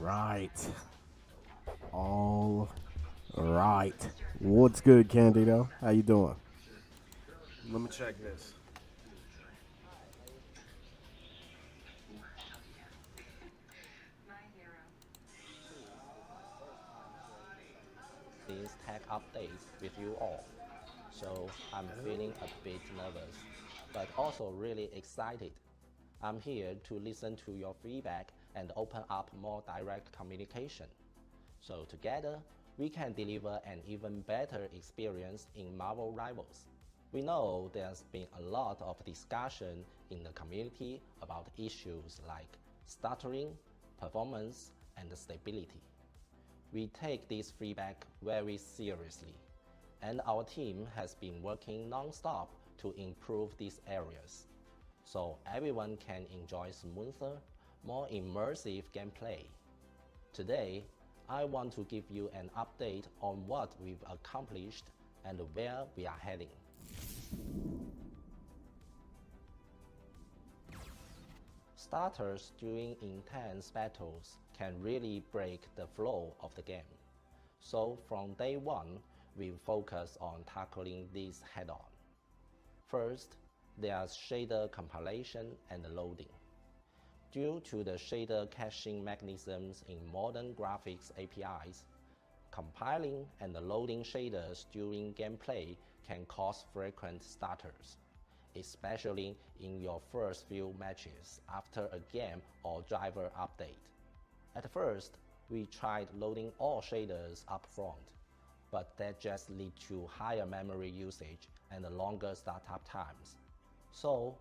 right. All right. What's good, Candido? How you doing? Let me check this. These tech updates with you all. So I'm feeling a bit nervous, but also really excited. I'm here to listen to your feedback and open up more direct communication. So together, we can deliver an even better experience in Marvel Rivals. We know there's been a lot of discussion in the community about issues like stuttering, performance, and stability. We take this feedback very seriously, and our team has been working non-stop to improve these areas, so everyone can enjoy smoother, more immersive gameplay. Today, I want to give you an update on what we've accomplished and where we are heading. Starters during intense battles can really break the flow of the game. So from day one, we focus on tackling these head-on. First, there's shader compilation and loading. Due to the shader caching mechanisms in modern graphics APIs, compiling and loading shaders during gameplay can cause frequent stutters, especially in your first few matches after a game or driver update. At first, we tried loading all shaders up front, but that just led to higher memory usage and longer startup times. So,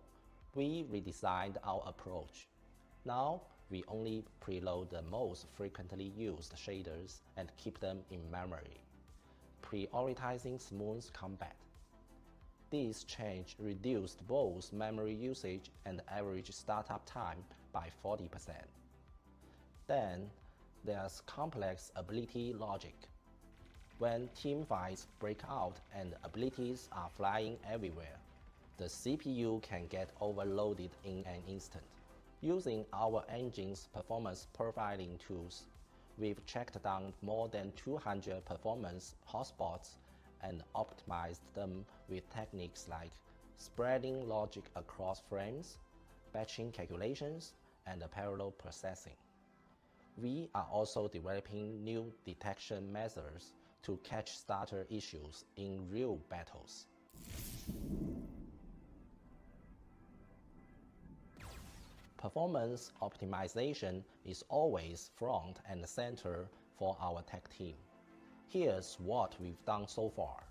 we redesigned our approach. Now, we only preload the most frequently used shaders and keep them in memory, prioritizing smooth combat. This change reduced both memory usage and average startup time by 40%. Then, there's complex ability logic. When teamfights break out and abilities are flying everywhere, the CPU can get overloaded in an instant. Using our engine's performance profiling tools, we've checked down more than 200 performance hotspots and optimized them with techniques like spreading logic across frames, batching calculations, and parallel processing. We are also developing new detection methods to catch starter issues in real battles. Performance optimization is always front and center for our tech team. Here's what we've done so far.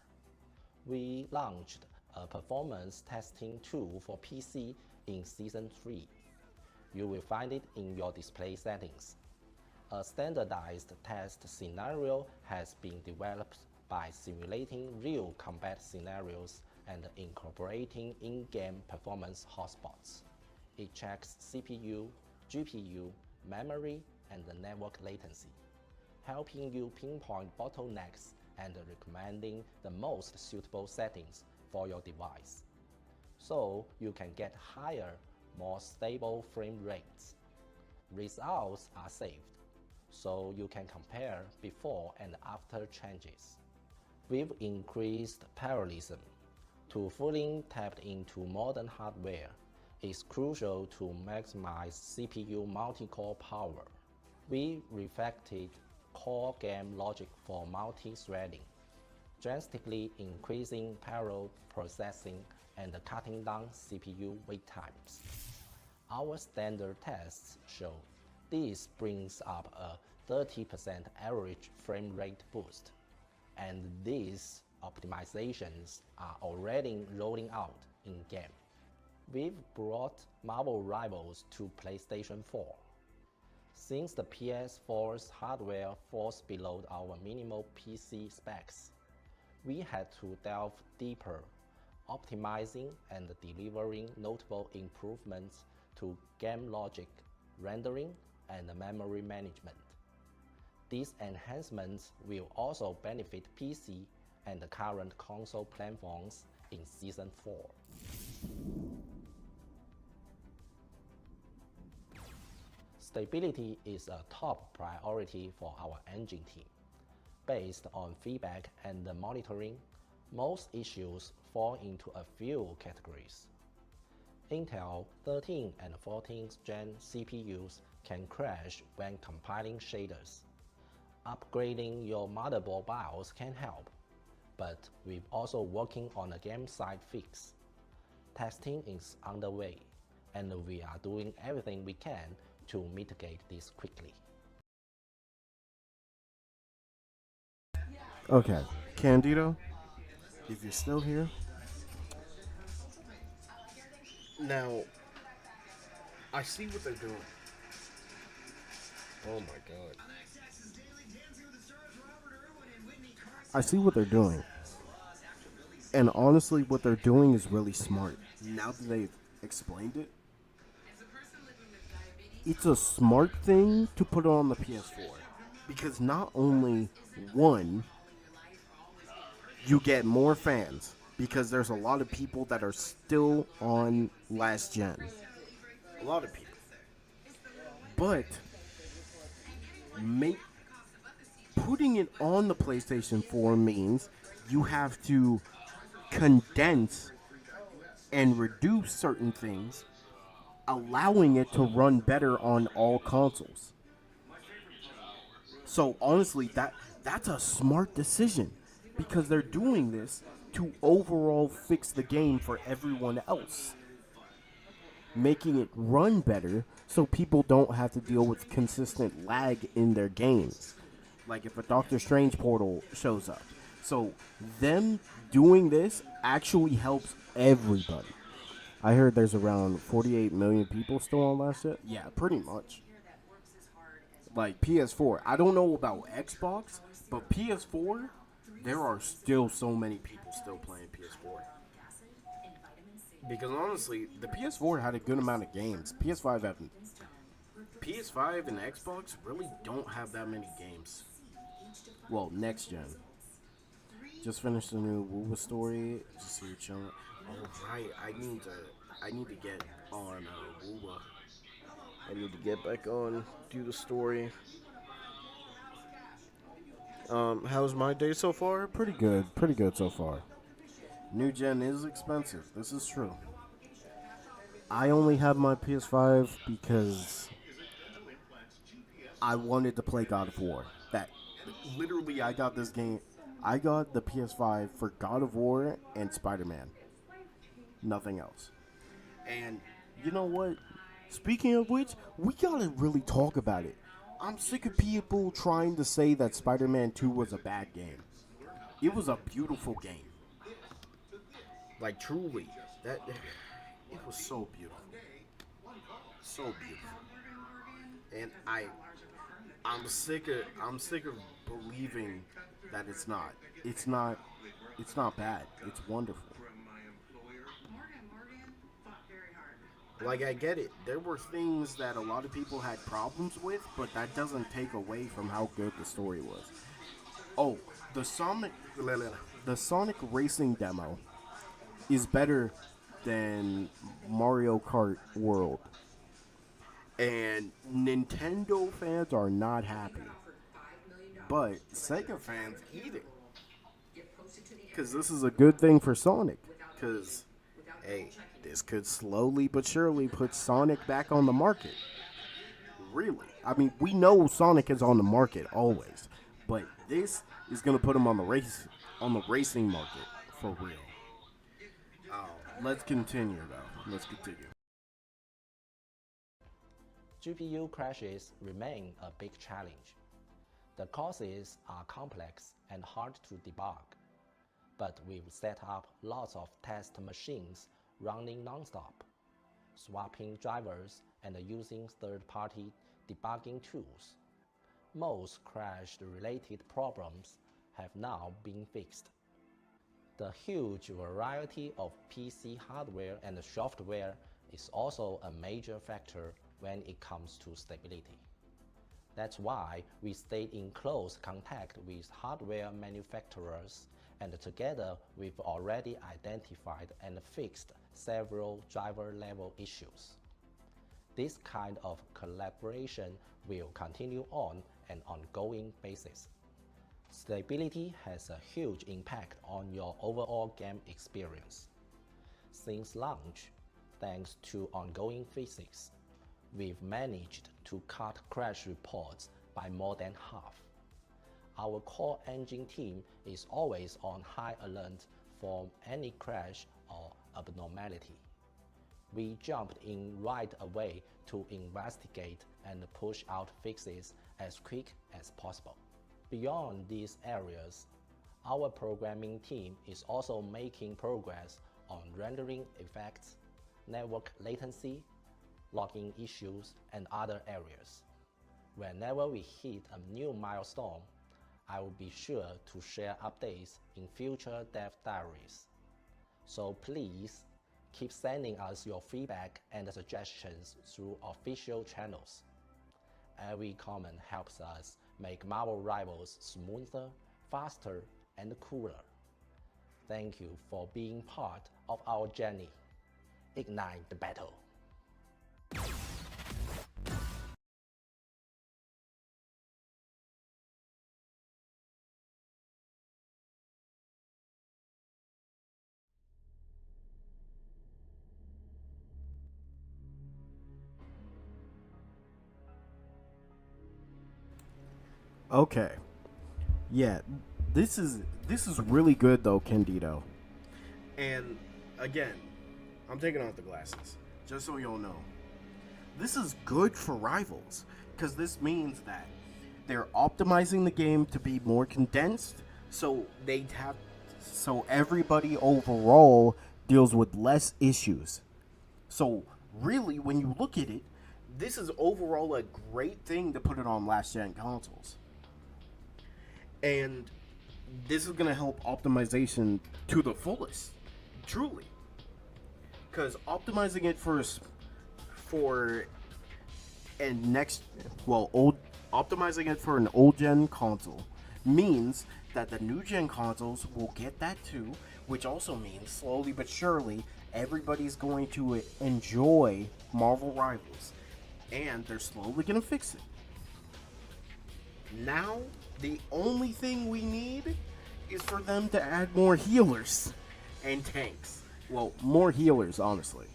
We launched a performance testing tool for PC in Season 3. You will find it in your display settings. A standardized test scenario has been developed by simulating real combat scenarios and incorporating in-game performance hotspots. It checks CPU, GPU, memory, and network latency, helping you pinpoint bottlenecks and recommending the most suitable settings for your device. So you can get higher, more stable frame rates. Results are saved, so you can compare before and after changes. We've increased parallelism. To fully tap into modern hardware, it's crucial to maximize CPU multi-core power. We refactored core game logic for multi-threading, drastically increasing parallel processing and cutting down CPU wait times. Our standard tests show this brings up a 30% average frame rate boost, and these optimizations are already rolling out in-game. We've brought Marvel Rivals to PlayStation 4. Since the PS4's hardware falls below our minimal PC specs, we had to delve deeper, optimizing and delivering notable improvements to game logic, rendering, and memory management. These enhancements will also benefit PC and current console platforms in Season 4. Stability is a top priority for our engine team. Based on feedback and monitoring, most issues fall into a few categories. Intel 13 and 14th Gen CPUs can crash when compiling shaders. Upgrading your motherboard BIOS can help, but we're also working on a game side fix. Testing is underway, and we are doing everything we can to mitigate this quickly. Okay, Candido, if you're still here, Now, I see what they're doing. Oh my god. I see what they're doing. And honestly, what they're doing is really smart. Now that they've explained it, it's a smart thing to put on the PS4. Because not only, one, you get more fans, because there's a lot of people that are still on last gen. A lot of people. But make putting it on the PlayStation 4 means you have to condense and reduce certain things, allowing it to run better on all consoles. So honestly, that's a smart decision because they're doing this to overall fix the game for everyone else, making it run better so people don't have to deal with consistent lag in their games. Like if a Doctor Strange portal shows up. So them doing this actually helps everybody. I heard there's around 48 million people still on last gen. Yeah, pretty much. Like PS4. I don't know about Xbox, but PS4, there are still so many people still playing PS4. Because honestly, the PS4 had a good amount of games. PS5 haven't. PS5 and Xbox really don't have that many games. Well, next gen. Just finished the new Woowa story. Just here chilling. Oh right, I need to get on Woowa. I need to get back on, do the story. How's my day so far? Pretty good so far. New gen is expensive. This is true. I only have my PS5 because I wanted to play God of War. That literally, I got this game. I got the PS5 for God of War and Spider-Man. Nothing else. And you know what? Speaking of which, we gotta really talk about it. I'm sick of people trying to say that Spider-Man 2 was a bad game. It was a beautiful game. Like truly, that it was so beautiful, so beautiful. And I'm sick of believing that it's not. It's not. It's not bad. It's wonderful. Like I get it. There were things that a lot of people had problems with, but that doesn't take away from how good the story was. Oh, the Sonic Racing demo is better than Mario Kart World. And Nintendo fans are not happy. But Sega fans eat it. Because this is a good thing for Sonic. Because, hey, this could slowly but surely put Sonic back on the market. Really. I mean, we know Sonic is on the market always. But this is going to put him on the racing market for real. Let's continue, though. Let's continue. GPU crashes remain a big challenge. The causes are complex and hard to debug, but we've set up lots of test machines running non-stop, swapping drivers and using third-party debugging tools. Most crash-related problems have now been fixed. The huge variety of PC hardware and software is also a major factor when it comes to stability. That's why we stay in close contact with hardware manufacturers, and together we've already identified and fixed several driver-level issues. This kind of collaboration will continue on an ongoing basis. Stability has a huge impact on your overall game experience. Since launch, thanks to ongoing fixes, we've managed to cut crash reports by more than half. Our core engine team is always on high alert for any crash or abnormality. We jumped in right away to investigate and push out fixes as quick as possible. Beyond these areas, our programming team is also making progress on rendering effects, network latency, logging issues, and other areas. Whenever we hit a new milestone, I will be sure to share updates in future dev diaries. So please keep sending us your feedback and suggestions through official channels. Every comment helps us make Marvel Rivals smoother, faster, and cooler. Thank you for being part of our journey. Ignite the battle! Okay. Yeah, this is really good though, Candido. And again, I'm taking off the glasses just so you'll know. This is good for Rivals because this means that they're optimizing the game to be more condensed, so they have so everybody overall deals with less issues. So really, when you look at it, this is overall a great thing to put it on last gen consoles. And this is going to help optimization to the fullest, truly. Because optimizing it for and next, well, old optimizing it for an old gen console means that the new gen consoles will get that too, which also means slowly but surely everybody's going to enjoy Marvel Rivals, and they're slowly going to fix it. Now, the only thing we need is for them to add more healers and tanks. Well, more healers, honestly.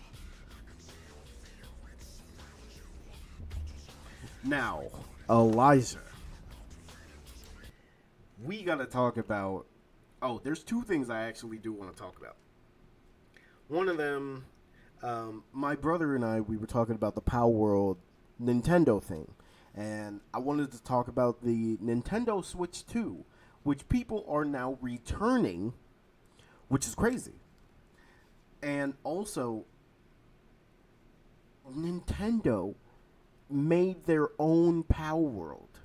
Now, Elijah. We gotta talk about. Oh, there's two things I actually do want to talk about. One of them, my brother and I, we were talking about the Power World Nintendo thing. And I wanted to talk about the Nintendo Switch 2, which people are now returning, which is crazy. And also, Nintendo made their own Power World.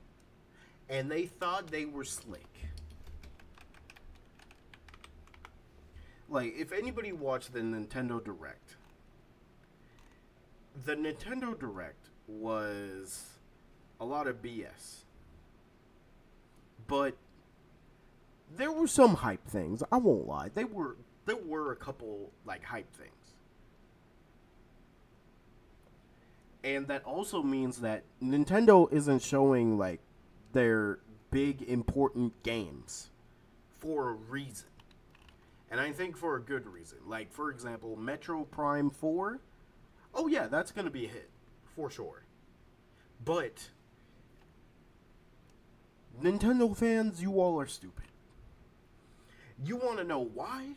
And they thought they were slick. Like, if anybody watched the Nintendo Direct was a lot of BS. But there were some hype things. I won't lie. There were a couple like hype things. And that also means that Nintendo isn't showing like their big important games for a reason. And I think for a good reason. Like, for example, Metro Prime 4. Oh yeah, that's going to be a hit for sure. But Nintendo fans, you all are stupid. You want to know why?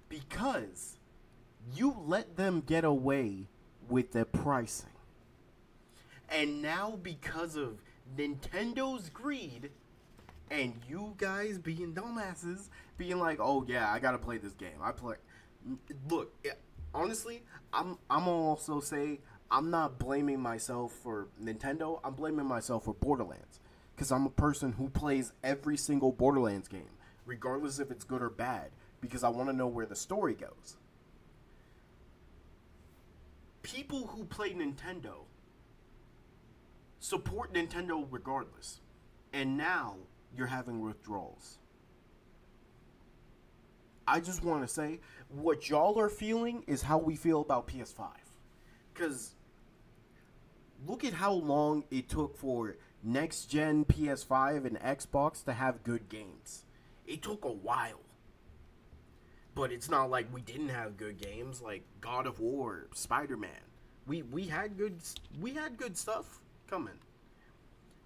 Because you let them get away with the pricing. And now, because of Nintendo's greed and you guys being dumbasses, being like, "Oh yeah, I gotta play this game." Look, honestly, I'm also say I'm not blaming myself for Nintendo. I'm blaming myself for Borderlands, because I'm a person who plays every single Borderlands game, regardless if it's good or bad, because I want to know where the story goes. People who play Nintendo support Nintendo regardless. And now you're having withdrawals. I just want to say, what y'all are feeling is how we feel about PS5. Because Look at how long it took for next gen PS5 and Xbox to have good games. It took a while. But it's not like we didn't have good games like God of War, Spider-Man. We had good stuff coming.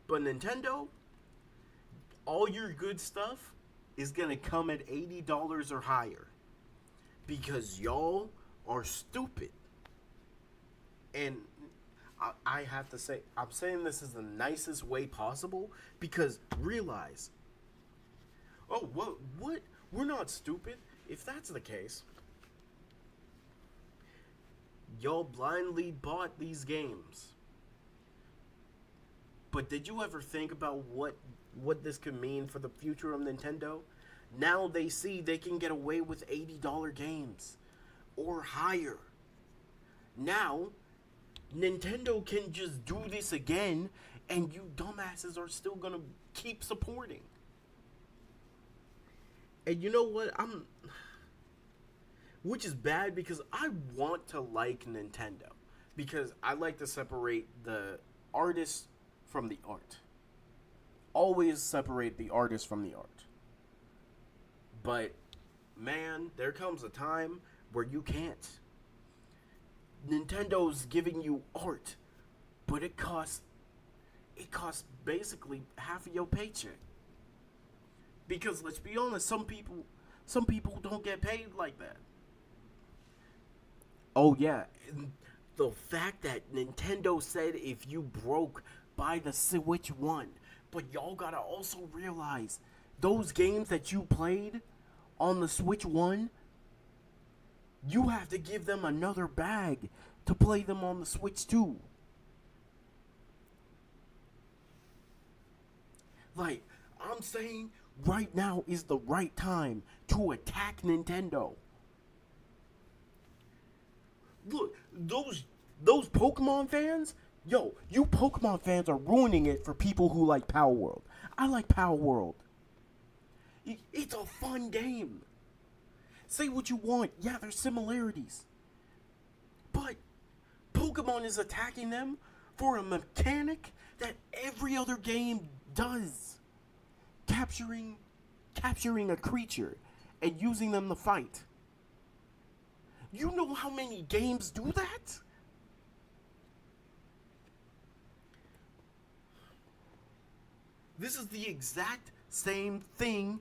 But Nintendo, all your good stuff is going to come at $80 or higher because y'all are stupid. And I have to say, I'm saying this is the nicest way possible because realize, oh, what? We're not stupid. If that's the case, y'all blindly bought these games. But did you ever think about what this could mean for the future of Nintendo? Now they see they can get away with $80 games or higher. Now Nintendo can just do this again and you dumbasses are still going to keep supporting. And you know what? Which is bad because I want to like Nintendo. Because I like to separate the artist from the art. Always separate the artist from the art. But, man, there comes a time where you can't. Nintendo's giving you art, but it costs basically half of your paycheck. Because let's be honest, some people don't get paid like that. Oh yeah, the fact that Nintendo said if you broke, buy the Switch 1. But y'all gotta also realize those games that you played on the Switch 1, you have to give them another bag to play them on the Switch 2. Like, I'm saying right now is the right time to attack Nintendo. Look, those Pokemon fans, yo, you Pokemon fans are ruining it for people who like Power World. I like Power World. It's a fun game. Say what you want. Yeah, there's similarities. But Pokemon is attacking them for a mechanic that every other game does. Capturing a creature and using them to fight. You know how many games do that? This is the exact same thing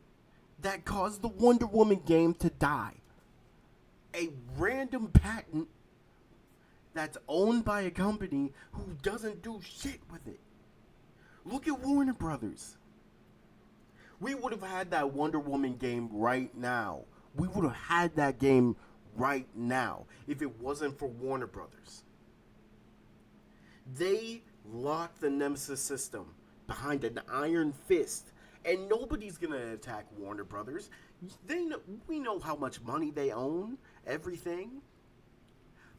that caused the Wonder Woman game to die. A random patent that's owned by a company who doesn't do shit with it. Look at Warner Brothers. We would have had that Wonder Woman game right now. We would have had that game right now if it wasn't for Warner Brothers. They locked the Nemesis system behind an iron fist, and nobody's gonna attack Warner Brothers. We know how much money they own, everything.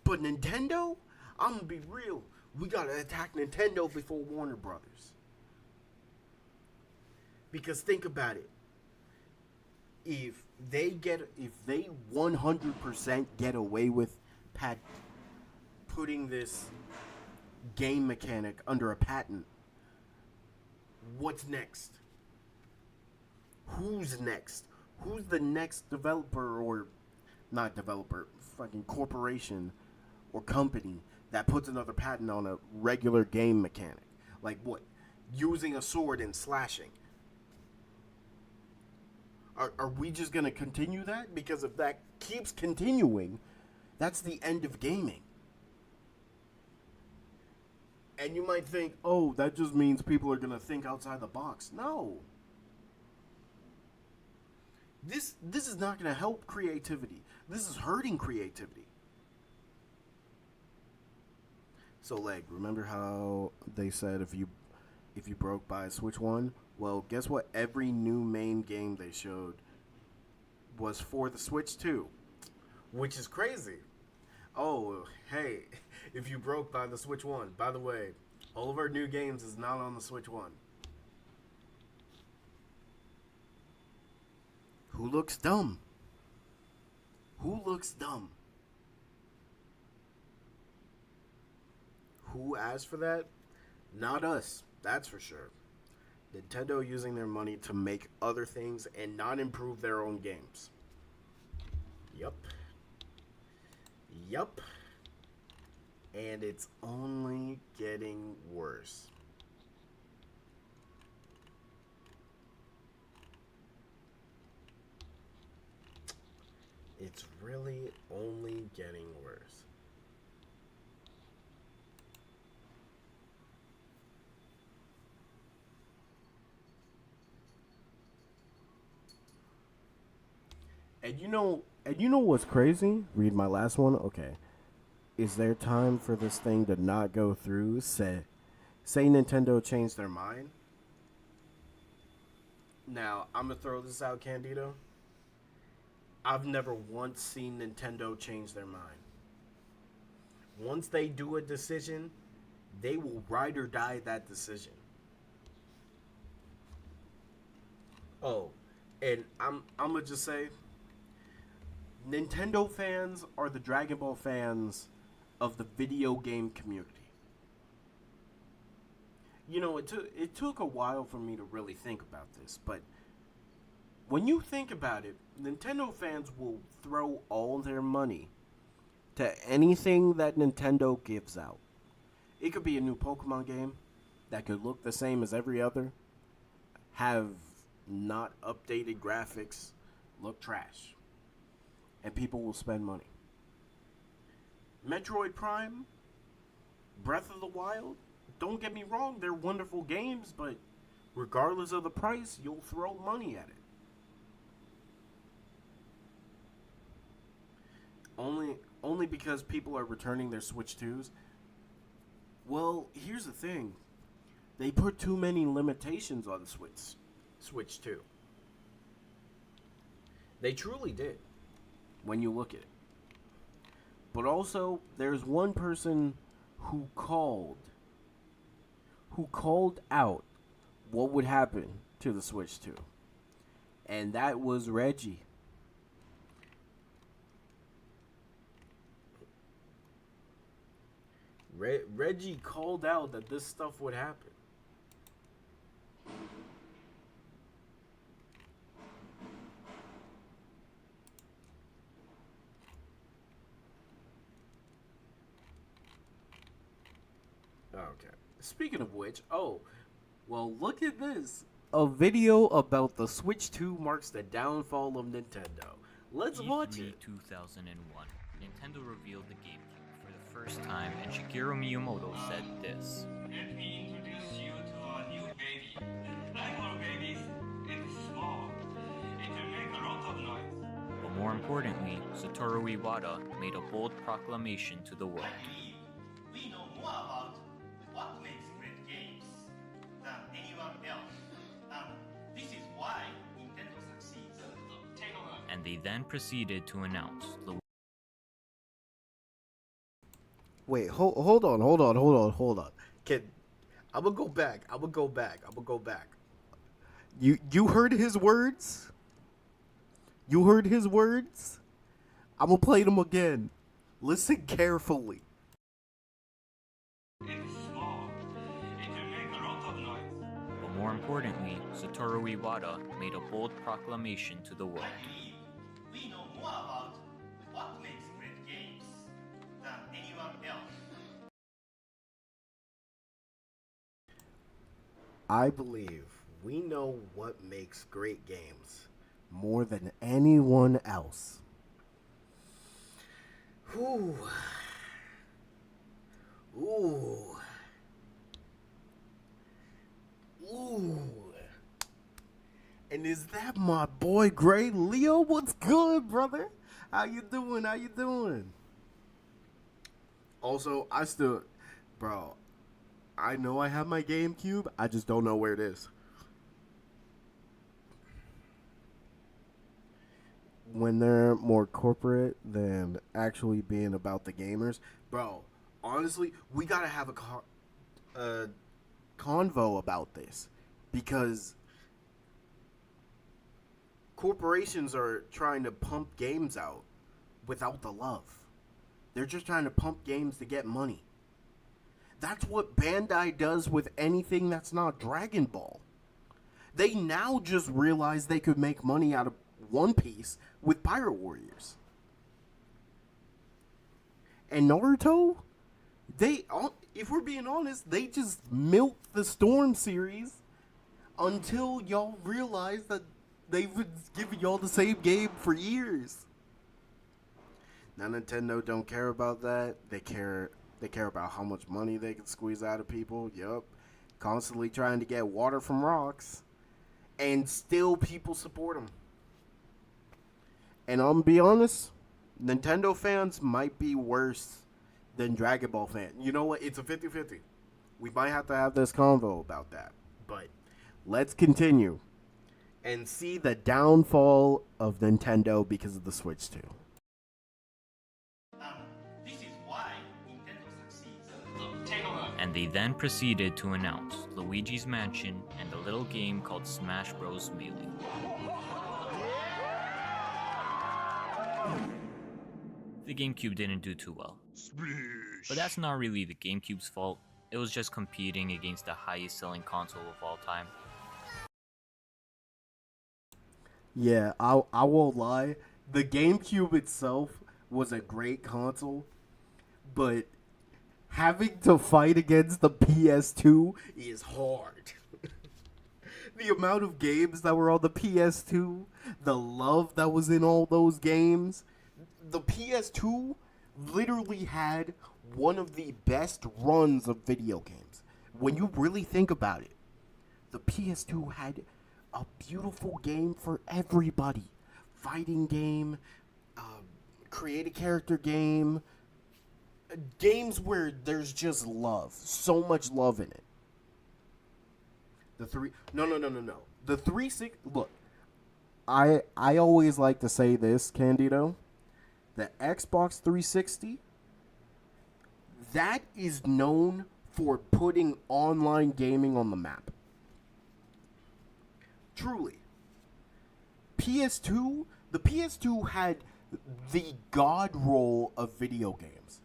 But Nintendo, I'm gonna be real. We gotta attack Nintendo before Warner Brothers. Because think about it. If they 100% get away with putting this game mechanic under a patent, what's next? Who's next? Who's the next developer or not developer, fucking corporation or company that puts another patent on a regular game mechanic? Like what? Using a sword and slashing. Are we just going to continue that? Because if that keeps continuing, that's the end of gaming. And you might think, oh, that just means people are going to think outside the box. No. This is not going to help creativity. This is hurting creativity. So, like, remember how they said if you broke, buy a Switch 1? Well, guess what? Every new main game they showed was for the Switch 2, which is crazy. Oh, hey, if you broke, buy the Switch 1. By the way, all of our new games is not on the Switch 1. Who looks dumb? Who looks dumb? Who asked for that? Not us, that's for sure. Nintendo using their money to make other things and not improve their own games. Yup. Yup. And it's only getting worse. It's really only getting worse. And you know what's crazy? Read my last one. Okay. Is there time for this thing to not go through? Say Nintendo changed their mind. Now, I'm gonna throw this out, Candido. I've never once seen Nintendo change their mind. Once they do a decision, they will ride or die that decision. Oh, and I'm gonna just say, Nintendo fans are the Dragon Ball fans of the video game community. It took a while for me to really think about this, but when you think about it, Nintendo fans will throw all their money to anything that Nintendo gives out. It could be a new Pokemon game that could look the same as every other, have not updated graphics, look trash, and people will spend money. Metroid Prime, Breath of the Wild, don't get me wrong, they're wonderful games, but regardless of the price, you'll throw money at it. Only because people are returning their Switch 2s. Well, here's the thing. They put too many limitations on Switch 2. They truly did, when you look at it. But also, there's one person who called out what would happen to the Switch 2. And that was Reggie. Reggie called out that this stuff would happen. Okay. Speaking of which, well, look at this. A video about the Switch 2 marks the downfall of Nintendo. Let's watch E3 it. 2001, Nintendo revealed the GameCube for the first time, and Shigeru Miyamoto said this. Let me introduce you to a new baby. Like all babies, it's small. It will make a lot of noise. But more importantly, Satoru Iwata made a bold proclamation to the world. I believe we know more about what makes great games than anyone else. And this is why Nintendo succeeds. Take a look. And they then proceeded to announce the Wait, hold on. I'm gonna go back. You heard his words? You heard his words? I'm gonna play them again. Listen carefully. It's small. It will make a lot of noise. But more importantly, Satoru Iwata made a bold proclamation to the world. I believe we know more about what makes great games than anyone else. I believe we know what makes great games more than anyone else. Ooh. Ooh. Ooh. And is that my boy Gray Leo? What's good, brother? How you doing? Also, bro, I know I have my GameCube, I just don't know where it is. When they're more corporate than actually being about the gamers, bro, honestly, we gotta have a convo about this, because corporations are trying to pump games out without the love. They're just trying to pump games to get money. That's what Bandai does with anything that's not Dragon Ball. They now just realized they could make money out of One Piece with Pirate Warriors. And Naruto, if we're being honest, they just milked the Storm series until y'all realized that they've been giving y'all the same game for years. Now Nintendo don't care about that. They care about how much money they can squeeze out of people. Yup. Constantly trying to get water from rocks. And still people support them. And I'm gonna be honest, Nintendo fans might be worse than Dragon Ball fans. You know what? It's a 50-50. We might have to have this convo about that. But let's continue and see the downfall of Nintendo because of the Switch 2. This is why Nintendo succeeds. Take a look. And they then proceeded to announce Luigi's Mansion and a little game called Smash Bros. Melee. The GameCube didn't do too well. But that's not really the GameCube's fault. It was just competing against the highest selling console of all time. Yeah, I won't lie. The GameCube itself was a great console, but having to fight against the PS2 is hard. The amount of games that were on the PS2, the love that was in all those games. The PS2 literally had one of the best runs of video games. When you really think about it, the PS2 had a beautiful game for everybody. Fighting game, create a character game, games where there's just love. So much love in it. The 360, look, I always like to say this, Candido. The Xbox 360, that is known for putting online gaming on the map. Truly. PS2, the PS2 had the god roll of video games.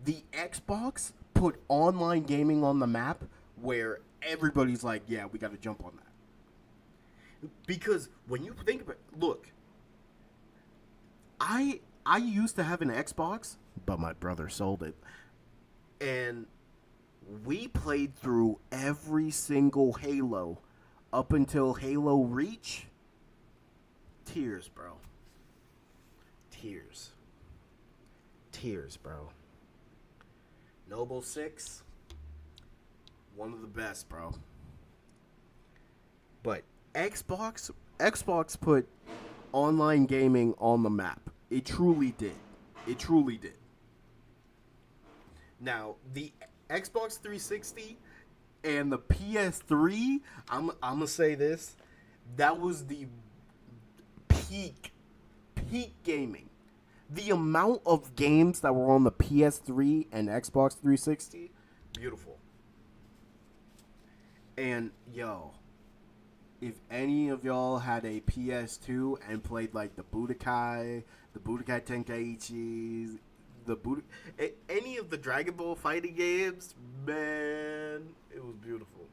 The Xbox put online gaming on the map where everybody's like, yeah, we got to jump on that. Because when you think about it, look, I used to have an Xbox, but my brother sold it. And we played through every single Halo up until Halo Reach. Tears, bro. Tears. Tears, bro. Noble 6, one of the best, bro. But Xbox put online gaming on the map. It truly did. It truly did. Now, the Xbox 360 and the PS3, I'm going to say this, that was the peak gaming. The amount of games that were on the PS3 and Xbox 360, beautiful. And, yo, if any of y'all had a PS2 and played, like, the Budokai Tenkaichi, any of the Dragon Ball fighting games, man, it was beautiful.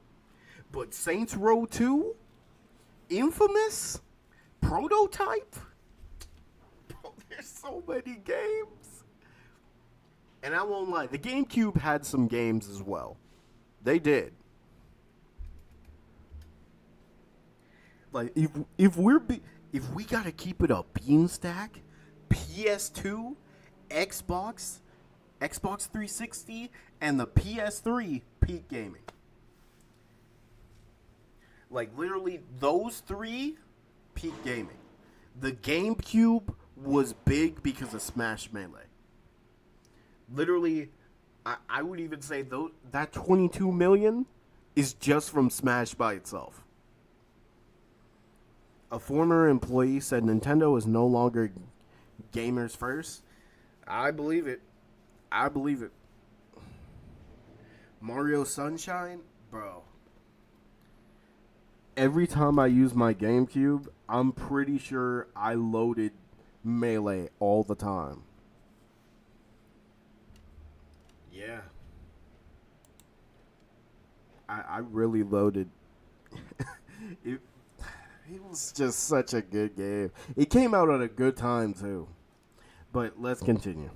But Saints Row 2, Infamous, Prototype, bro, there's so many games. And I won't lie, the GameCube had some games as well. They did. Like, if we gotta keep it a beanstack, PS2, Xbox 360, and the PS3 peak gaming. Like, literally, those three peak gaming. The GameCube was big because of Smash Melee. Literally, I would even say that 22 million is just from Smash by itself. A former employee said Nintendo is no longer gamers first. I believe it. I believe it. Mario Sunshine, bro. Every time I use my GameCube, I'm pretty sure I loaded Melee all the time. Yeah. I really loaded. it, it was just such a good game. It came out at a good time too. But let's continue.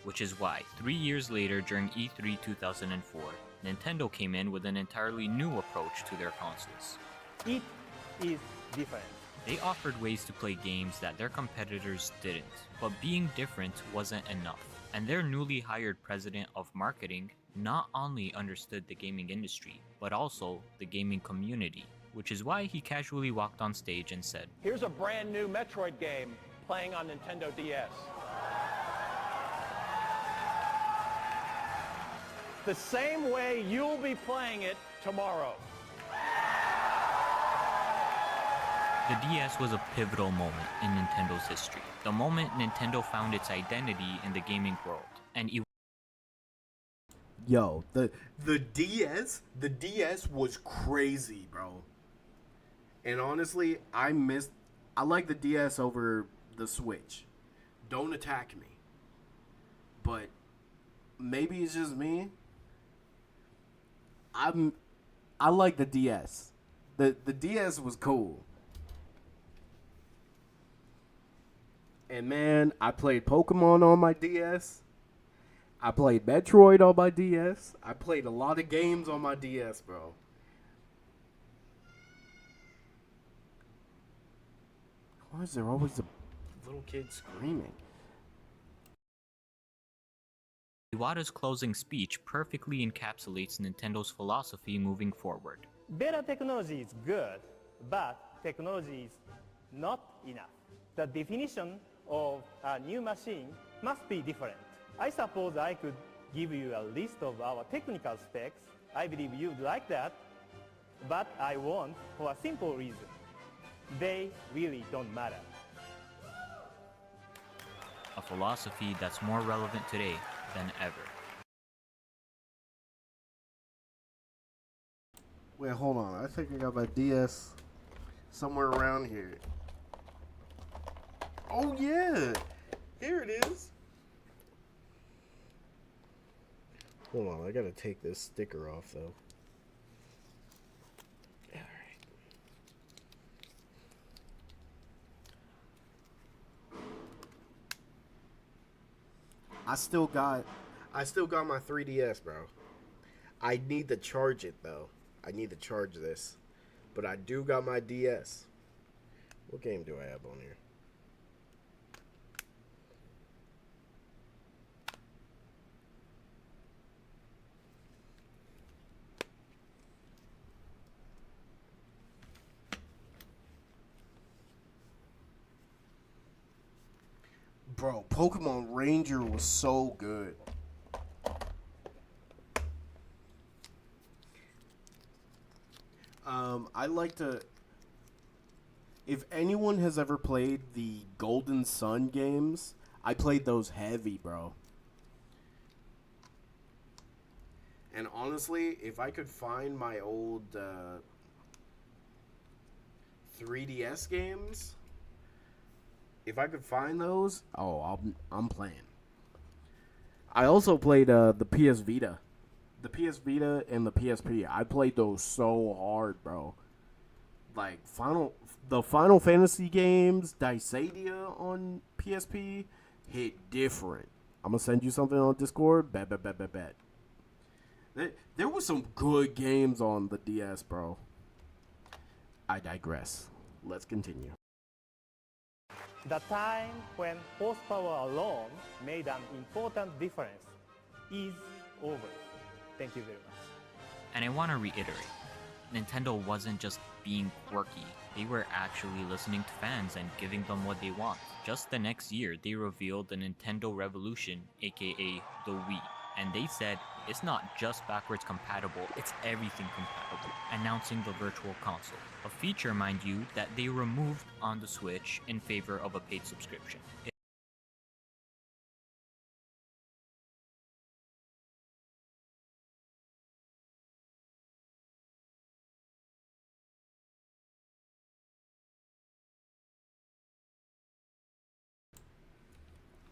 Which is why, 3 years later during E3 2004, Nintendo came in with an entirely new approach to their consoles. It is different. They offered ways to play games that their competitors didn't, but being different wasn't enough. And their newly hired president of marketing not only understood the gaming industry, but also the gaming community, which is why he casually walked on stage and said, Here's a brand new Metroid game playing on Nintendo DS. The same way you'll be playing it tomorrow. The DS was a pivotal moment in Nintendo's history, the moment Nintendo found its identity in the gaming world, and Yo, the DS was crazy, bro. And honestly, I like the DS over the Switch. Don't attack me. But maybe it's just me. I like the DS. The DS was cool. And man, I played Pokemon on my DS. I played Metroid on my DS. I played a lot of games on my DS, bro. Why is there always a little kid screaming? Iwata's closing speech perfectly encapsulates Nintendo's philosophy moving forward. Better technology is good, but technology is not enough. The definition of a new machine must be different. I suppose I could give you a list of our technical specs. I believe you'd like that, but I won't for a simple reason. They really don't matter. A philosophy that's more relevant today than ever. Wait, hold on. I think I got my DS somewhere around here. Oh, yeah. Here it is. Hold on. I got to take this sticker off, though. All right. I still got my 3DS, bro. I need to charge it, though. I need to charge this. But I do got my DS. What game do I have on here? Bro, Pokemon Ranger was so good. I like to. If anyone has ever played the Golden Sun games, I played those heavy, bro. And honestly, if I could find my old 3DS games, if I could find those, I'm playing. I also played the PS Vita. The PS Vita and the PSP. I played those so hard, bro. Like the Final Fantasy games, Dissidia on PSP hit different. I'm gonna send you something on Discord. Bet. There was some good games on the DS, bro. I digress. Let's continue. The time when horsepower alone made an important difference is over. Thank you very much. And I want to reiterate, Nintendo wasn't just being quirky, they were actually listening to fans and giving them what they want. Just the next year, they revealed the Nintendo Revolution, aka the Wii. And they said, it's not just backwards compatible, it's everything compatible, announcing the Virtual Console. A feature, mind you, that they removed on the Switch in favor of a paid subscription.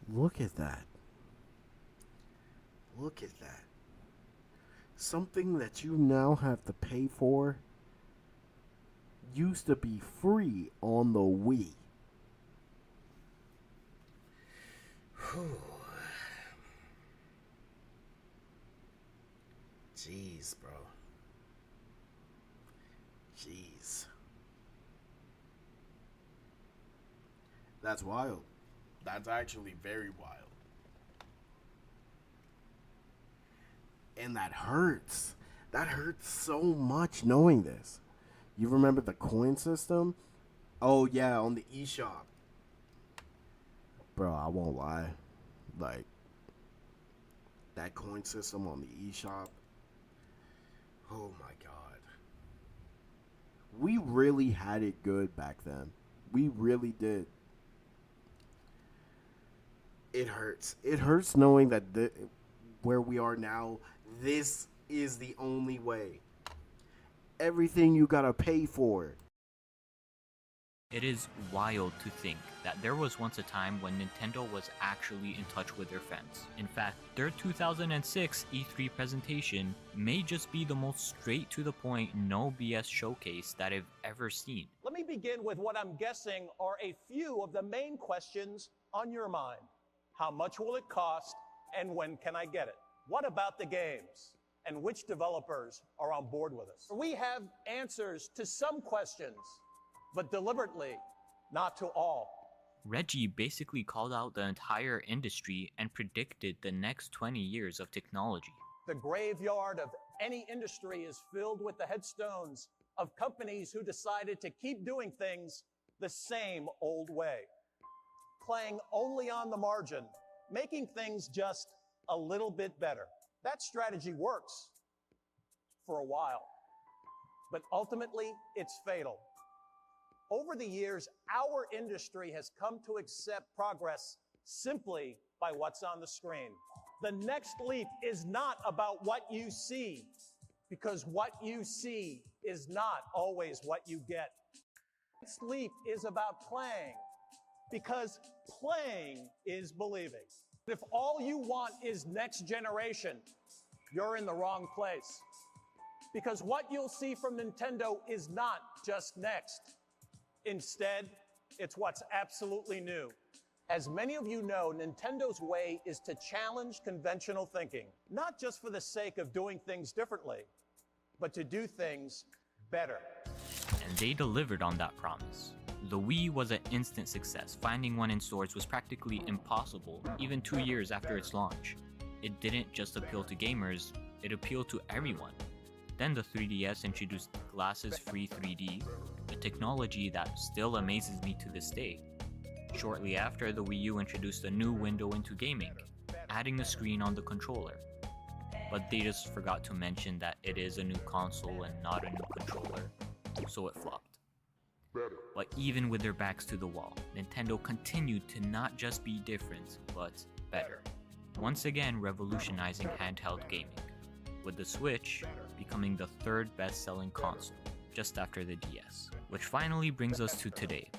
Look at that. Look at that. Something that you now have to pay for used to be free on the Wii. Jeez, bro. Jeez. That's wild. That's actually very wild. And that hurts. That hurts so much knowing this. You remember the coin system? Oh, yeah, on the eShop. Bro, I won't lie. Like, that coin system on the eShop. Oh my god. We really had it good back then. We really did. It hurts. It hurts knowing that where we are now, this is the only way. Everything you gotta pay for. It is wild to think that there was once a time when Nintendo was actually in touch with their fans. In fact, their 2006 E3 presentation may just be the most straight to the point, no BS showcase that I've ever seen. Let me begin with what I'm guessing are a few of the main questions on your mind. How much will it cost, and when can I get it? What about the games? And which developers are on board with us? We have answers to some questions, but deliberately not to all. Reggie basically called out the entire industry and predicted the next 20 years of technology. The graveyard of any industry is filled with the headstones of companies who decided to keep doing things the same old way, playing only on the margin, making things just a little bit better. That strategy works for a while, but ultimately it's fatal. Over the years, our industry has come to accept progress simply by what's on the screen. The next leap is not about what you see, because what you see is not always what you get. The next leap is about playing, because playing is believing. If all you want is next generation, you're in the wrong place. Because what you'll see from Nintendo is not just next. Instead, it's what's absolutely new. As many of you know, Nintendo's way is to challenge conventional thinking, not just for the sake of doing things differently, but to do things better. And they delivered on that promise. The Wii was an instant success. Finding one in stores was practically impossible, even 2 years after its launch. It didn't just appeal to gamers, it appealed to everyone. Then the 3DS introduced glasses-free 3D, a technology that still amazes me to this day. Shortly after, the Wii U introduced a new window into gaming, adding a screen on the controller. But they just forgot to mention that it is a new console and not a new controller, so it flopped. But even with their backs to the wall, Nintendo continued to not just be different, but better. Once again revolutionizing handheld gaming, with the Switch becoming the third best-selling console, just after the DS. Which finally brings us to today,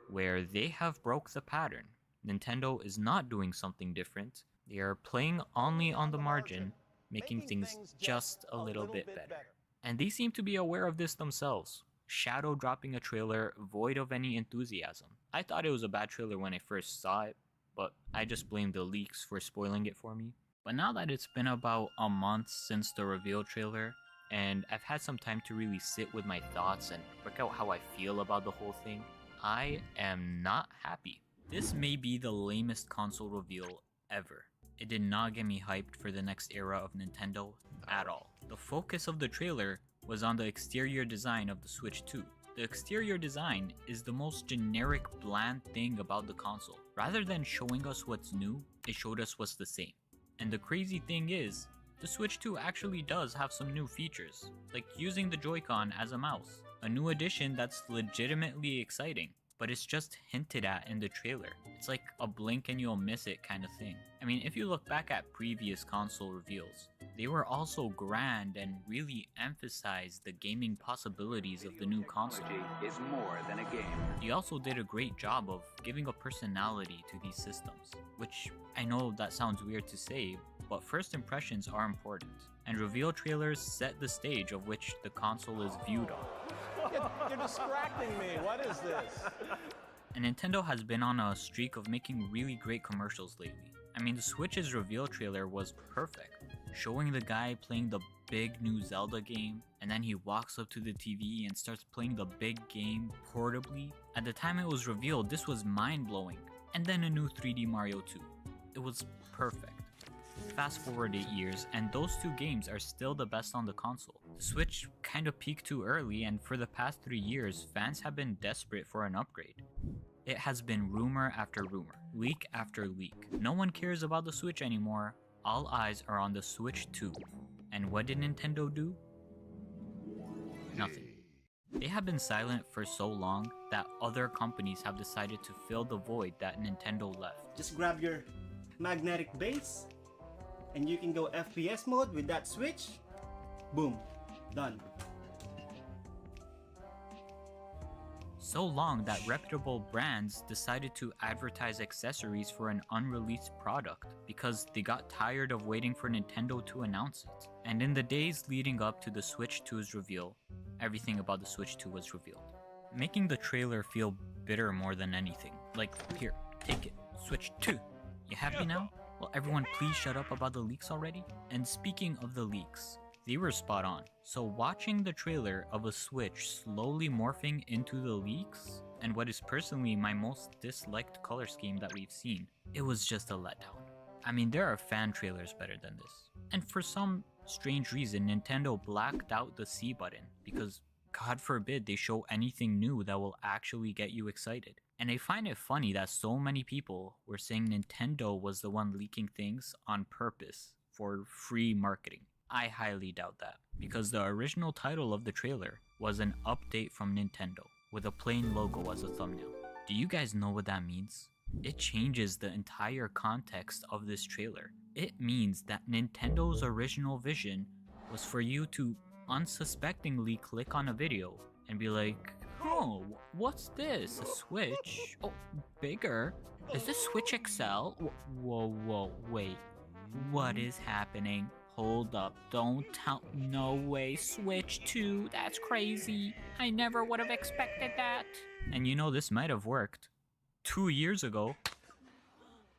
where they have broke the pattern. Nintendo is not doing something different, they are playing only on the margin, making things just a little bit better. And they seem to be aware of this themselves, shadow dropping a trailer void of any enthusiasm. I thought it was a bad trailer when I first saw it, but I just blamed the leaks for spoiling it for me. But now that it's been about a month since the reveal trailer, and I've had some time to really sit with my thoughts and work out how I feel about the whole thing, I am not happy. This may be the lamest console reveal ever. It did not get me hyped for the next era of Nintendo at all. The focus of the trailer was on the exterior design of the Switch 2. The exterior design is the most generic, bland thing about the console. Rather than showing us what's new, it showed us what's the same. And the crazy thing is, the Switch 2 actually does have some new features, like using the Joy-Con as a mouse, a new addition that's legitimately exciting, but it's just hinted at in the trailer. It's like a blink and you'll miss it kind of thing. I mean, if you look back at previous console reveals, they were also grand and really emphasized the gaming possibilities of the new console. Is more than a game. They also did a great job of giving a personality to these systems, which I know that sounds weird to say, but first impressions are important, and reveal trailers set the stage of which the console is viewed on. You're distracting me. What is this? And Nintendo has been on a streak of making really great commercials lately. I mean, the Switch's reveal trailer was perfect, showing the guy playing the big new Zelda game, and then he walks up to the TV and starts playing the big game portably. At the time it was revealed, this was mind-blowing. And then a new 3D Mario 2. It was perfect. Fast forward 8 years, and those two games are still the best on the console. The Switch kinda peaked too early, and for the past 3 years, fans have been desperate for an upgrade. It has been rumor after rumor, leak after leak. No one cares about the Switch anymore. All eyes are on the Switch 2. And what did Nintendo do? Nothing. They have been silent for so long that other companies have decided to fill the void that Nintendo left. Just grab your magnetic base and you can go FPS mode with that Switch. Boom, done. So long that reputable brands decided to advertise accessories for an unreleased product because they got tired of waiting for Nintendo to announce it. And in the days leading up to the Switch 2's reveal, everything about the Switch 2 was revealed, making the trailer feel bitter more than anything. Like, here, take it, Switch 2. You happy now? Well, everyone please shut up about the leaks already? And speaking of the leaks, they were spot on. So watching the trailer of a Switch slowly morphing into the leaks, and what is personally my most disliked color scheme that we've seen, it was just a letdown. I mean, there are fan trailers better than this. And for some strange reason, Nintendo blacked out the C button, because God forbid they show anything new that will actually get you excited. And I find it funny that so many people were saying Nintendo was the one leaking things on purpose for free marketing. I highly doubt that, because the original title of the trailer was an update from Nintendo, with a plain logo as a thumbnail. Do you guys know what that means? It changes the entire context of this trailer. It means that Nintendo's original vision was for you to unsuspectingly click on a video and be like, oh, what's this? A Switch? Oh, bigger? Is this Switch XL? Whoa, wait. What is happening? Hold up, don't tell, no way, Switch 2, that's crazy. I never would have expected that. And you know, this might have worked 2 years ago.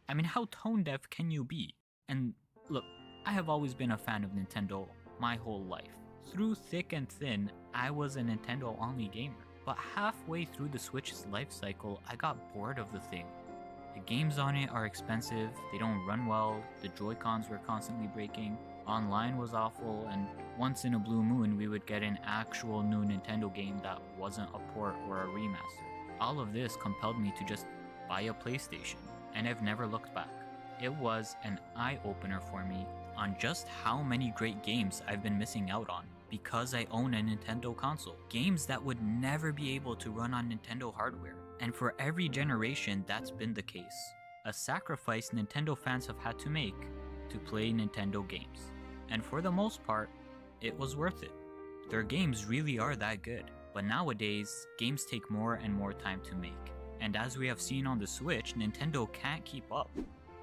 I mean, how tone deaf can you be? And look, I have always been a fan of Nintendo my whole life. Through thick and thin, I was a Nintendo only gamer. But halfway through the Switch's life cycle, I got bored of the thing. The games on it are expensive, they don't run well, the Joy-Cons were constantly breaking, online was awful, and once in a blue moon we would get an actual new Nintendo game that wasn't a port or a remaster. All of this compelled me to just buy a PlayStation, and I've never looked back. It was an eye-opener for me on just how many great games I've been missing out on because I own a Nintendo console. Games that would never be able to run on Nintendo hardware. And for every generation, that's been the case. A sacrifice Nintendo fans have had to make to play Nintendo games. And for the most part, it was worth it. Their games really are that good. But nowadays, games take more and more time to make. And as we have seen on the Switch, Nintendo can't keep up.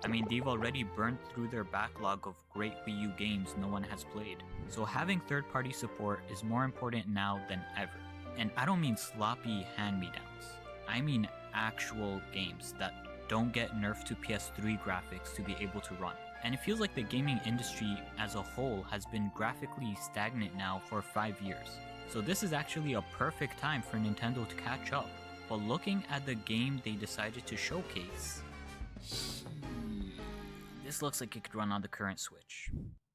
I mean, they've already burned through their backlog of great Wii U games no one has played. So having third-party support is more important now than ever. And I don't mean sloppy hand-me-downs. I mean actual games that don't get nerfed to PS3 graphics to be able to run. And it feels like the gaming industry as a whole has been graphically stagnant now for 5 years. So this is actually a perfect time for Nintendo to catch up. But looking at the game they decided to showcase, this looks like it could run on the current Switch.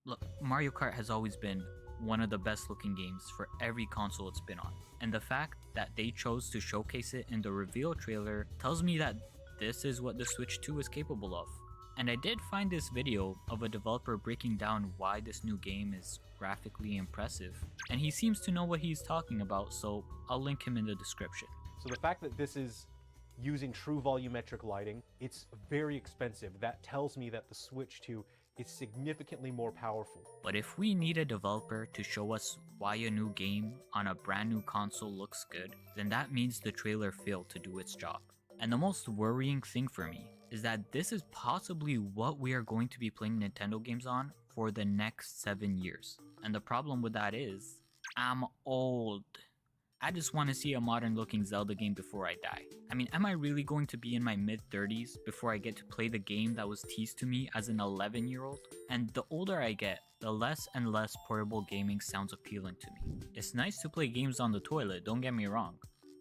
Look, Mario Kart has always been one of the best looking games for every console it's been on. And the fact that they chose to showcase it in the reveal trailer tells me that this is what the Switch 2 is capable of. And I did find this video of a developer breaking down why this new game is graphically impressive. And he seems to know what he's talking about, so I'll link him in the description. So the fact that this is using true volumetric lighting, it's very expensive. That tells me that the Switch 2 is significantly more powerful. But if we need a developer to show us why a new game on a brand new console looks good, then that means the trailer failed to do its job. And the most worrying thing for me is that this is possibly what we are going to be playing Nintendo games on for the next 7 years. And the problem with that is, I'm old. I just want to see a modern looking Zelda game before I die. I mean, am I really going to be in my mid-30s before I get to play the game that was teased to me as an 11-year-old? And the older I get, the less and less portable gaming sounds appealing to me. It's nice to play games on the toilet, don't get me wrong,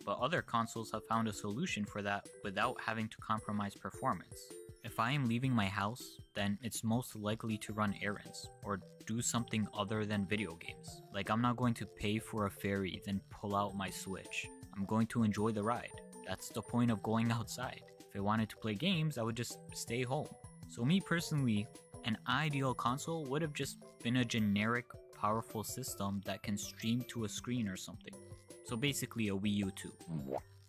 but other consoles have found a solution for that without having to compromise performance. If I am leaving my house, then it's most likely to run errands, or do something other than video games. Like, I'm not going to pay for a ferry, then pull out my Switch. I'm going to enjoy the ride. That's the point of going outside. If I wanted to play games, I would just stay home. So me personally, an ideal console would have just been a generic, powerful system that can stream to a screen or something. So basically a Wii U 2.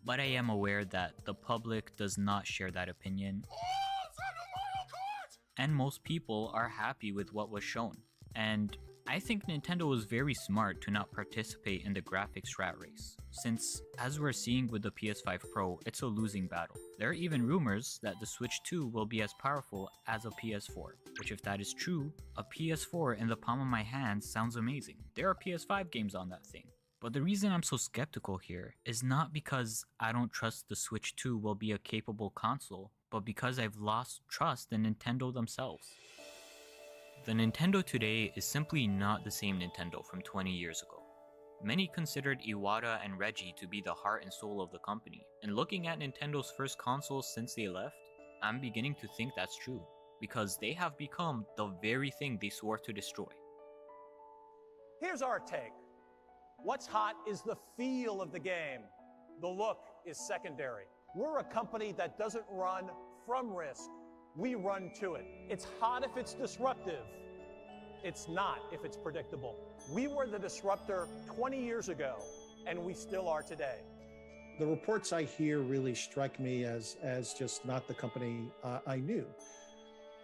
But I am aware that the public does not share that opinion. And most people are happy with what was shown. And I think Nintendo was very smart to not participate in the graphics rat race, since as we're seeing with the PS5 Pro, it's a losing battle. There are even rumors that the Switch 2 will be as powerful as a PS4, which if that is true, a PS4 in the palm of my hand sounds amazing. There are PS5 games on that thing. But the reason I'm so skeptical here is not because I don't trust the Switch 2 will be a capable console, but because I've lost trust in Nintendo themselves. The Nintendo today is simply not the same Nintendo from 20 years ago. Many considered Iwata and Reggie to be the heart and soul of the company, and looking at Nintendo's first consoles since they left, I'm beginning to think that's true, because they have become the very thing they swore to destroy. Here's our take. What's hot is the feel of the game. The look is secondary. We're a company that doesn't run from risk. We run to it. It's hot if it's disruptive. It's not if it's predictable. We were the disruptor 20 years ago, and we still are today. The reports I hear really strike me as just not the company I knew.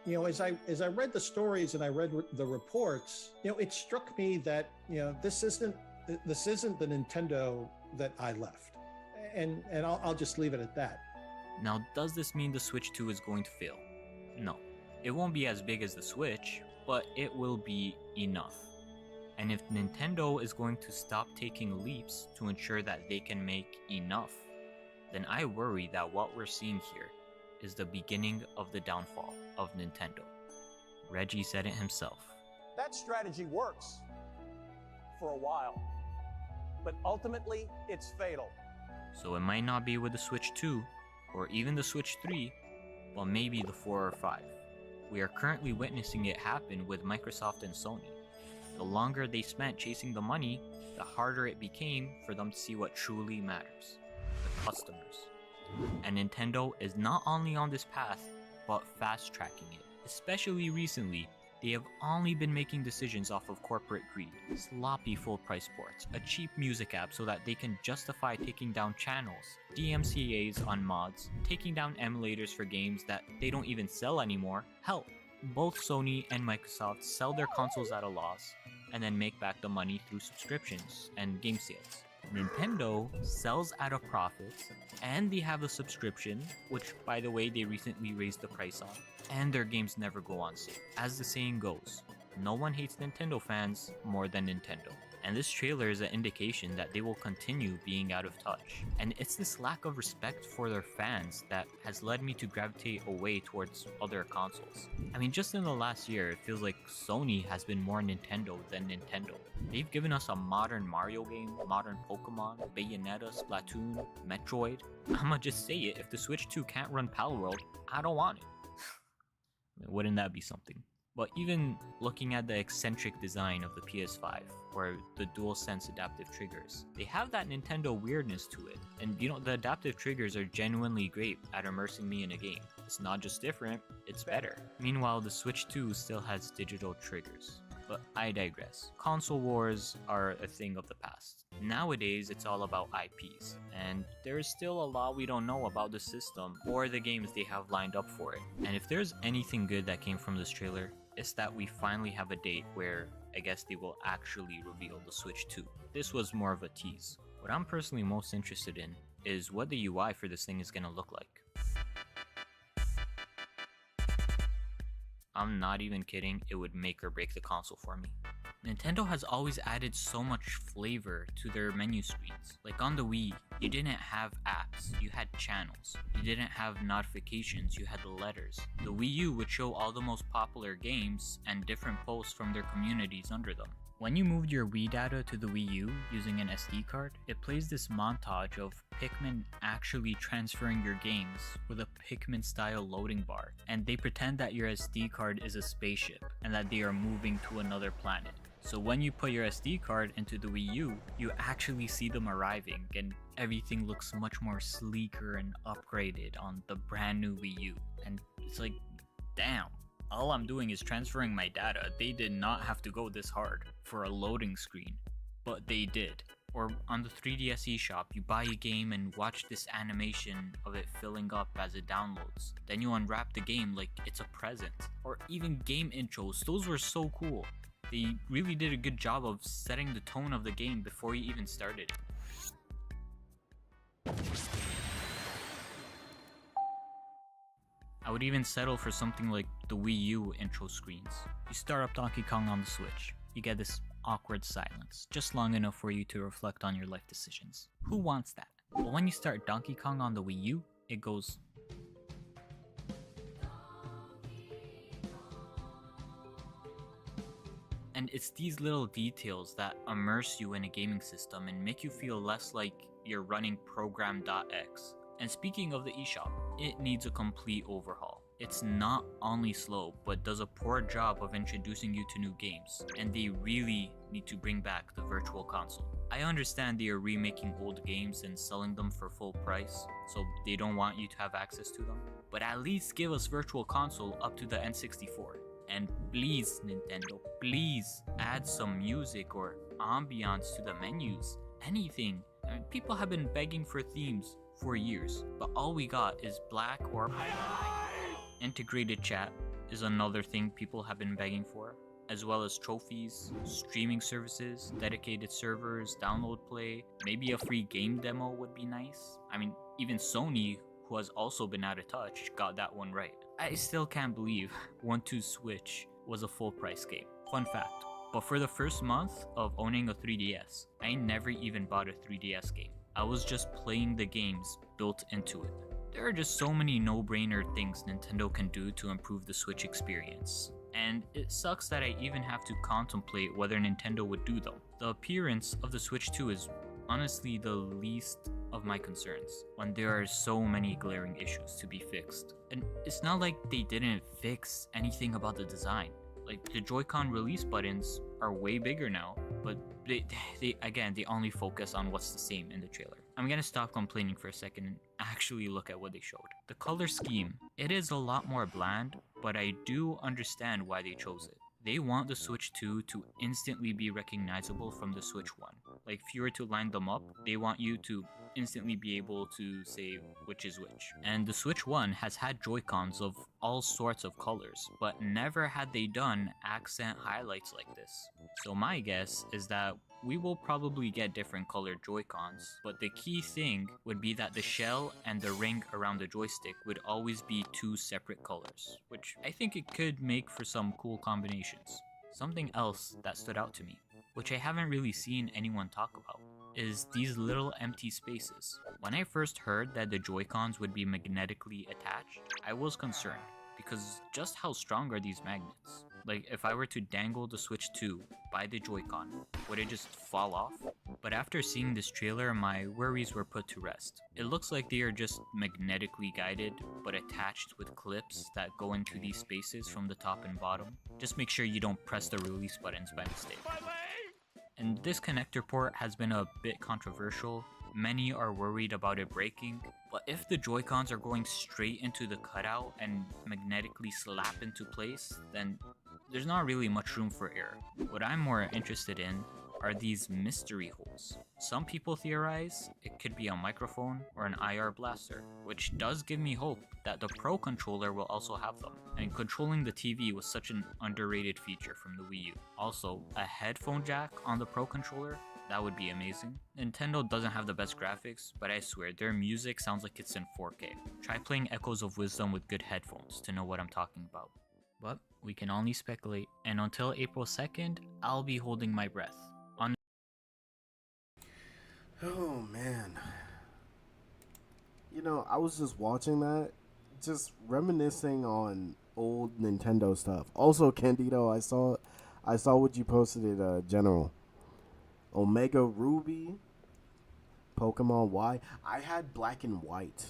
You know, as I read the stories and I read the reports, you know, it struck me that, you know, this isn't the Nintendo that I left. And I'll just leave it at that. Now, does this mean the Switch 2 is going to fail? No. It won't be as big as the Switch, but it will be enough. And if Nintendo is going to stop taking leaps to ensure that they can make enough, then I worry that what we're seeing here is the beginning of the downfall of Nintendo. Reggie said it himself. That strategy works for a while, but ultimately it's fatal. So it might not be with the Switch 2, or even the Switch 3, but maybe the 4 or 5. We are currently witnessing it happen with Microsoft and Sony. The longer they spent chasing the money, the harder it became for them to see what truly matters: the customers. And Nintendo is not only on this path, but fast-tracking it. Especially recently, they have only been making decisions off of corporate greed, sloppy full-price ports, a cheap music app so that they can justify taking down channels, DMCAs on mods, taking down emulators for games that they don't even sell anymore. Hell, both Sony and Microsoft sell their consoles at a loss and then make back the money through subscriptions and game sales. Nintendo sells at a profit, and they have a subscription, which by the way they recently raised the price on, and their games never go on sale. As the saying goes, no one hates Nintendo fans more than Nintendo. And this trailer is an indication that they will continue being out of touch. And it's this lack of respect for their fans that has led me to gravitate away towards other consoles. I mean, just in the last year, it feels like Sony has been more Nintendo than Nintendo. They've given us a modern Mario game, modern Pokemon, Bayonetta, Splatoon, Metroid. I'ma just say it, if the Switch 2 can't run Palworld, I don't want it. Wouldn't that be something? But even looking at the eccentric design of the PS5, or the DualSense adaptive triggers, they have that Nintendo weirdness to it. And you know, the adaptive triggers are genuinely great at immersing me in a game. It's not just different, it's better. Meanwhile, the Switch 2 still has digital triggers. But I digress. Console wars are a thing of the past. Nowadays, it's all about IPs, and there is still a lot we don't know about the system or the games they have lined up for it. And if there's anything good that came from this trailer, it's that we finally have a date where I guess they will actually reveal the Switch 2. This was more of a tease. What I'm personally most interested in is what the UI for this thing is going to look like. I'm not even kidding, it would make or break the console for me. Nintendo has always added so much flavor to their menu screens. Like on the Wii, you didn't have apps, you had channels. You didn't have notifications, you had letters. The Wii U would show all the most popular games and different posts from their communities under them. When you moved your Wii data to the Wii U using an SD card, it plays this montage of Pikmin actually transferring your games with a Pikmin style loading bar, and they pretend that your SD card is a spaceship and that they are moving to another planet. So when you put your SD card into the Wii U, you actually see them arriving and everything looks much more sleeker and upgraded on the brand new Wii U. And it's like, damn, all I'm doing is transferring my data. They did not have to go this hard for a loading screen, but they did. Or on the 3DS eShop, you buy a game and watch this animation of it filling up as it downloads. Then you unwrap the game like it's a present. Or even game intros, those were so cool. They really did a good job of setting the tone of the game before you even started. I would even settle for something like the Wii U intro screens. You start up Donkey Kong on the Switch. You get this awkward silence, just long enough for you to reflect on your life decisions. Who wants that? But when you start Donkey Kong on the Wii U, it goes... And it's these little details that immerse you in a gaming system and make you feel less like you're running program.x. And speaking of the eShop, it needs a complete overhaul. It's not only slow, but does a poor job of introducing you to new games, and they really need to bring back the Virtual Console. I understand they are remaking old games and selling them for full price, so they don't want you to have access to them, but at least give us Virtual Console up to the N64. And please, Nintendo, please add some music or ambiance to the menus. Anything. I mean, people have been begging for themes for years, but all we got is black or integrated chat is another thing people have been begging for, as well as trophies, streaming services, dedicated servers, download play, maybe a free game demo would be nice. I mean, even Sony, who has also been out of touch, got that one right. I still can't believe 1-2 Switch was a full price game. Fun fact, but for the first month of owning a 3DS, I never even bought a 3DS game. I was just playing the games built into it. There are just so many no-brainer things Nintendo can do to improve the Switch experience. And it sucks that I even have to contemplate whether Nintendo would do them. The appearance of the Switch 2 is honestly the least of my concerns when there are so many glaring issues to be fixed. And it's not like they didn't fix anything about the design. Like, the Joy-Con release buttons are way bigger now, but they only focus on what's the same in the trailer. I'm gonna stop complaining for a second and actually look at what they showed. The color scheme, it is a lot more bland, but I do understand why they chose it. They want the Switch 2 to instantly be recognizable from the Switch 1. Like, if you were to line them up, they want you to instantly be able to say which is which. And the Switch 1 has had Joy-Cons of all sorts of colors, but never had they done accent highlights like this. So my guess is that we will probably get different colored Joy-Cons, but the key thing would be that the shell and the ring around the joystick would always be two separate colors, which I think it could make for some cool combinations. Something else that stood out to me, which I haven't really seen anyone talk about, is these little empty spaces. When I first heard that the Joy-Cons would be magnetically attached, I was concerned, because just how strong are these magnets? Like, if I were to dangle the Switch 2 by the Joy-Con, would it just fall off? But after seeing this trailer, my worries were put to rest. It looks like they are just magnetically guided, but attached with clips that go into these spaces from the top and bottom. Just make sure you don't press the release buttons by mistake. And this connector port has been a bit controversial. Many are worried about it breaking, but if the Joy-Cons are going straight into the cutout and magnetically slap into place, then there's not really much room for error. What I'm more interested in are these mystery holes. Some people theorize it could be a microphone or an IR blaster, which does give me hope that the Pro controller will also have them. And controlling the TV was such an underrated feature from the Wii U. Also, a headphone jack on the Pro controller? That would be amazing. Nintendo doesn't have the best graphics, but I swear their music sounds like it's in 4K. Try playing Echoes of Wisdom with good headphones to know what I'm talking about. But we can only speculate, and until April 2nd, I'll be holding my breath. Oh man. You know, I was just watching that, just reminiscing on old Nintendo stuff. Also, Candido, I saw what you posted at General. Omega Ruby, Pokemon Y. I had Black and White,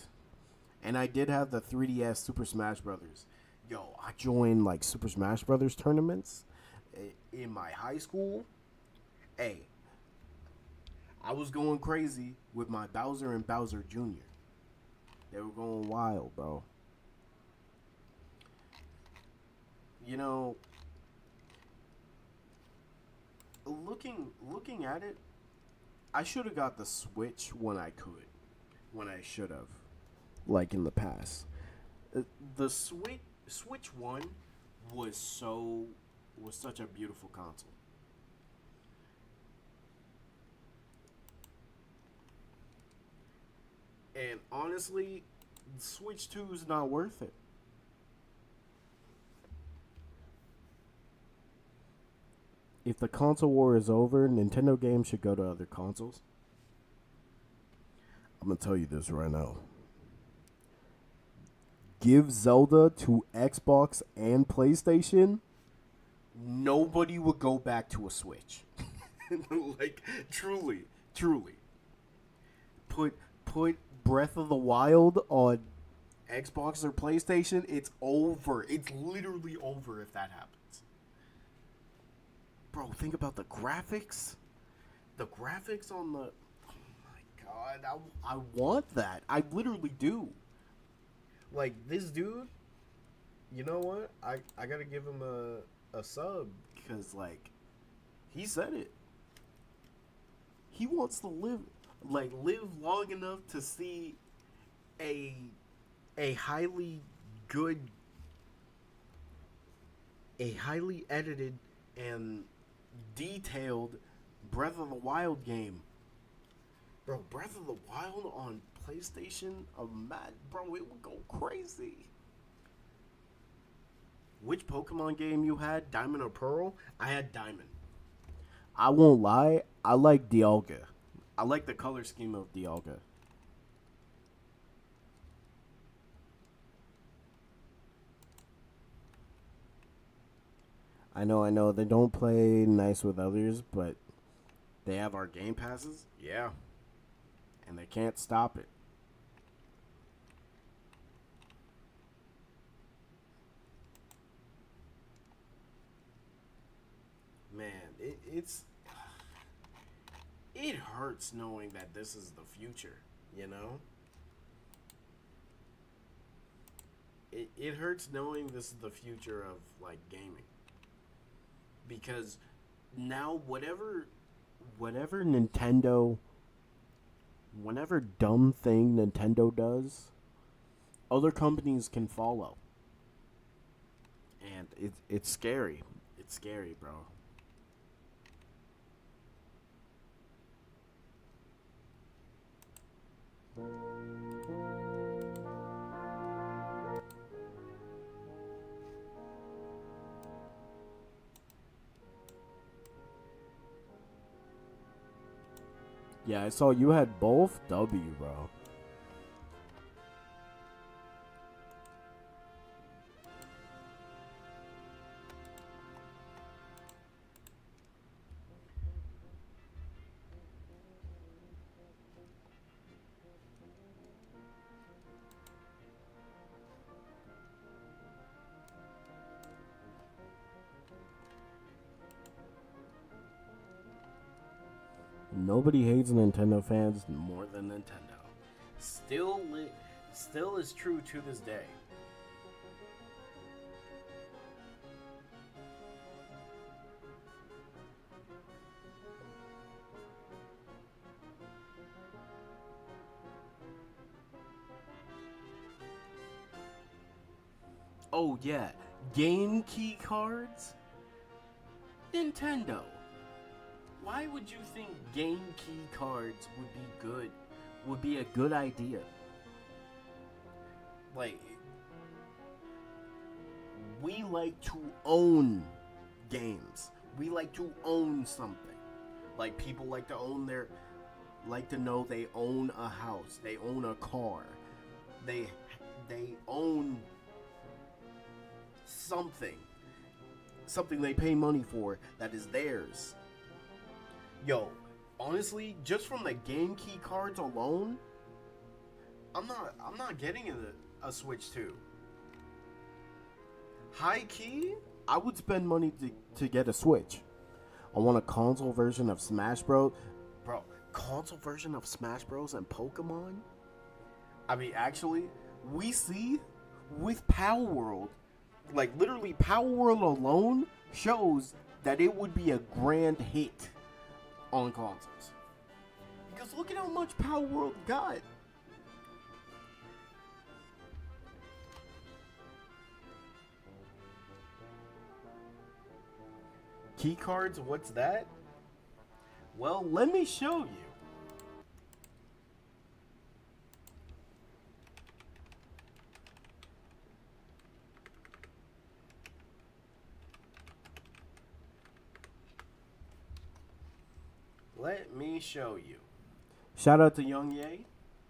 and I did have the 3DS Super Smash Brothers. Yo, I joined like Super Smash Brothers tournaments in my high school. Hey, I was going crazy with my Bowser and Bowser Jr. They were going wild, bro. You know, looking at it, I should have got the Switch when I could, when I should have, like in the past. The Switch One was such a beautiful console. And honestly, Switch 2 is not worth it. If the console war is over, Nintendo games should go to other consoles. I'm going to tell you this right now. Give Zelda to Xbox and PlayStation, nobody would go back to a Switch. Like, truly. Put Breath of the Wild on Xbox or PlayStation, it's over. It's literally over if that happens. Bro, think about the graphics. The graphics on the... Oh my god, I want that. I literally do. Like, this dude, you know what? I gotta give him a sub because, like, he said it. He wants to live long enough to see a highly good, a highly edited and detailed Breath of the Wild game. Bro, Breath of the Wild on PlayStation, bro, it would go crazy. Which Pokemon game you had? Diamond or Pearl? I had Diamond. I won't lie, I like Dialga. I like the color scheme of Dialga. I know, they don't play nice with others, but they have our game passes? Yeah. And they can't stop it. Man, it hurts knowing that this is the future, you know? It hurts knowing this is the future of, like, gaming. Because now whatever dumb thing Nintendo does, other companies can follow. And it's scary. It's scary, bro. Yeah, I saw you had both W, bro. Nobody hates Nintendo fans more than Nintendo. Still is true to this day. Oh yeah, game key cards? Nintendo. Why would you think game key cards would be a good idea? Like, we like to own games. We like to own something. Like people like to own like to know they own a house, they own a car, they own something they pay money for that is theirs. Yo, honestly, just from the game key cards alone, I'm not getting a Switch 2. High key, I would spend money to get a Switch. I want a console version of Smash Bros. Bro, console version of Smash Bros. And Pokemon? I mean, actually, we see with Power World, like literally Power World alone shows that it would be a grand hit on consoles. Because look at how much Power World got. Key cards, what's that? Well, let me show you. Let me show you. Shout out to Young Ye.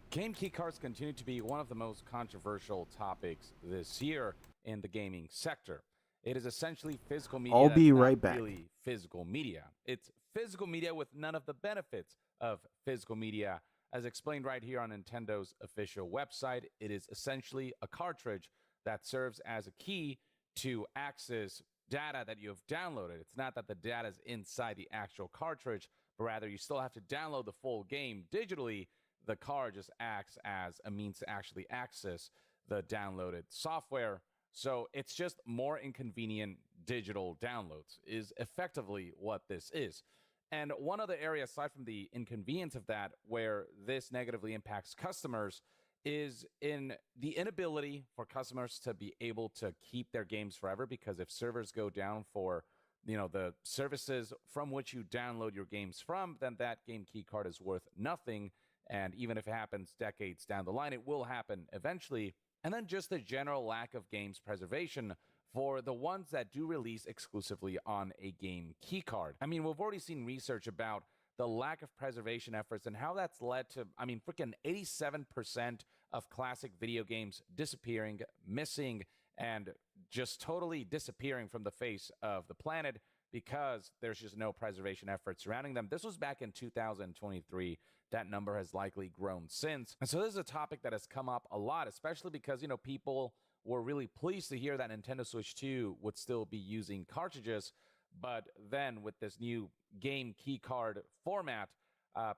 Game key cards continue to be one of the most controversial topics this year in the gaming sector. It is essentially physical media. I'll be that's right not back. Really physical media. It's physical media with none of the benefits of physical media. As explained right here on Nintendo's official website, it is essentially a cartridge that serves as a key to access data that you have downloaded. It's not that the data is inside the actual cartridge, but rather you still have to download the full game digitally. The card just acts as a means to actually access the downloaded software. So it's just more inconvenient digital downloads is effectively what this is. And one other area, aside from the inconvenience of that, where this negatively impacts customers is in the inability for customers to be able to keep their games forever, because if servers go down for the services from which you download your games from, then that game key card is worth nothing. And even if it happens decades down the line, it will happen eventually. And then just the general lack of games preservation for the ones that do release exclusively on a game key card. I mean, we've already seen research about the lack of preservation efforts and how that's led to, freaking 87% of classic video games disappearing, missing, and just totally disappearing from the face of the planet because there's just no preservation efforts surrounding them. This was back in 2023. That number has likely grown since. And so this is a topic that has come up a lot, especially because, people were really pleased to hear that Nintendo Switch 2 would still be using cartridges. But then with this new game key card format,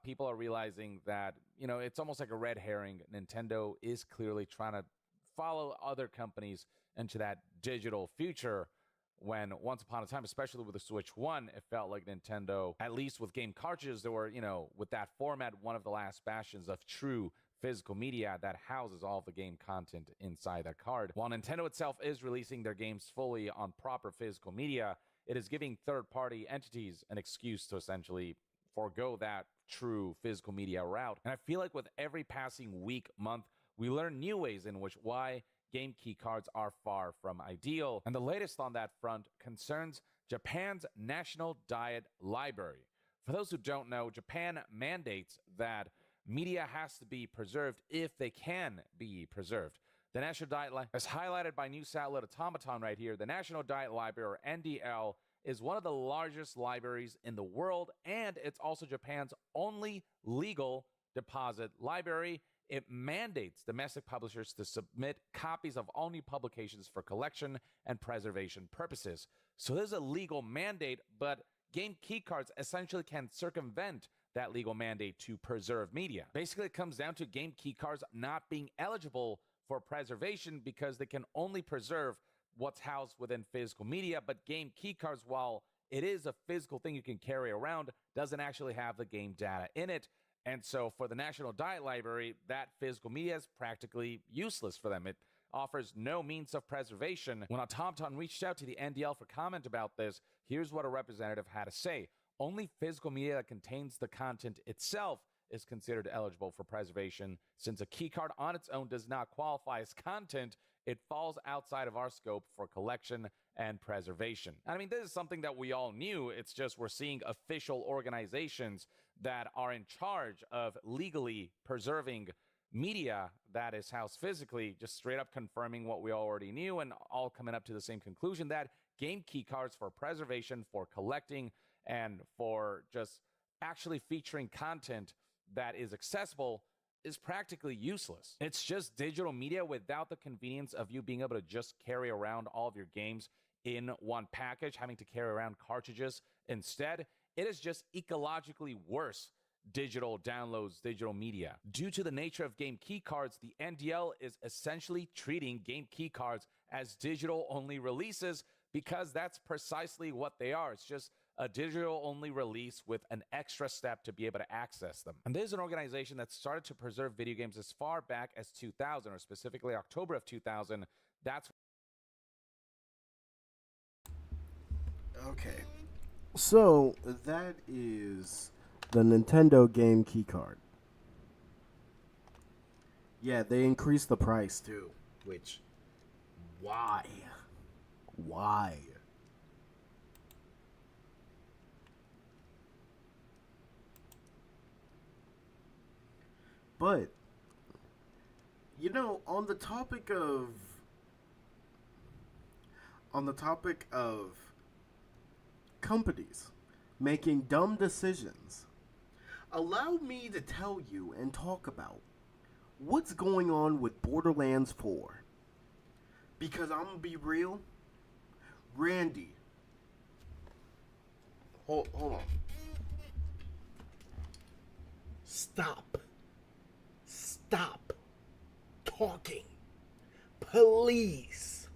people are realizing that, it's almost like a red herring. Nintendo is clearly trying to follow other companies into that digital future, when once upon a time, especially with the Switch 1, it felt like Nintendo, at least with game cartridges, they were, with that format, one of the last bastions of true physical media that houses all of the game content inside that card. While Nintendo itself is releasing their games fully on proper physical media, it is giving third-party entities an excuse to essentially forego that true physical media route. And I feel like with every passing week, month, we learn new ways in which why game key cards are far from ideal. And the latest on that front concerns Japan's National Diet Library. For those who don't know, Japan mandates that media has to be preserved if they can be preserved. The National Diet Library, as highlighted by news outlet Automaton right here, the National Diet Library, or NDL, is one of the largest libraries in the world, and it's also Japan's only legal deposit library. It mandates domestic publishers to submit copies of all new publications for collection and preservation purposes. So there's a legal mandate, but game key cards essentially can circumvent that legal mandate to preserve media. Basically, it comes down to game key cards not being eligible for preservation because they can only preserve what's housed within physical media, but game key cards, while it is a physical thing you can carry around, doesn't actually have the game data in it. And so for the National Diet Library, that physical media is practically useless for them. It offers no means of preservation. When Automaton reached out to the NDL for comment about this, here's what a representative had to say. Only physical media that contains the content itself is considered eligible for preservation, since a keycard on its own does not qualify as content. it falls outside of our scope for collection and preservation. I mean, this is something that we all knew. It's just we're seeing official organizations that are in charge of legally preserving media that is housed physically, just straight up confirming what we already knew and all coming up to the same conclusion that game key cards for preservation, for collecting, and for just actually featuring content that is accessible is practically useless. It's just digital media without the convenience of you being able to just carry around all of your games in one package, having to carry around cartridges instead. It is just ecologically worse digital downloads, digital media. Due to the nature of game key cards, the NDL is essentially treating game key cards as digital only releases because that's precisely what they are. It's just a digital only release with an extra step to be able to access them. And there's an organization that started to preserve video games as far back as 2000, or specifically October of 2000. That's Okay. So that is the Nintendo game key card. Yeah, they increased the price too. Which, why? Why? But, you know, on the topic of companies making dumb decisions, allow me to tell you and talk about what's going on with Borderlands 4. Because I'm gonna be real, Randy. Hold on. Stop talking. Please.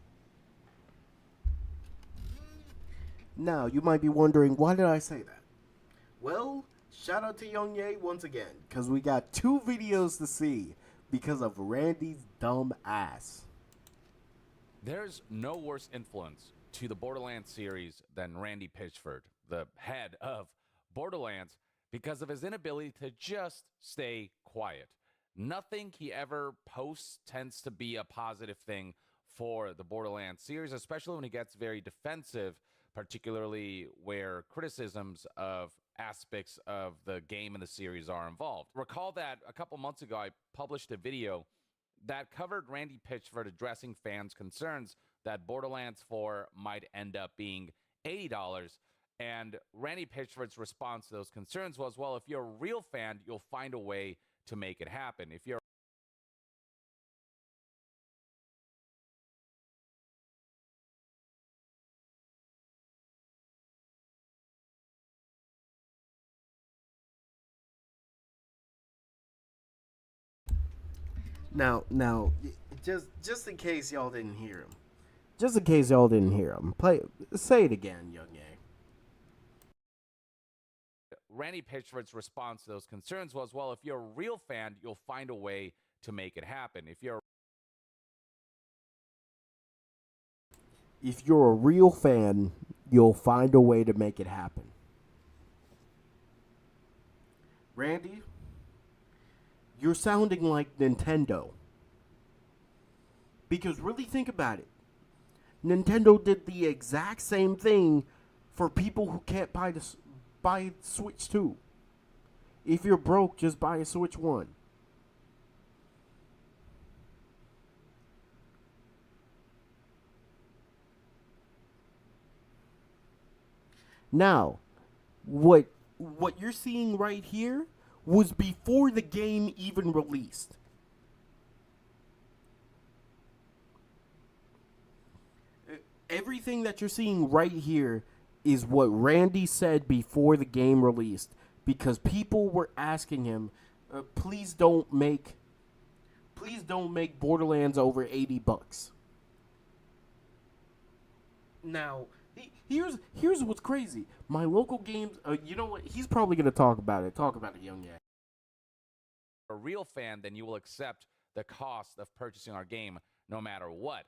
Now, you might be wondering, why did I say that? Well, shout out to Young Ye once again, because we got 2 videos to see because of Randy's dumb ass. There's no worse influence to the Borderlands series than Randy Pitchford, the head of Borderlands, because of his inability to just stay quiet. Nothing he ever posts tends to be a positive thing for the Borderlands series, especially when he gets very defensive, particularly where criticisms of aspects of the game and the series are involved. Recall that a couple months ago, I published a video that covered Randy Pitchford addressing fans' concerns that Borderlands 4 might end up being $80. And Randy Pitchford's response to those concerns was, well, if you're a real fan, you'll find a way to make it happen. If you're Now, just in case y'all didn't hear him. Just in case y'all didn't hear him. Say it again, Young Ye. Randy Pitchford's response to those concerns was, well, if you're a real fan, you'll find a way to make it happen. If you're a real fan, you'll find a way to make it happen. Randy, you're sounding like Nintendo. Because really think about it. Nintendo did the exact same thing for people who can't buy Switch 2. If you're broke, just buy a Switch 1. Now, what you're seeing right here was before the game even released. Everything that you're seeing right here is what Randy said before the game released, because people were asking him, please don't make Borderlands over $80. Now, here's what's crazy. My local games, you know what? He's probably gonna talk about it. Talk about it, Young Ye. a real fan, then you will accept the cost of purchasing our game no matter what.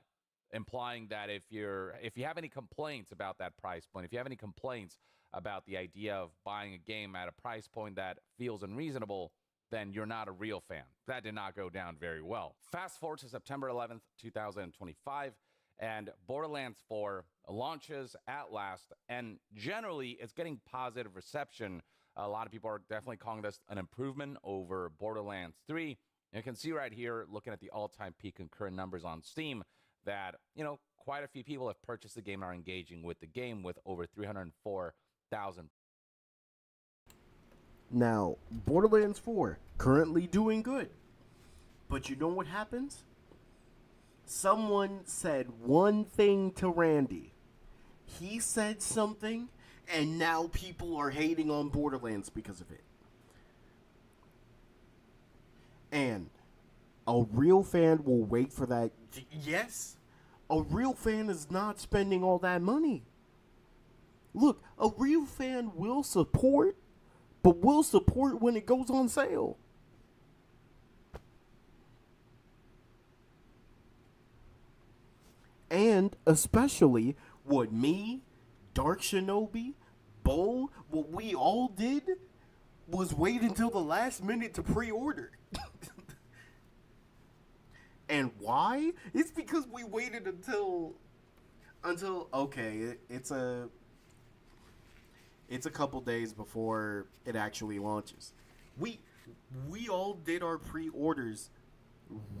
Implying that if you have any complaints about that price point, if you have any complaints about the idea of buying a game at a price point that feels unreasonable, then you're not a real fan. That did not go down very well. Fast forward to September 11th, 2025, and Borderlands 4 launches at last, and generally it's getting positive reception. A lot of people are definitely calling this an improvement over Borderlands 3. You can see right here, looking at the all-time peak concurrent numbers on Steam, that, quite a few people have purchased the game and are engaging with the game with over 304,000. Now, Borderlands 4, currently doing good. But you know what happens? Someone said one thing to Randy. He said something, and now people are hating on Borderlands because of it. And a real fan will wait for that. Yes, a real fan is not spending all that money. Look, a real fan will support, but will support when it goes on sale. And especially what me, Dark Shinobi, Bull, what we all did was wait until the last minute to pre-order. And why? It's because we waited until okay, it's a couple days before it actually launches. We all did our pre-orders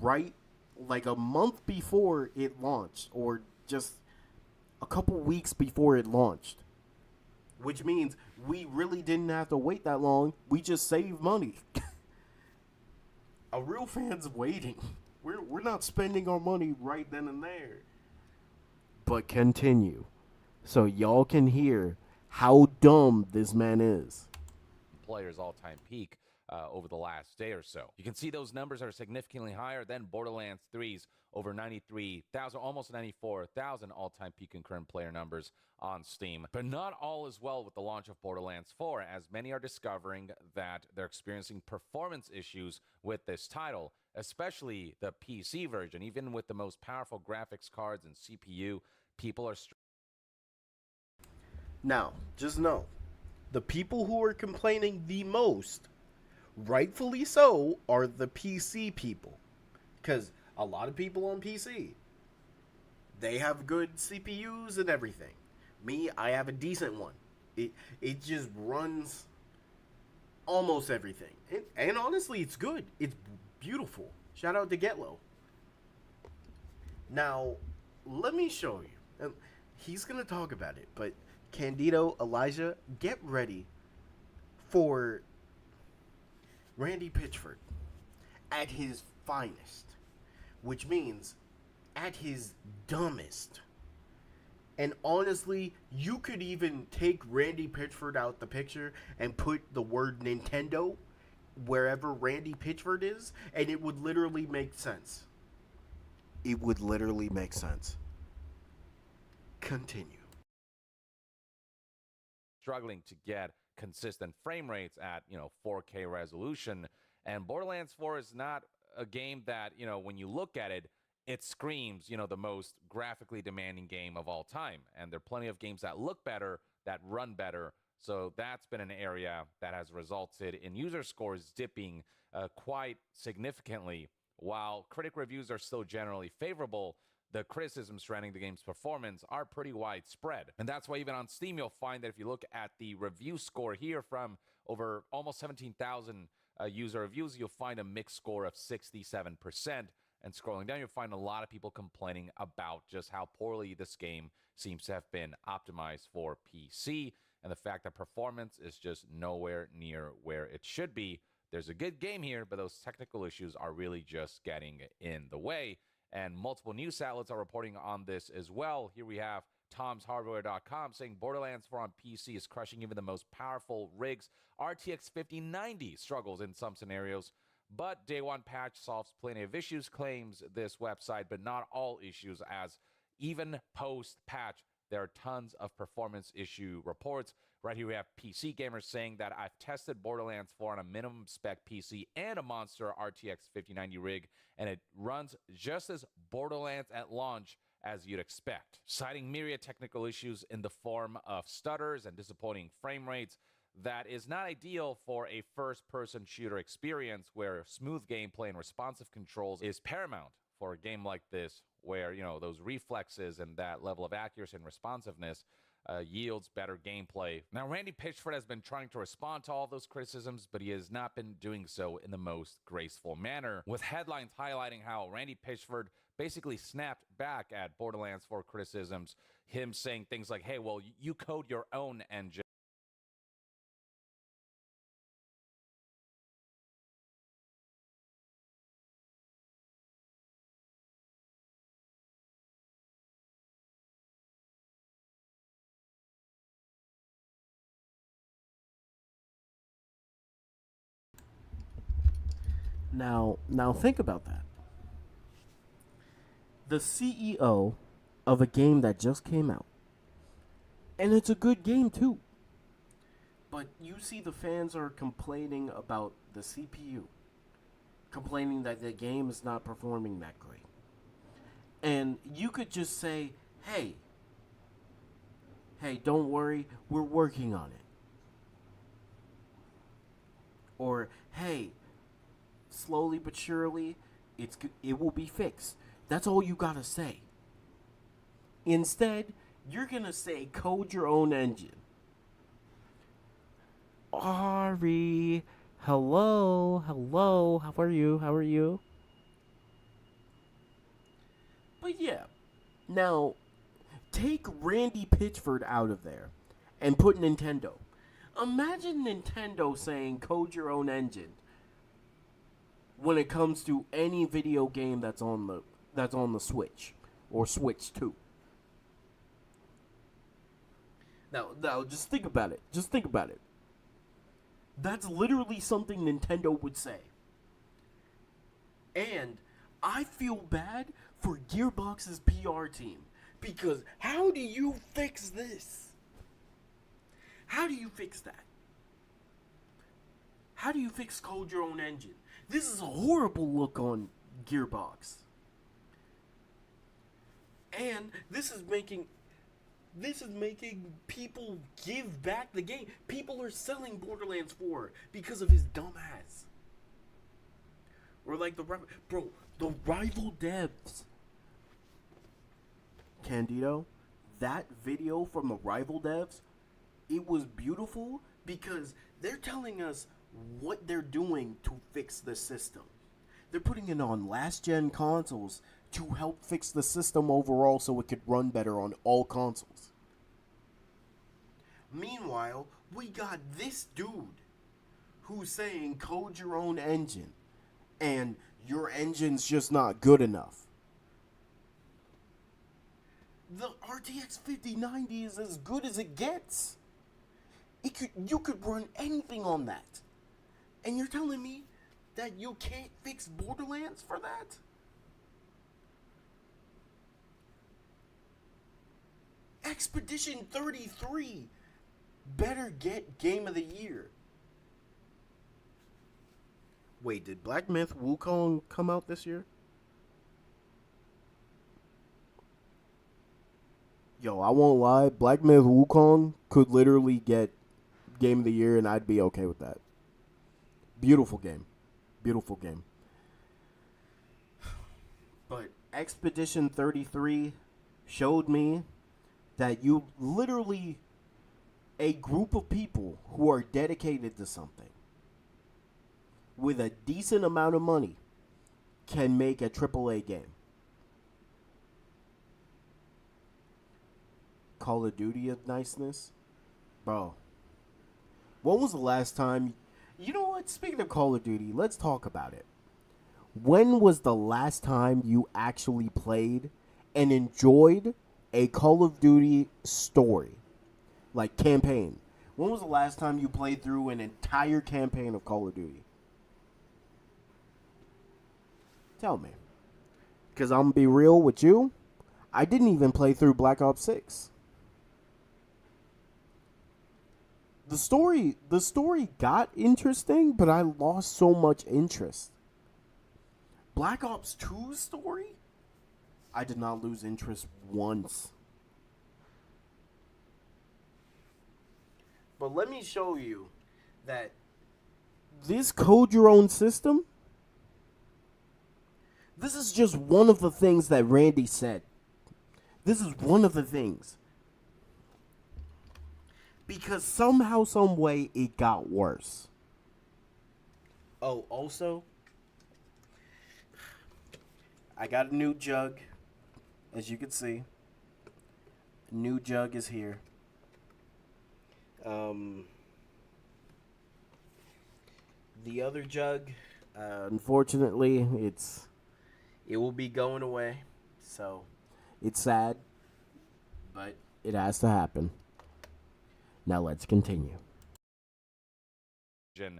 right like a month before it launched, or just a couple weeks before it launched. Which means we really didn't have to wait that long. We just saved money. A real fan's waiting. We're not spending our money right then and there. But continue, so y'all can hear how dumb this man is. Players' all-time peak over the last day or so. You can see those numbers are significantly higher than Borderlands 3's over 93,000, almost 94,000 all-time peak concurrent player numbers on Steam. But not all is well with the launch of Borderlands 4, as many are discovering that they're experiencing performance issues with this title, especially the PC version. Even with the most powerful graphics cards and CPU, people are Now, just know, the people who are complaining the most, rightfully so, are the PC people. Because a lot of people on PC, they have good CPUs and everything. Me, I have a decent one. It just runs almost everything. And honestly, it's good. It's beautiful. Shout out to Getlow. Now, let me show you. He's going to talk about it, but Candido, Elijah, get ready for Randy Pitchford at his finest, which means at his dumbest. And honestly, you could even take Randy Pitchford out the picture and put the word Nintendo wherever Randy Pitchford is, and it would literally make sense. It would literally make sense. Continue. struggling to get consistent frame rates at 4K resolution. And Borderlands 4 is not a game that, when you look at it, it screams, the most graphically demanding game of all time. And there are plenty of games that look better, that run better. So that's been an area that has resulted in user scores dipping quite significantly. While critic reviews are still generally favorable, the criticisms surrounding the game's performance are pretty widespread. And that's why even on Steam, you'll find that if you look at the review score here from over almost 17,000 user reviews, you'll find a mixed score of 67%. And scrolling down, you'll find a lot of people complaining about just how poorly this game seems to have been optimized for PC, and the fact that performance is just nowhere near where it should be. There's a good game here, but those technical issues are really just getting in the way. And multiple news outlets are reporting on this as well. Here we have Tom'sHardware.com saying Borderlands 4 on PC is crushing even the most powerful rigs. RTX 5090 struggles in some scenarios, but Day One patch solves plenty of issues, claims this website, but not all issues, as even post-patch, there are tons of performance issue reports. Right here we have PC Gamers saying that I've tested Borderlands 4 on a minimum spec PC and a monster RTX 5090 rig, and it runs just as Borderlands at launch as you'd expect. Citing myriad technical issues in the form of stutters and disappointing frame rates, that is not ideal for a first-person shooter experience where smooth gameplay and responsive controls is paramount for a game like this, where, you know, those reflexes and that level of accuracy and responsiveness yields better gameplay. Now, Randy Pitchford has been trying to respond to all those criticisms, but he has not been doing so in the most graceful manner, with headlines highlighting how Randy Pitchford basically snapped back at Borderlands 4 criticisms, him saying things like, hey, well, you code your own engine. Now think about that. The CEO of a game that just came out, and it's a good game too. But you see the fans are complaining about the CPU, complaining that the game is not performing that great. And you could just say, hey, don't worry, we're working on it. Or, hey, slowly but surely, it will be fixed. That's all you gotta say. Instead, you're gonna say code your own engine. Ari, hello, how are you? But yeah, now take Randy Pitchford out of there and put Nintendo. Imagine Nintendo saying code your own engine when it comes to any video game that's on the Switch or Switch 2. Now just think about it. That's literally something Nintendo would say. And I feel bad for Gearbox's PR team, because how do you fix this? How do you fix that? How do you fix code your own engine? This is a horrible look on Gearbox. And this is making people give back the game. People are selling Borderlands 4 because of his dumb ass. Or like the rival devs. Candido, that video from the rival devs, it was beautiful because they're telling us what they're doing to fix the system. They're putting it on last-gen consoles to help fix the system overall so it could run better on all consoles. Meanwhile, we got this dude who's saying code your own engine and your engine's just not good enough. The RTX 5090 is as good as it gets. You could run anything on that. And you're telling me that you can't fix Borderlands for that? Expedition 33 better get Game of the Year. Wait, did Black Myth Wukong come out this year? Yo, I won't lie, Black Myth Wukong could literally get Game of the Year and I'd be okay with that. Beautiful game. But Expedition 33 showed me that you literally, a group of people who are dedicated to something with a decent amount of money can make a AAA game. Call of Duty of niceness? Bro. When was the last time... You know what? Speaking of Call of Duty, let's talk about it. When was the last time you actually played and enjoyed a Call of Duty story? Like, campaign. When was the last time you played through an entire campaign of Call of Duty? Tell me. Because I'm going to be real with you. I didn't even play through Black Ops 6. The story got interesting, but I lost so much interest. Black Ops 2's story? I did not lose interest once. But let me show you that this code your own system, this is just one of the things that Randy said. This is one of the things. Because somehow, some way, it got worse. Oh, also, I got a new jug. As you can see, a new jug is here. The other jug, unfortunately, it will be going away. So, it's sad, but it has to happen. Now let's continue.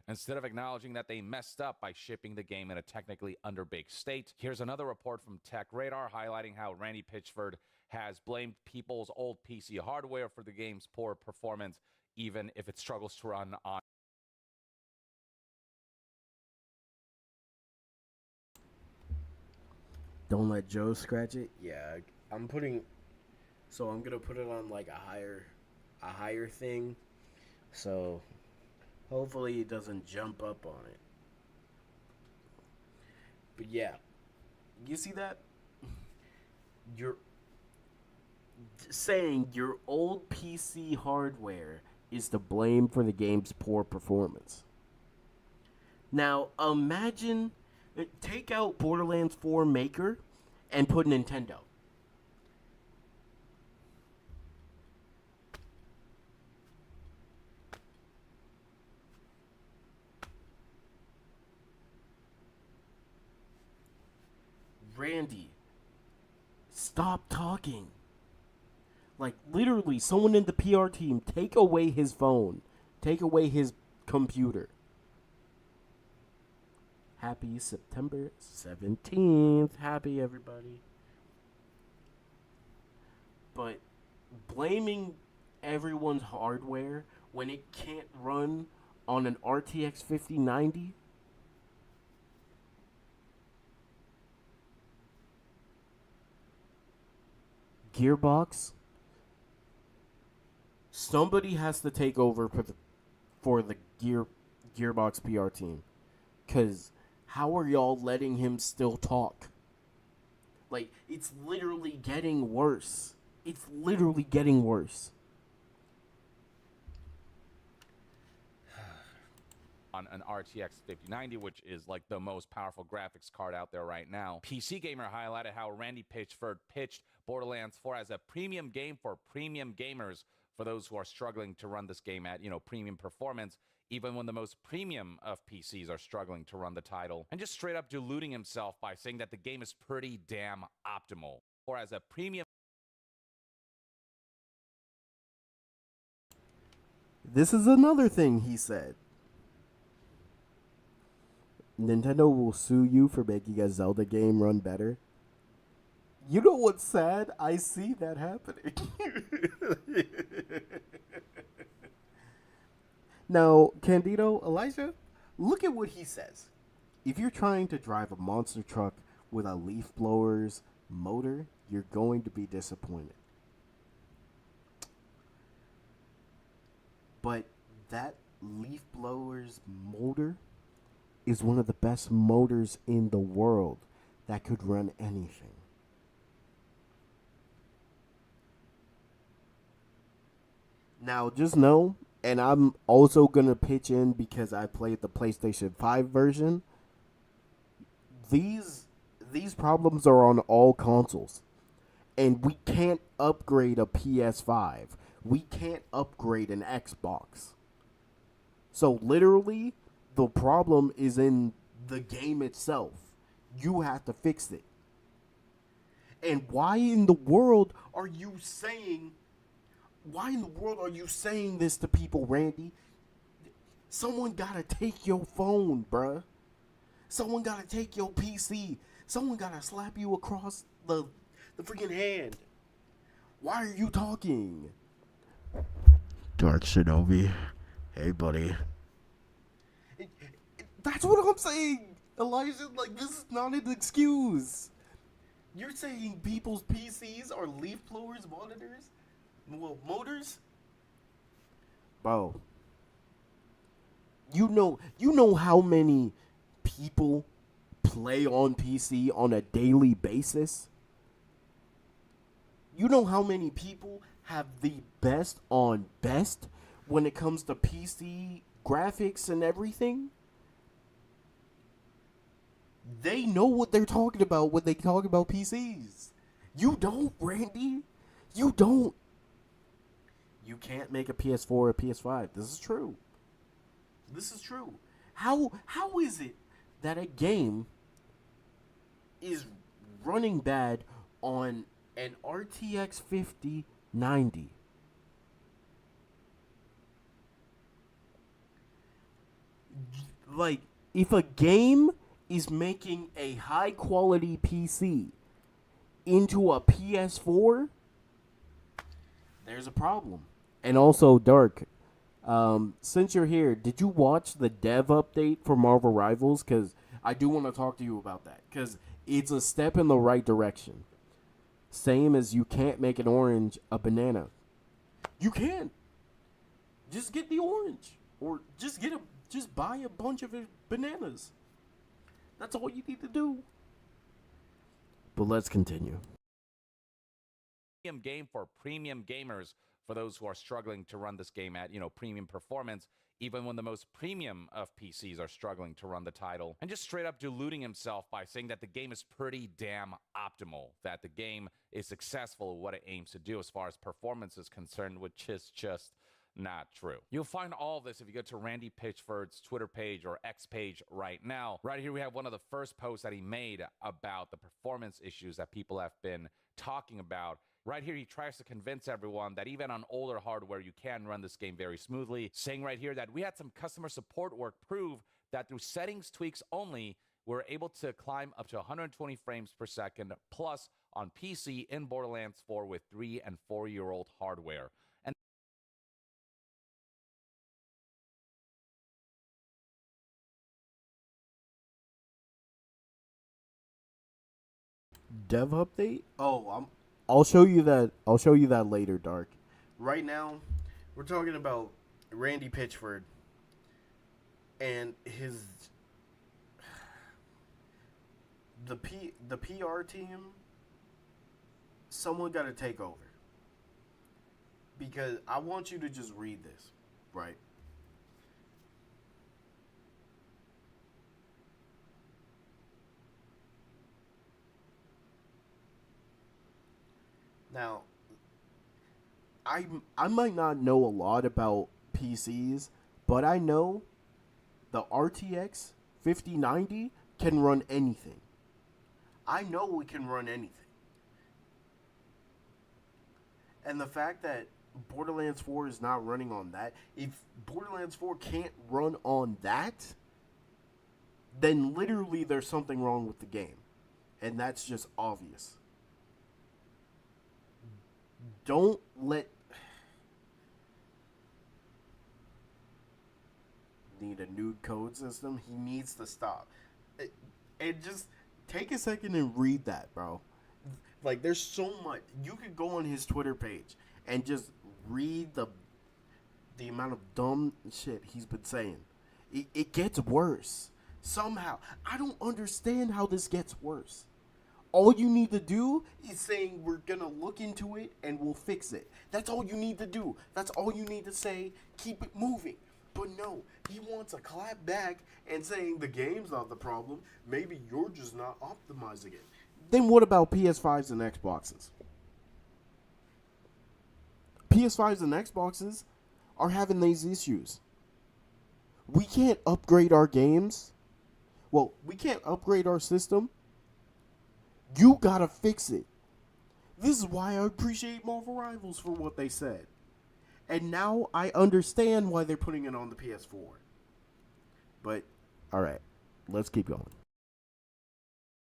Instead of acknowledging that they messed up by shipping the game in a technically underbaked state, here's another report from Tech Radar highlighting how Randy Pitchford has blamed people's old PC hardware for the game's poor performance, even if it struggles to run on. Don't let Joe scratch it. Yeah, I'm putting. So I'm gonna put it on like a higher thing. So hopefully it doesn't jump up on it. But yeah, you see that? You're saying your old PC hardware is to blame for the game's poor performance. Now imagine, take out Borderlands 4 Maker and put Nintendo. Randy, stop talking. Like, literally, someone in the PR team, take away his phone. Take away his computer. Happy September 17th. Happy, everybody. But blaming everyone's hardware when it can't run on an RTX 5090? Gearbox? Somebody has to take over for the Gearbox PR team. Because how are y'all letting him still talk? Like, it's literally getting worse. It's literally getting worse. On an RTX 5090, which is like the most powerful graphics card out there right now. PC Gamer highlighted how Randy Pitchford pitched Borderlands 4 as a premium game for premium gamers, for those who are struggling to run this game at, premium performance, even when the most premium of PCs are struggling to run the title, and just straight up deluding himself by saying that the game is pretty damn optimal. Or as a premium. This is another thing he said. Nintendo will sue you for making a Zelda game run better. You know what's sad? I see that happening. Now, Candido, Elijah, look at what he says. If you're trying to drive a monster truck with a leaf blower's motor, you're going to be disappointed. But that leaf blower's motor is one of the best motors in the world that could run anything. Now, just know, and I'm also going to pitch in because I played the PlayStation 5 version, these problems are on all consoles. And we can't upgrade a PS5. We can't upgrade an Xbox. So literally, the problem is in the game itself. You have to fix it. And why in the world are you saying this to people, Randy? Someone gotta take your phone, bruh. Someone gotta take your PC. Someone gotta slap you across the freaking hand. Why are you talking? Dark Shinobi. Hey, buddy. That's what I'm saying, Elijah. Like, this is not an excuse. You're saying people's PCs are leaf blowers, monitors? Well, motors? Bro, You know how many people play on PC on a daily basis? You know how many people have the best on best when it comes to PC graphics and everything? They know what they're talking about when they talk about PCs. You don't, Randy. You don't. You can't make a PS4 or a PS5. This is true. This is true. How is it that a game is running bad on an RTX 5090? Like, if a game is making a high quality PC into a PS4, there's a problem. And also, Dark, since you're here, did you watch the dev update for Marvel Rivals? Because I do want to talk to you about that. Because it's a step in the right direction. Same as you can't make an orange a banana. You can. Just get the orange. Or just buy a bunch of bananas. That's all you need to do. But let's continue. Premium game for premium gamers, for those who are struggling to run this game at, premium performance, even when the most premium of PCs are struggling to run the title, and just straight up deluding himself by saying that the game is pretty damn optimal, that the game is successful at what it aims to do as far as performance is concerned, which is just not true. You'll find all of this if you go to Randy Pitchford's Twitter page or X page right now. Right here we have one of the first posts that he made about the performance issues that people have been talking about. Right here, he tries to convince everyone that even on older hardware, you can run this game very smoothly, saying right here that we had some customer support work prove that through settings tweaks only, we're able to climb up to 120 frames per second, plus on PC in Borderlands 4 with 3- and 4-year-old hardware. And Dev update? I'll show you that. I'll show you that later, Dark. Right now, we're talking about Randy Pitchford and the PR team. Someone got to take over, because I want you to just read this, right? Now, I might not know a lot about PCs, but I know the RTX 5090 can run anything. I know it can run anything. And the fact that Borderlands 4 is not running on that, if Borderlands 4 can't run on that, then literally there's something wrong with the game. And that's just obvious. Don't let... Need a nude code system? He needs to stop. And just take a second and read that, bro. Like, there's so much. You could go on his Twitter page and just read the amount of dumb shit he's been saying. It gets worse. Somehow. I don't understand how this gets worse. All you need to do is saying we're going to look into it and we'll fix it. That's all you need to do. That's all you need to say. Keep it moving. But no, he wants a clap back and saying the game's not the problem. Maybe you're just not optimizing it. Then what about PS5s and Xboxes? PS5s and Xboxes are having these issues. We can't upgrade our games. Well, we can't upgrade our system. You gotta fix it. This is why I appreciate Marvel Rivals for what they said. And now I understand why they're putting it on the PS4. But, alright, let's keep going.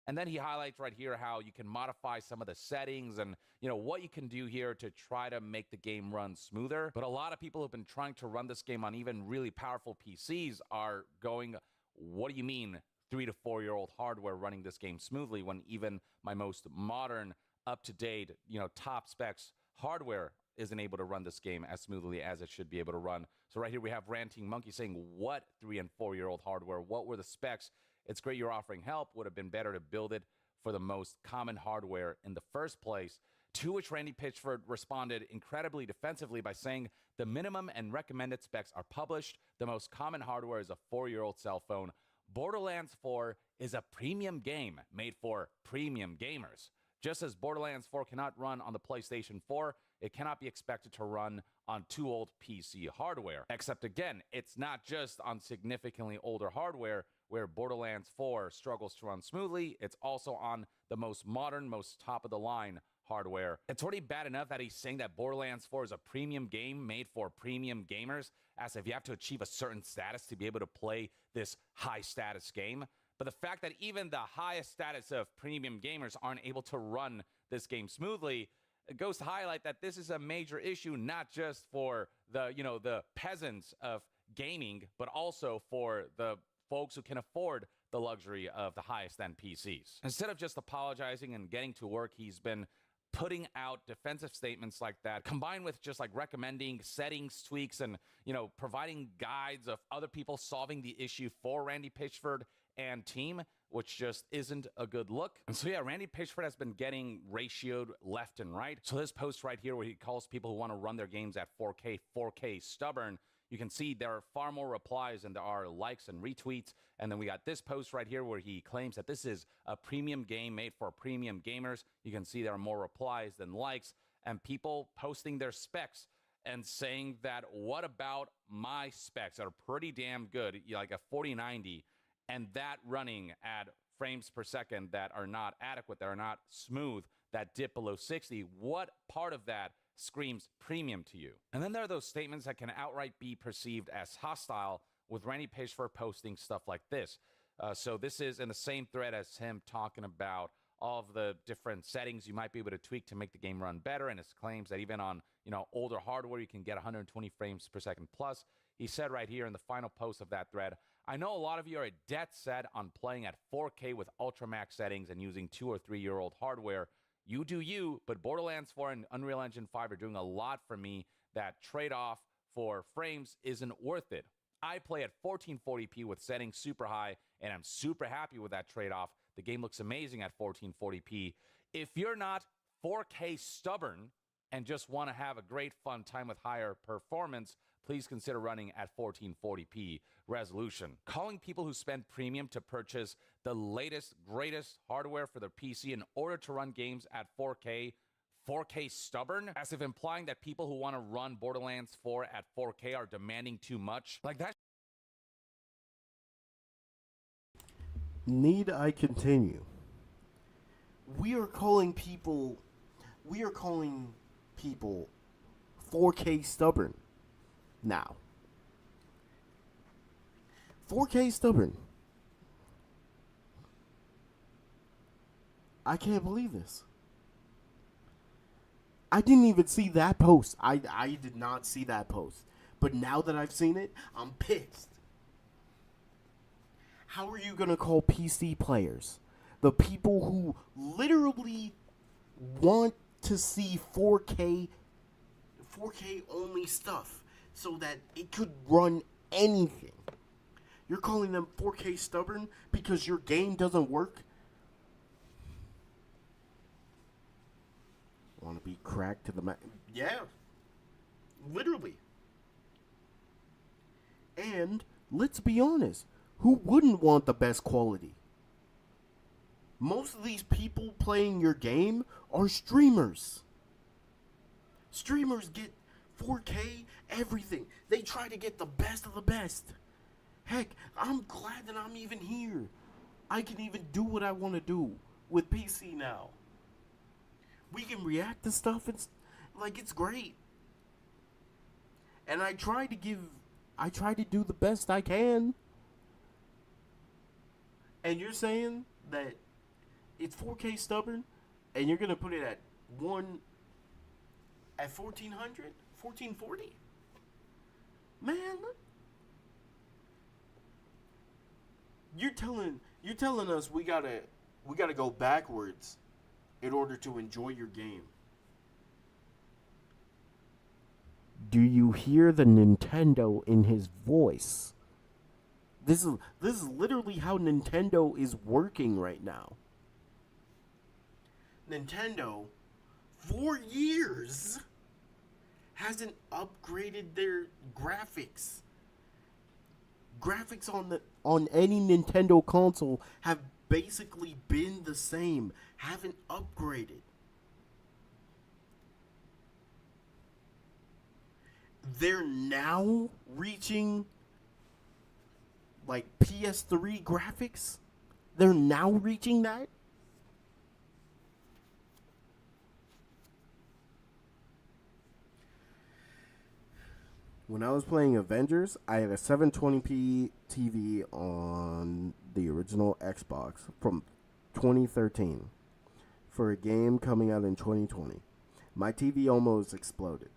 And then he highlights right here how you can modify some of the settings and, what you can do here to try to make the game run smoother. But a lot of people who've been trying to run this game on even really powerful PCs are going, what do you mean 3- to 4-year-old hardware running this game smoothly when even my most modern, up-to-date, top specs hardware isn't able to run this game as smoothly as it should be able to run. So right here we have Ranting Monkey saying, what 3 and 4-year-old hardware? What were the specs? It's great you're offering help. Would have been better to build it for the most common hardware in the first place. To which Randy Pitchford responded incredibly defensively by saying, the minimum and recommended specs are published. The most common hardware is a 4-year-old cell phone. Borderlands 4 is a premium game made for premium gamers. Just as Borderlands 4 cannot run on the PlayStation 4, it cannot be expected to run on too old PC hardware. Except again, it's not just on significantly older hardware where Borderlands 4 struggles to run smoothly, it's also on the most modern, most top-of-the-line hardware. It's already bad enough that he's saying that Borderlands 4 is a premium game made for premium gamers, as if you have to achieve a certain status to be able to play this high-status game. But the fact that even the highest status of premium gamers aren't able to run this game smoothly, it goes to highlight that this is a major issue, not just for the peasants of gaming, but also for the folks who can afford the luxury of the highest end PCs. Instead of just apologizing and getting to work, he's been putting out defensive statements like that, combined with just like recommending settings, tweaks, and providing guides of other people solving the issue for Randy Pitchford and team, which just isn't a good look. And so yeah, Randy Pitchford has been getting ratioed left and right. So this post right here where he calls people who want to run their games at 4K stubborn, you can see there are far more replies than there are likes and retweets. And then we got this post right here where he claims that this is a premium game made for premium gamers. You can see there are more replies than likes, and people posting their specs and saying that, what about my specs that are pretty damn good, like a 4090, and that running at frames per second that are not adequate, that are not smooth, that dip below 60. What part of that screams premium to you? And then there are those statements that can outright be perceived as hostile, with Randy Pitchford posting stuff like this. So this is in the same thread as him talking about all of the different settings you might be able to tweak to make the game run better, and his claims that even on older hardware you can get 120 frames per second plus. He said right here in the final post of that thread, I know a lot of you are dead set on playing at 4K with ultra max settings and using 2 or 3-year-old hardware. You do you, but Borderlands 4 and Unreal Engine 5 are doing a lot for me. That trade-off for frames isn't worth it. I play at 1440p with settings super high, and I'm super happy with that trade-off. The game looks amazing at 1440p. If you're not 4K stubborn and just want to have a great fun time with higher performance, please consider running at 1440p resolution. Calling people who spend premium to purchase the latest, greatest hardware for their PC in order to run games at 4K stubborn, as if implying that people who want to run Borderlands 4 at 4K are demanding too much. Like that. Need I continue? We are calling people 4K stubborn now. 4K stubborn. I can't believe this. I didn't even see that post. I did not see that post. But now that I've seen it, I'm pissed. How are you going to call PC players, the people who literally want to see 4K only stuff so that it could run anything? You're calling them 4K stubborn because your game doesn't work? Want to be cracked to the max? Yeah. Literally. And let's be honest, who wouldn't want the best quality? Most of these people playing your game are streamers. Streamers get 4K everything. They try to get the best of the best. Heck, I'm glad that I'm even here. I can even do what I want to do with PC now. We can react to stuff. It's great. And I try to do the best I can. And you're saying that it's 4K stubborn, and you're gonna put it at 1400, 1440? Man, you're telling us we gotta go backwards in order to enjoy your game. Do you hear the Nintendo in his voice? This is literally how Nintendo is working right now. Nintendo, for years, hasn't upgraded their graphics. Graphics on any Nintendo console have basically been the same, haven't upgraded. They're now reaching like PS3 graphics. They're now reaching that. When I was playing Avengers, I had a 720p TV on the original Xbox from 2013 for a game coming out in 2020. My TV almost exploded.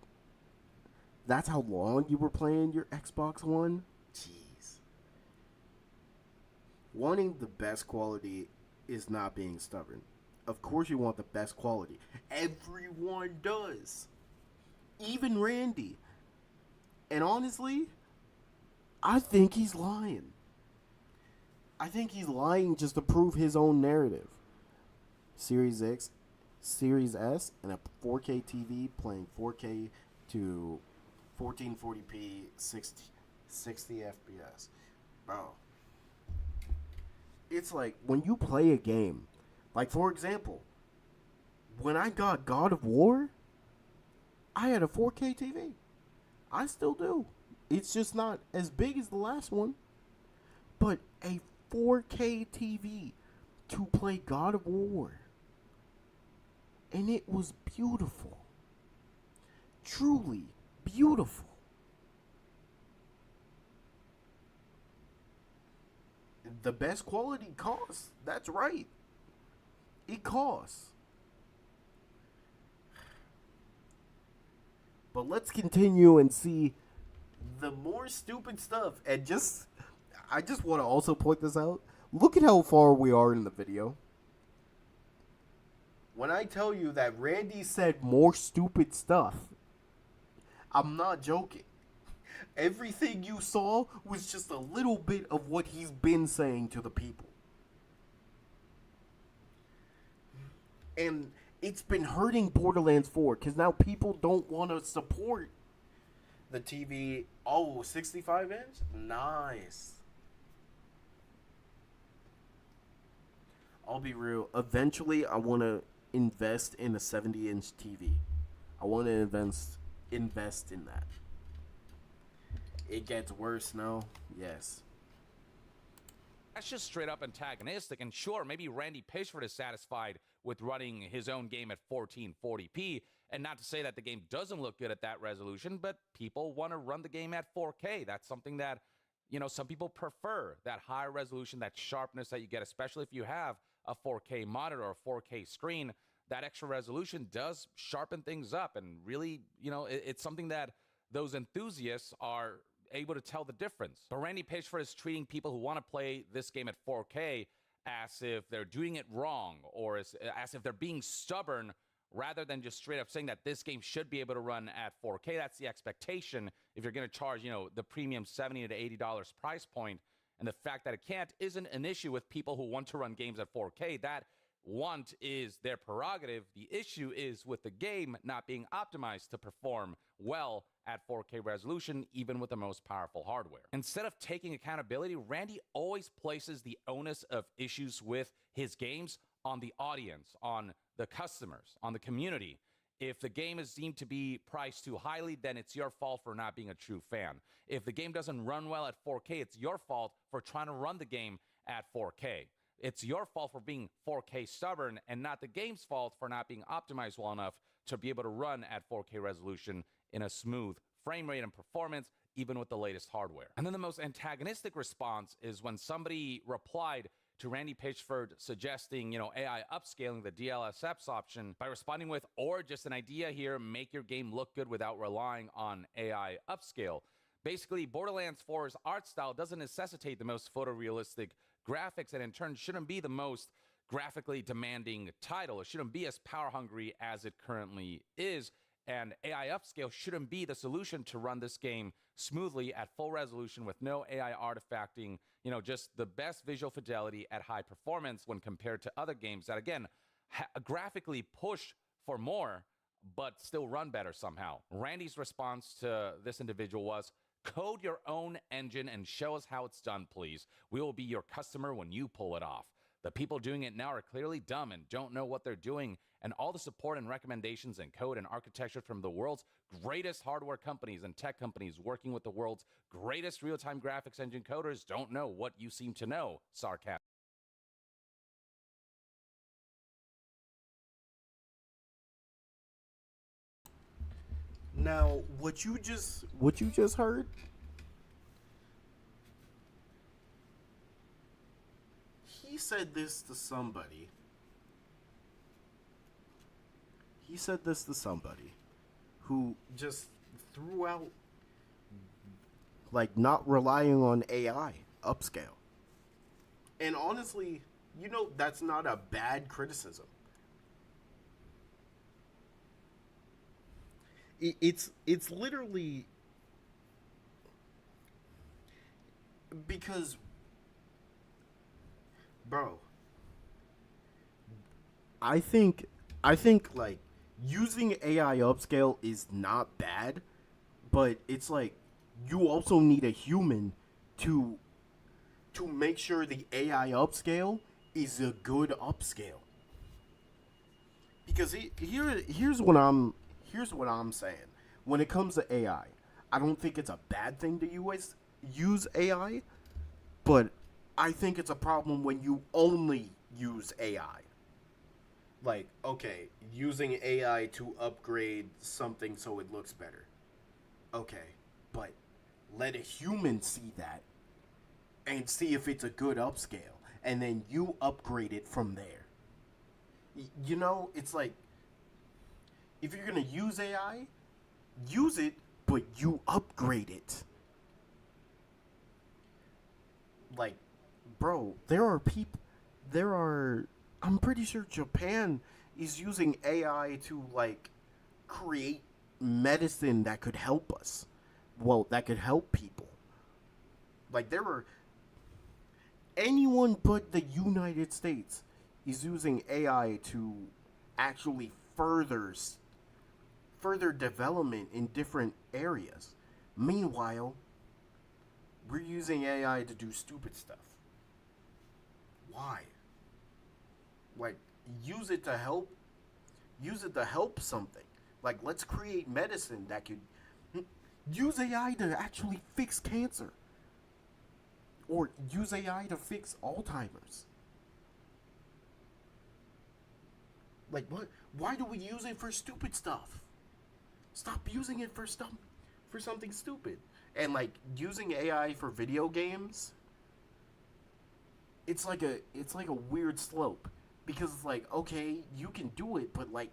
That's how long you were playing your Xbox One? Jeez. Wanting the best quality is not being stubborn. Of course you want the best quality. Everyone does. Even Randy. And honestly, I think he's lying. I think he's lying just to prove his own narrative. Series X, Series S, and a 4K TV playing 4K to 1440p 60 FPS. Bro. It's like when you play a game, like for example, when I got God of War, I had a 4K TV. I still do. It's just not as big as the last one. But a 4K TV to play God of War. And it was beautiful. Truly beautiful. The best quality costs. That's right. It costs. But let's continue and see the more stupid stuff. And I just want to also point this out. Look at how far we are in the video. When I tell you that Randy said more stupid stuff, I'm not joking. Everything you saw was just a little bit of what he's been saying to the people. And it's been hurting Borderlands 4 because now people don't want to support the TV. Oh, 65 inch? Nice. I'll be real. Eventually, I want to invest in a 70-inch TV. I want to invest in that. It gets worse now. Yes. That's just straight up antagonistic. And sure, maybe Randy Pitchford is satisfied with running his own game at 1440p. And not to say that the game doesn't look good at that resolution, but people want to run the game at 4K. That's something that, some people prefer, that high resolution, that sharpness that you get, especially if you have a 4K monitor or a 4K screen. That extra resolution does sharpen things up. And really, it's something that those enthusiasts are able to tell the difference. But Randy Pitchford is treating people who want to play this game at 4K as if they're doing it wrong, or as if they're being stubborn, rather than just straight up saying that this game should be able to run at 4K. That's the expectation if you're going to charge, the premium $70 to $80 price point. And the fact that it can't isn't an issue with people who want to run games at 4K. That want is their prerogative. The issue is with the game not being optimized to perform well at 4K resolution, even with the most powerful hardware. Instead of taking accountability, Randy always places the onus of issues with his games on the audience, on the customers, on the community. If the game is deemed to be priced too highly, then it's your fault for not being a true fan. If the game doesn't run well at 4K, it's your fault for trying to run the game at 4K. It's your fault for being 4K stubborn, and not the game's fault for not being optimized well enough to be able to run at 4K resolution in a smooth frame rate and performance, even with the latest hardware. And then the most antagonistic response is when somebody replied to Randy Pitchford suggesting, AI upscaling the DLSS option by responding with, or just an idea here, make your game look good without relying on AI upscale. Basically, Borderlands 4's art style doesn't necessitate the most photorealistic graphics, and in turn shouldn't be the most graphically demanding title. It shouldn't be as power hungry as it currently is. And AI upscale shouldn't be the solution to run this game smoothly at full resolution with no AI artifacting, just the best visual fidelity at high performance when compared to other games that, again, graphically push for more, but still run better somehow. Randy's response to this individual was, code your own engine and show us how it's done, please. We will be your customer when you pull it off. The people doing it now are clearly dumb and don't know what they're doing, and all the support and recommendations and code and architecture from the world's greatest hardware companies and tech companies working with the world's greatest real-time graphics engine coders don't know what you seem to know. Sarcasm. Now, what you just heard, he said this to somebody. He said this to somebody who just threw out, like, not relying on AI upscale. And honestly, that's not a bad criticism. It's literally because, bro, I think like using AI upscale is not bad, but it's like you also need a human to make sure the AI upscale is a good upscale. Because here's what I'm saying. When it comes to AI, I don't think it's a bad thing to use AI, but I think it's a problem when you only use AI. Like, okay, using AI to upgrade something so it looks better. Okay, but let a human see that and see if it's a good upscale, and then you upgrade it from there. It's like, if you're gonna use AI, use it, but you upgrade it. Like, bro, I'm pretty sure Japan is using AI to, like, create medicine that could help us. Well, that could help people. Like, anyone but the United States is using AI to actually further development in different areas. Meanwhile, we're using AI to do stupid stuff. Why? Like, use it to help something. Like, let's create medicine that could use AI to actually fix cancer. Or use AI to fix Alzheimer's. Like, what? Why do we use it for stupid stuff? Stop using it for something stupid. And, like, using AI for video games, it's like a weird slope, because it's like, okay, you can do it, but, like,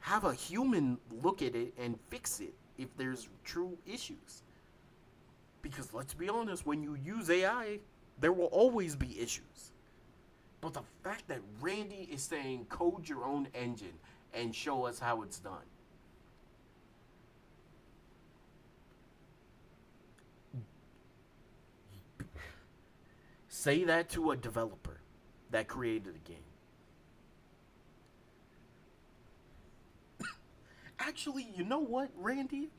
have a human look at it and fix it if there's true issues. Because let's be honest, when you use AI, there will always be issues. But the fact that Randy is saying code your own engine and show us how it's done. Say that to a developer that created a game. Actually, you know what, Randy?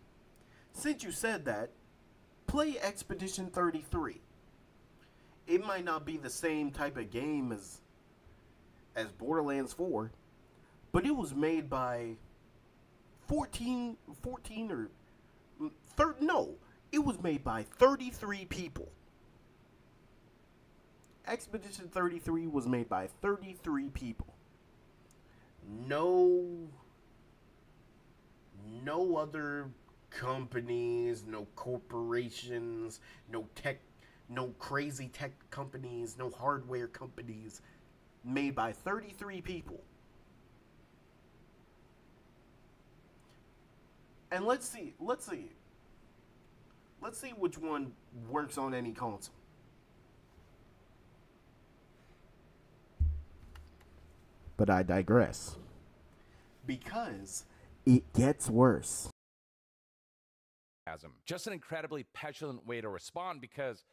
Since you said that, play Expedition 33. It might not be the same type of game as Borderlands 4, but it was made by 14 or it was made by 33 people. Expedition 33 was made by 33 people. No other companies, no corporations, no crazy tech companies, no hardware companies, made by 33 people. And let's see which one works on any console. But I digress. Because It gets worse. Just an incredibly petulant way to respond because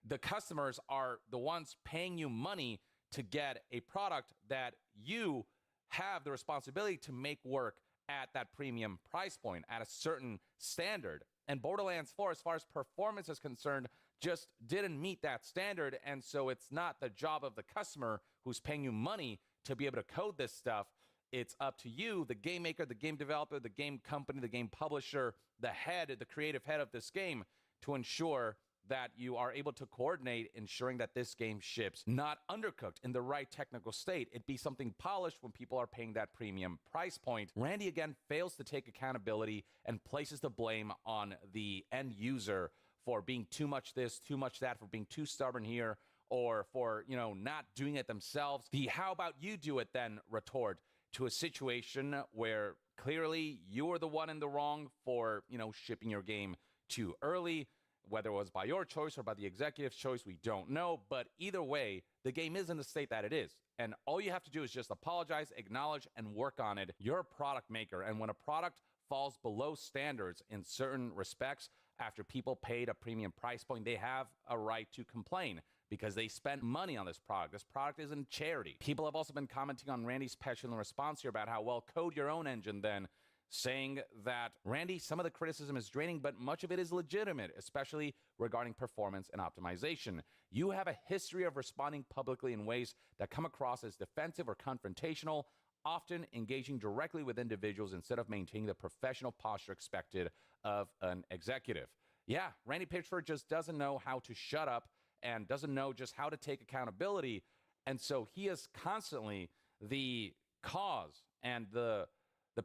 the customers are the ones paying you money to get a product that you have the responsibility to make work at that premium price point at a certain standard. And Borderlands 4, as far as performance is concerned, just didn't meet that standard. And so it's not the job of the customer who's paying you money to be able to code this stuff. It's up to you, the game maker, the game developer, the game company, the game publisher, the head, the creative head of this game, to ensure that you are able to coordinate ensuring that this game ships not undercooked in the right technical state. It be something polished when people are paying that premium price point. Randy again fails to take accountability and places the blame on the end user for being too much this, too much that, for being too stubborn here, or for, not doing it themselves. The "how about you do it then" retort to a situation where clearly you were the one in the wrong for, shipping your game too early. Whether it was by your choice or by the executive's choice, we don't know. But either way, the game is in the state that it is. And all you have to do is just apologize, acknowledge, and work on it. You're a product maker. And when a product falls below standards in certain respects, after people paid a premium price point, they have a right to complain because they spent money on this product. This product isn't charity. People have also been commenting on Randy's petulant response here about how, well, code your own engine then, saying that, Randy, some of the criticism is draining, but much of it is legitimate, especially regarding performance and optimization. You have a history of responding publicly in ways that come across as defensive or confrontational, often engaging directly with individuals instead of maintaining the professional posture expected of an executive. Yeah, Randy Pitchford just doesn't know how to shut up and doesn't know just how to take accountability. And so he is constantly the cause and the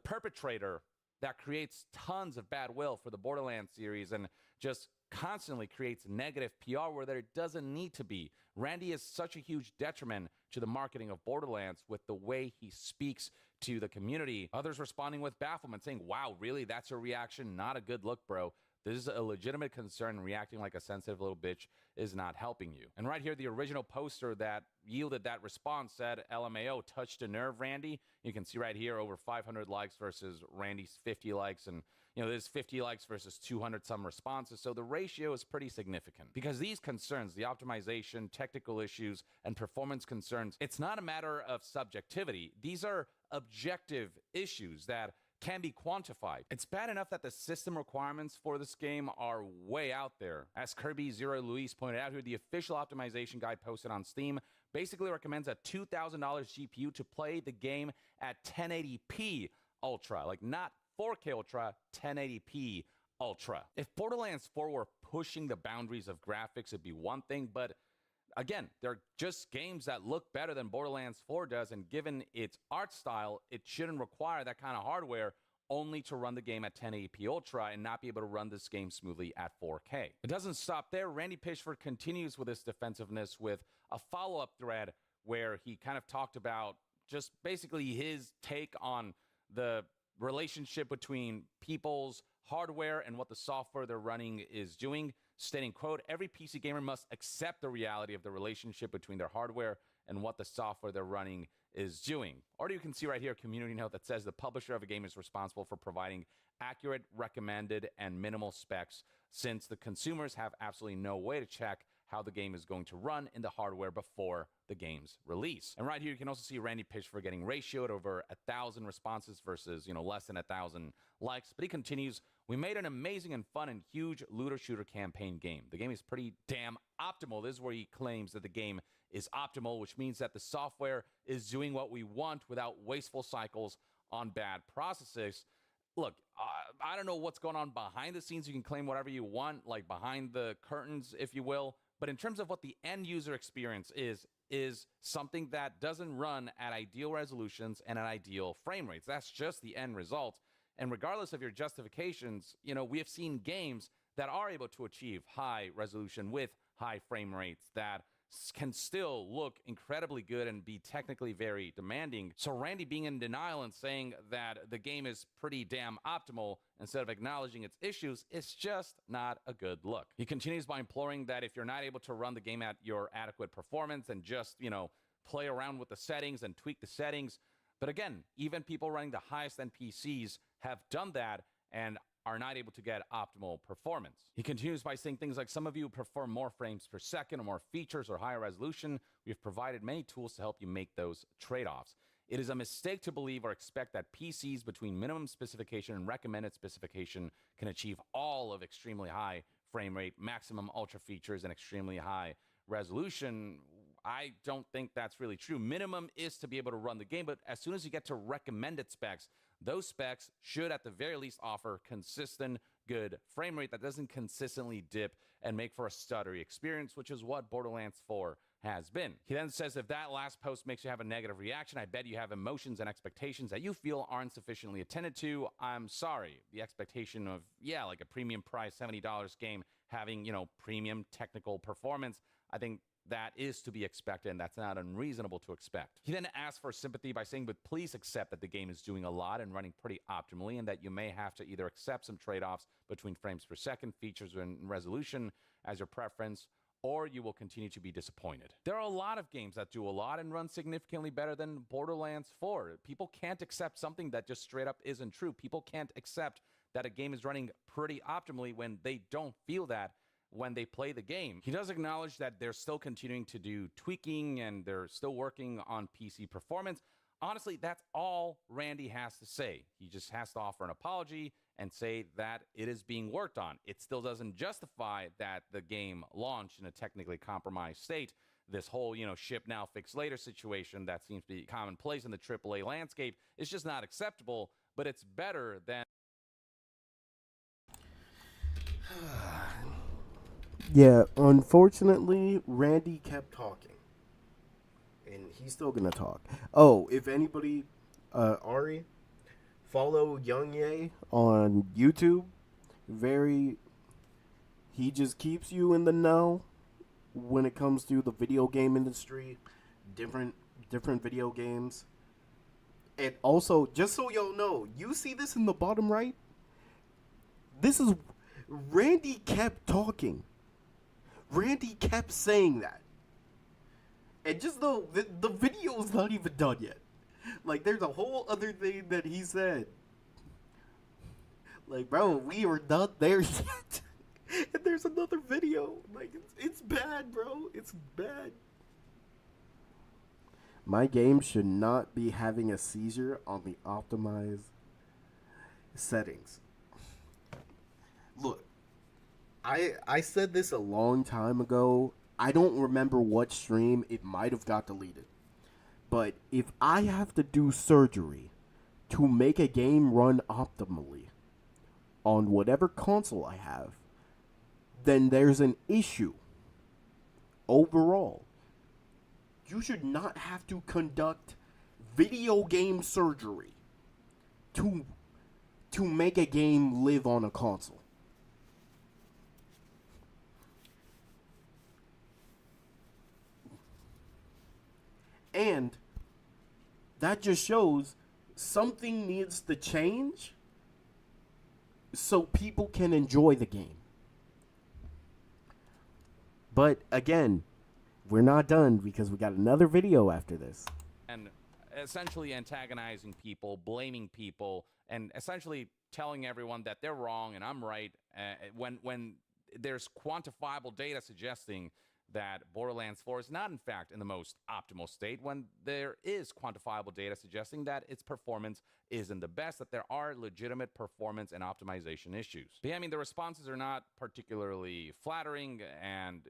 perpetrator that creates tons of bad will for the Borderlands series and just constantly creates negative PR where there doesn't need to be. Randy is such a huge detriment to the marketing of Borderlands with the way he speaks to the community. Others responding with bafflement, saying, wow, really? That's your reaction? Not a good look, bro. This is a legitimate concern. Reacting like a sensitive little bitch is not helping you. And right here, the original poster that yielded that response said, LMAO, touched a nerve, Randy. You can see right here over 500 likes versus Randy's 50 likes. And, there's 50 likes versus 200 some responses. So the ratio is pretty significant because these concerns, the optimization, technical issues, and performance concerns, it's not a matter of subjectivity. These are objective issues that can be quantified. It's bad enough that the system requirements for this game are way out there. As Kirby Zero Luis pointed out here, the official optimization guide posted on Steam basically recommends a $2,000 GPU to play the game at 1080p Ultra, like not 4K Ultra, 1080p Ultra. If Borderlands 4 were pushing the boundaries of graphics, it'd be one thing, but again, they're just games that look better than Borderlands 4 does, and given its art style, it shouldn't require that kind of hardware only to run the game at 1080p Ultra and not be able to run this game smoothly at 4K. It doesn't stop there. Randy Pitchford continues with his defensiveness with a follow-up thread where he kind of talked about just basically his take on the relationship between people's hardware and what the software they're running is doing, stating, quote, every PC gamer must accept the reality of the relationship between their hardware and what the software they're running is doing. Or you can see right here a community note that says the publisher of a game is responsible for providing accurate, recommended, and minimal specs, since the consumers have absolutely no way to check how the game is going to run in the hardware before the game's release. And right here, you can also see Randy Pitchford getting ratioed over 1,000 responses versus, less than 1,000 likes. But he continues, we made an amazing and fun and huge looter shooter campaign game. The game is pretty damn optimal. This is where he claims that the game is optimal, which means that the software is doing what we want without wasteful cycles on bad processes. Look, I don't know what's going on behind the scenes. You can claim whatever you want, like behind the curtains, if you will. But in terms of what the end user experience is something that doesn't run at ideal resolutions and at ideal frame rates. That's just the end result. And regardless of your justifications, we have seen games that are able to achieve high resolution with high frame rates that can still look incredibly good and be technically very demanding. So Randy being in denial and saying that the game is pretty damn optimal instead of acknowledging its issues is just not a good look. He continues by imploring that if you're not able to run the game at your adequate performance and just, play around with the settings and tweak the settings. But again, even people running the highest end PCs have done that and are not able to get optimal performance. He continues by saying things like, some of you prefer more frames per second or more features or higher resolution. We've provided many tools to help you make those trade-offs. It is a mistake to believe or expect that PCs between minimum specification and recommended specification can achieve all of extremely high frame rate, maximum ultra features, and extremely high resolution. I don't think that's really true. Minimum is to be able to run the game, but as soon as you get to recommended specs, those specs should at the very least offer consistent, good frame rate that doesn't consistently dip and make for a stuttery experience, which is what Borderlands 4 has been. He then says, if that last post makes you have a negative reaction, I bet you have emotions and expectations that you feel aren't sufficiently attended to. I'm sorry. The expectation of, yeah, like a premium price, $70 game having, premium technical performance, I think that is to be expected, and that's not unreasonable to expect. He then asks for sympathy by saying, but please accept that the game is doing a lot and running pretty optimally, and that you may have to either accept some trade-offs between frames per second, features, and resolution as your preference, or you will continue to be disappointed. There are a lot of games that do a lot and run significantly better than Borderlands 4. People can't accept something that just straight up isn't true. People can't accept that a game is running pretty optimally when they don't feel that when they play the game. He does acknowledge that they're still continuing to do tweaking and they're still working on PC performance. Honestly, that's all Randy has to say. He just has to offer an apology and say that it is being worked on. It still doesn't justify that the game launched in a technically compromised state. This whole, ship now, fix later situation that seems to be commonplace in the AAA landscape is just not acceptable, but it's better than... Yeah, unfortunately, Randy kept talking. And he's still gonna talk. Oh, if anybody, Ari, follow Young Ye on YouTube. He just keeps you in the know when it comes to the video game industry, different video games. And also, just so y'all know, you see this in the bottom right? This is... Randy kept talking. Randy kept saying that. And just though the video is not even done yet. Like, there's a whole other thing that he said. Like, bro, we are not there yet. And there's another video. Like, it's bad, bro. It's bad. My game should not be having a seizure on the optimized settings. Look, I said this a long time ago. I don't remember what stream. It might have got deleted. But if I have to do surgery to make a game run optimally on whatever console I have, then there's an issue overall. You should not have to conduct video game surgery to make a game live on a console. And that just shows something needs to change so people can enjoy the game. But again, we're not done because we got another video after this. And essentially antagonizing people, blaming people, and essentially telling everyone that they're wrong and I'm right when there's quantifiable data suggesting that Borderlands 4 is not, in fact, in the most optimal state, when there is quantifiable data suggesting that its performance isn't the best, that there are legitimate performance and optimization issues. But yeah, I mean, the responses are not particularly flattering, and,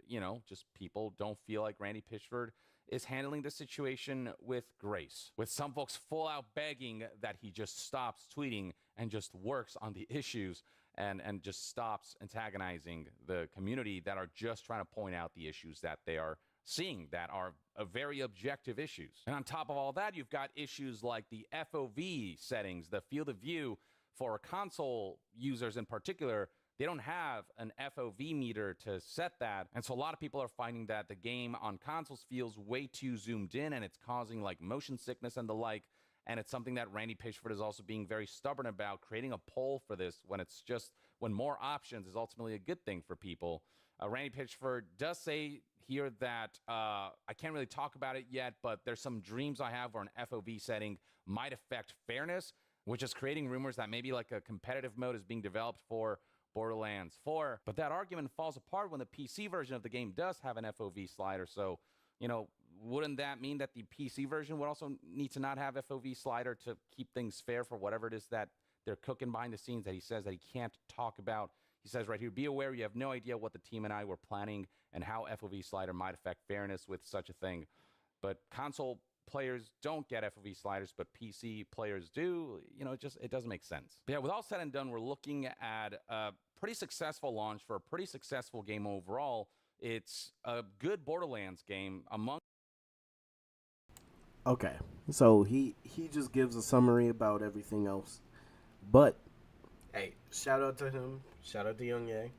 just people don't feel like Randy Pitchford is handling the situation with grace, with some folks full out begging that he just stops tweeting and just works on the issues and just stops antagonizing the community that are just trying to point out the issues that they are seeing that are very objective issues. And on top of all that, you've got issues like the FOV settings, the field of view for console users in particular. They don't have an FOV meter to set that. And so a lot of people are finding that the game on consoles feels way too zoomed in, and it's causing like motion sickness and the like. And it's something that Randy Pitchford is also being very stubborn about, creating a poll for this when more options is ultimately a good thing for people. Randy Pitchford does say here that I can't really talk about it yet, but there's some dreams I have where an FOV setting might affect fairness. which is creating rumors that maybe like a competitive mode is being developed for Borderlands 4. But that argument falls apart when the PC version of the game does have an FOV slider. So, you know, wouldn't that mean that the PC version would also need to not have FOV slider to keep things fair for whatever it is that they're cooking behind the scenes that he says that he can't talk about? He says right here, be aware you have no idea what the team and I were planning and how FOV slider might affect fairness with such a thing. But console players don't get FOV sliders, but PC players do. You know, it doesn't make sense. But yeah, with all said and done, we're looking at a pretty successful launch for a pretty successful game overall. It's a good Borderlands game among. Okay, so he just gives a summary about everything else, but hey, shout out to him, shout out to Young Ye,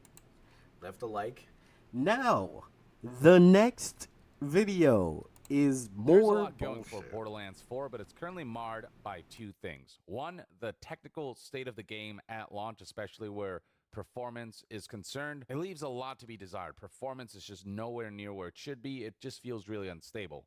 left a like. Now, the next video is more There's a lot going bullshit. for Borderlands 4, but it's currently marred by two things. One, the technical state of the game at launch, especially where performance is concerned. It leaves a lot to be desired. Performance is just nowhere near where it should be. It just feels really unstable.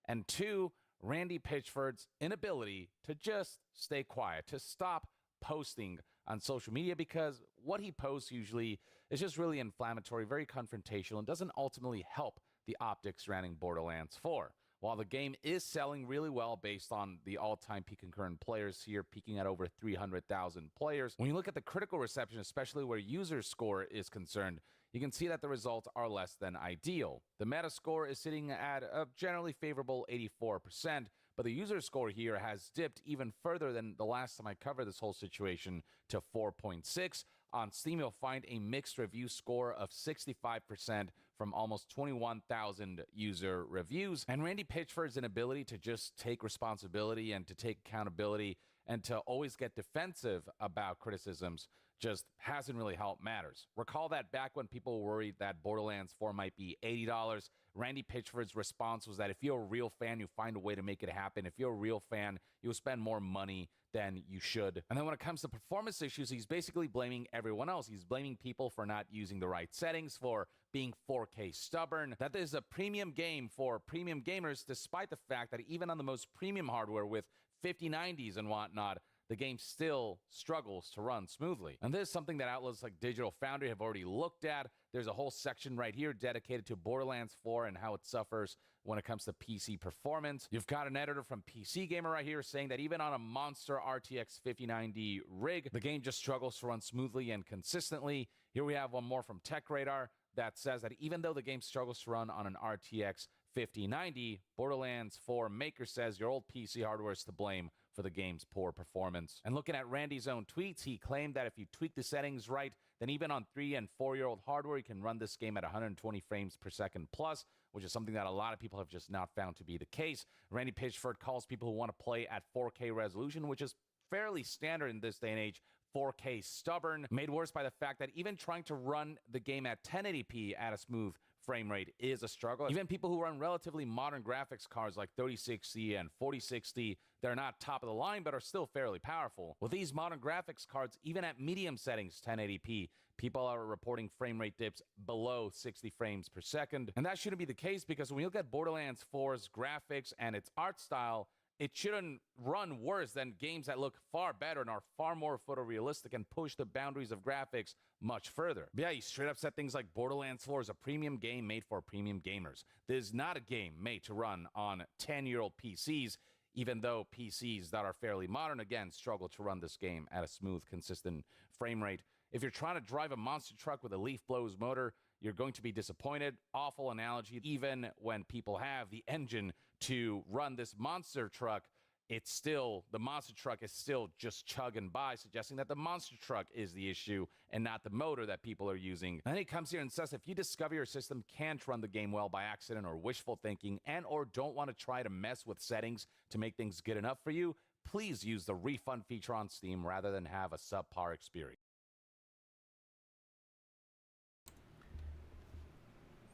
And two, Randy Pitchford's inability to just stay quiet, to stop posting on social media, because what he posts usually is just really inflammatory, very confrontational, and doesn't ultimately help the optics surrounding Borderlands 4. While the game is selling really well based on the all-time peak concurrent players here, peaking at over 300,000 players, when you look at the critical reception, especially where user score is concerned, you can see that the results are less than ideal. The Metascore is sitting at a generally favorable 84%, but the user score here has dipped even further than the last time I covered this whole situation to 4.6. On Steam, you'll find a mixed review score of 65% from almost 21,000 user reviews. And Randy Pitchford's inability to just take responsibility and to take accountability and to always get defensive about criticisms just hasn't really helped matters. Recall that back when people were worried that Borderlands 4 might be $80, Randy Pitchford's response was that if you're a real fan, you find a way to make it happen. If you're a real fan, you'll spend more money than you should. And then when it comes to performance issues, he's basically blaming everyone else. He's blaming people for not using the right settings, for being 4K stubborn, that this is a premium game for premium gamers, despite the fact that even on the most premium hardware with 5090s and whatnot, the game still struggles to run smoothly. And this is something that outlets like Digital Foundry have already looked at. There's a whole section right here dedicated to Borderlands 4 and how it suffers when it comes to PC performance. You've got an editor from PC Gamer right here saying that even on a monster RTX 5090 rig, the game just struggles to run smoothly and consistently. Here we have one more from Tech Radar that says that even though the game struggles to run on an RTX 5090, Borderlands 4 maker says your old PC hardware is to blame for the game's poor performance. And looking at Randy's own tweets, he claimed that if you tweak the settings right, then even on 3 and 4-year-old hardware, you can run this game at 120 frames per second plus, which is something that a lot of people have just not found to be the case. Randy Pitchford calls people who want to play at 4K resolution, which is fairly standard in this day and age, 4K stubborn, made worse by the fact that even trying to run the game at 1080p at a smooth frame rate is a struggle. Even people who run relatively modern graphics cards like 3060 and 4060, they're not top of the line, but are still fairly powerful. With these modern graphics cards, even at medium settings, 1080p, people are reporting frame rate dips below 60 frames per second. And that shouldn't be the case, because when you look at Borderlands 4's graphics and its art style, it shouldn't run worse than games that look far better and are far more photorealistic and push the boundaries of graphics much further. But yeah, he straight up said things like Borderlands 4 is a premium game made for premium gamers. This is not a game made to run on 10-year-old PCs, even though PCs that are fairly modern, again, struggle to run this game at a smooth, consistent frame rate. If you're trying to drive a monster truck with a leaf blows motor, you're going to be disappointed. Awful analogy. Even when people have the engine to run this monster truck, the monster truck is still just chugging by, suggesting that the monster truck is the issue and not the motor that people are using. And then he comes here and says, if you discover your system can't run the game well by accident or wishful thinking and or don't want to try to mess with settings to make things good enough for you, please use the refund feature on Steam rather than have a subpar experience.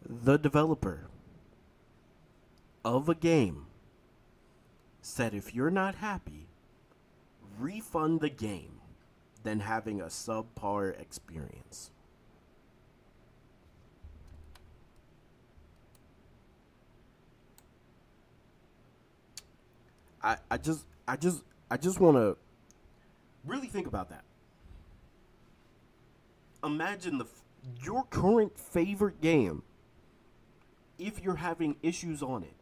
The developer of a game said if you're not happy, refund the game than having a subpar experience. I just want to Really think about that. Imagine your current favorite game, if you're having issues on it,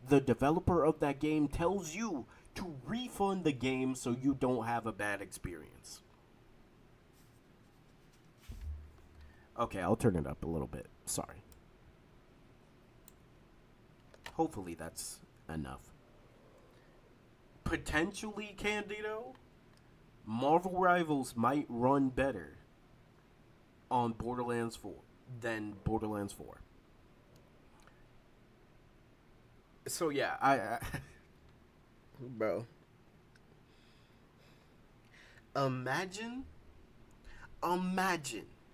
the developer of that game tells you to refund the game so you don't have a bad experience. Okay, I'll turn it up a little bit. Sorry. Hopefully that's enough. Potentially, Candido, Marvel Rivals might run better on Borderlands 4 than Borderlands 4. So yeah, I Bro. imagine,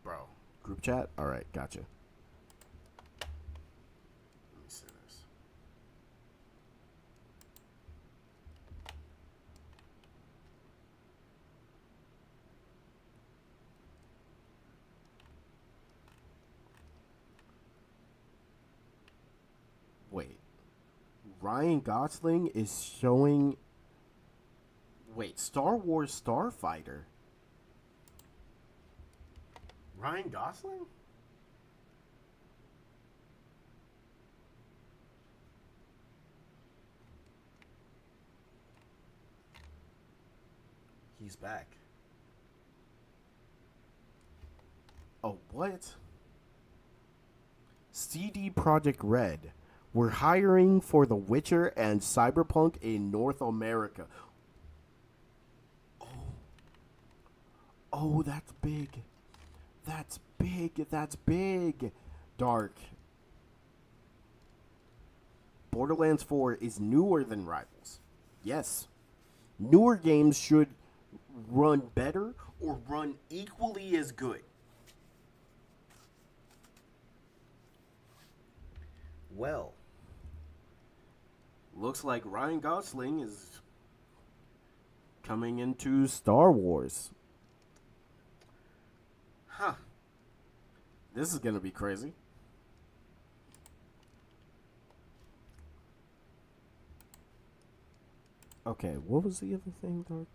bro. Group chat? Alright, gotcha. Let me see this. Wait. Ryan Gosling is showing... Wait, Star Wars Starfighter? Ryan Gosling? He's back. Oh, what? CD Projekt Red. We're hiring for The Witcher and Cyberpunk in North America. Oh, that's big. That's big. That's big. Dark. Borderlands 4 is newer than Rivals. Yes. Newer games should run better or run equally as good. Well, looks like Ryan Gosling is coming into Star Wars. Huh. This is gonna be crazy. Okay, what was the other thing, Dark?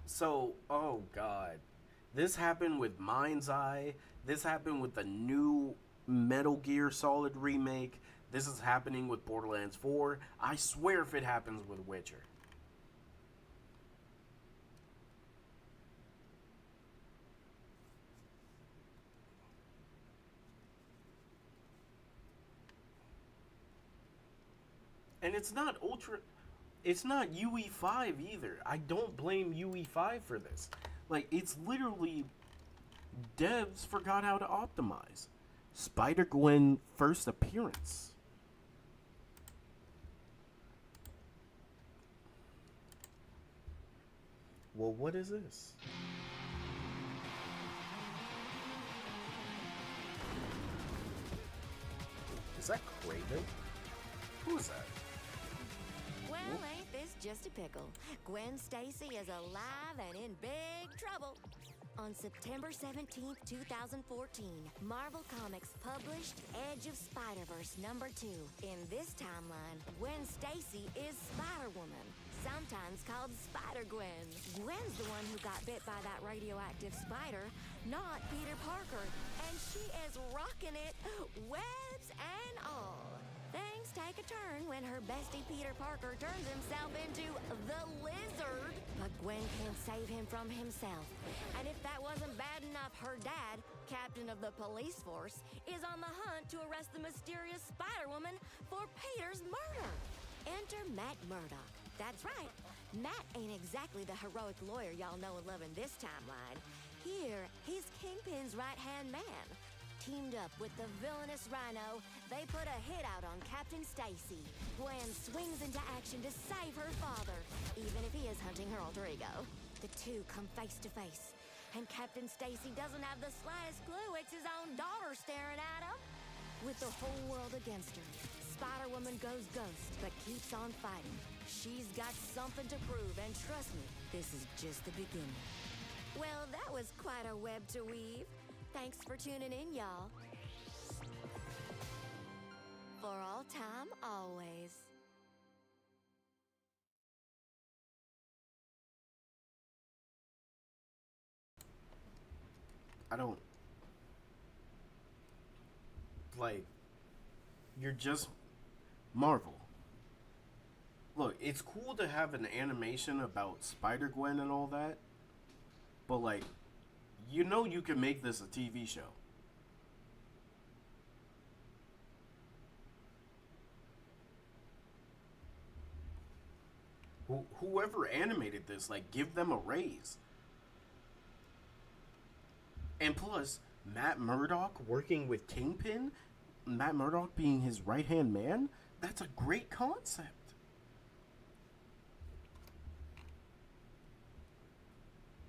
So, oh god. This happened with Mind's Eye. This happened with the new Metal Gear Solid remake. This is happening with Borderlands 4. I swear if it happens with Witcher. And it's not it's not UE5 either. I don't blame UE5 for this. Like, it's literally devs forgot how to optimize. Spider-Gwen first appearance. Well, what is this? Is that Craven? Who is that? Well, ain't this just a pickle? Gwen Stacy is alive and in big trouble. On September 17th, 2014, Marvel Comics published Edge of Spider-Verse #2. In this timeline, Gwen Stacy is Spider-Woman, sometimes called Spider-Gwen. Gwen's the one who got bit by that radioactive spider, not Peter Parker. And she is rocking it, webs and all. Things take a turn when her bestie Peter Parker turns himself into the Lizard. But Gwen can't save him from himself. And if that wasn't bad enough, her dad, captain of the police force, is on the hunt to arrest the mysterious Spider-Woman for Peter's murder. Enter Matt Murdock. That's right. Matt ain't exactly the heroic lawyer y'all know and love in this timeline. Here, he's Kingpin's right-hand man. Teamed up with the villainous Rhino, they put a hit out on Captain Stacy. Gwen swings into action to save her father, even if he is hunting her alter ego. The two come face to face, and Captain Stacy doesn't have the slightest clue it's his own daughter staring at him. With the whole world against her, Spider-Woman goes ghost, but keeps on fighting. She's got something to prove, and trust me, this is just the beginning. Well, that was quite a web to weave. Thanks for tuning in, y'all. For all time, always. I don't like. You're just Marvel. Look, it's cool to have an animation about Spider-Gwen and all that, but like, you know, you can make this a TV show. Whoever animated this, like, give them a raise. And plus, Matt Murdock working with Kingpin, Matt Murdock being his right-hand man, that's a great concept.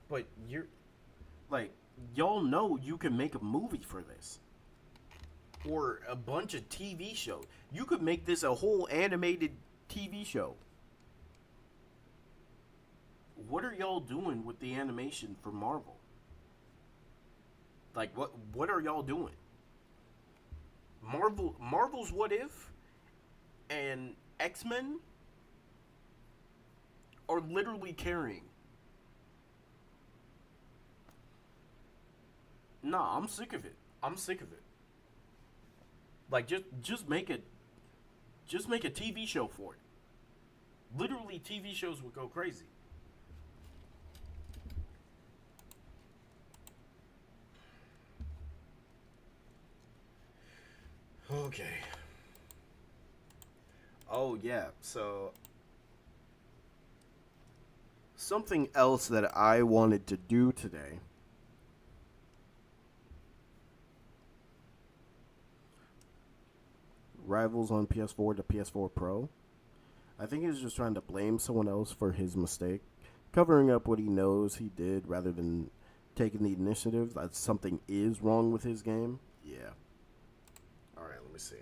But you're, like, y'all know you can make a movie for this. Or a bunch of TV shows. You could make this a whole animated TV show. What are y'all doing with the animation for Marvel? Like, what are y'all doing? Marvel's What If and X-Men are literally carrying. Nah, I'm sick of it. I'm sick of it. Like, just make a TV show for it. Literally, TV shows would go crazy. Okay. Oh, yeah. So, something else that I wanted to do today. Rivals on PS4 to PS4 Pro. I think he's just trying to blame someone else for his mistake, covering up what he knows he did rather than taking the initiative. That something is wrong with his game. Yeah. Alright, let me see.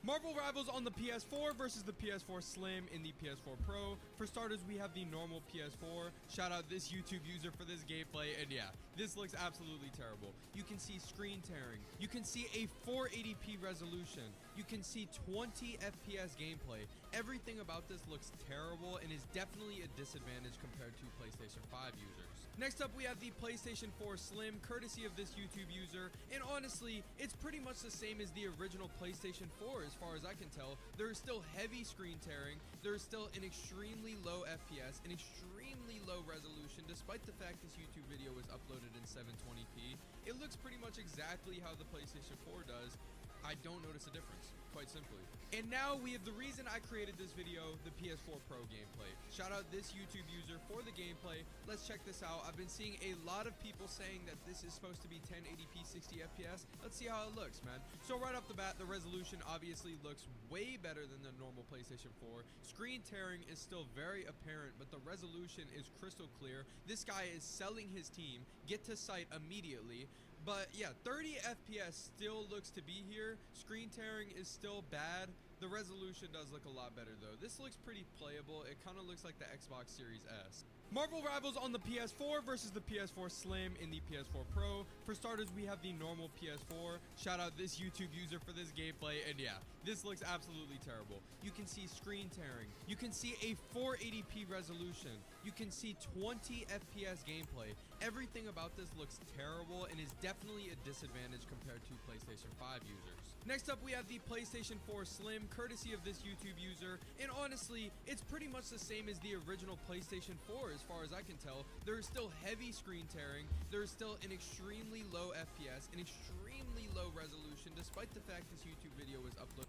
Marvel Rivals on the PS4 versus the PS4 Slim in the PS4 Pro. For starters, we have the normal PS4. Shout out this YouTube user for this gameplay, and yeah, this looks absolutely terrible. You can see screen tearing. You can see a 480p resolution. You can see 20 FPS gameplay. Everything about this looks terrible and is definitely a disadvantage compared to PlayStation 5 users. Next up, we have the PlayStation 4 Slim, courtesy of this YouTube user, and honestly, it's pretty much the same as the original PlayStation 4 as far as I can tell. There is still heavy screen tearing, there is still an extremely low FPS, an extremely low resolution, despite the fact this YouTube video was uploaded in 720p. It looks pretty much exactly how the PlayStation 4 does. I don't notice a difference, quite simply. And now we have the reason I created this video, the PS4 Pro gameplay. Shout out this YouTube user for the gameplay. Let's check this out. I've been seeing a lot of people saying that this is supposed to be 1080p 60 FPS. Let's see how it looks, man. So right off the bat, the resolution obviously looks way better than the normal PlayStation 4. Screen tearing is still very apparent, but the resolution is crystal clear. This guy is selling his team. Get to site immediately. But yeah, 30 FPS still looks to be here. Screen tearing is still bad. The resolution does look a lot better though. This looks pretty playable. It kind of looks like the Xbox Series S. Marvel Rivals on the PS4 versus the PS4 Slim in the PS4 Pro. For starters, we have the normal PS4. Shout out this YouTube user for this gameplay, and yeah, this looks absolutely terrible. You can see screen tearing. You can see a 480p resolution. You can see 20 FPS gameplay. Everything about this looks terrible and is definitely a disadvantage compared to PlayStation 5 users. Next up, we have the PlayStation 4 Slim, courtesy of this YouTube user, and honestly, it's pretty much the same as the original PlayStation 4 as far as I can tell. There is still heavy screen tearing, there is still an extremely low FPS, an extremely low resolution, despite the fact this YouTube video was uploaded.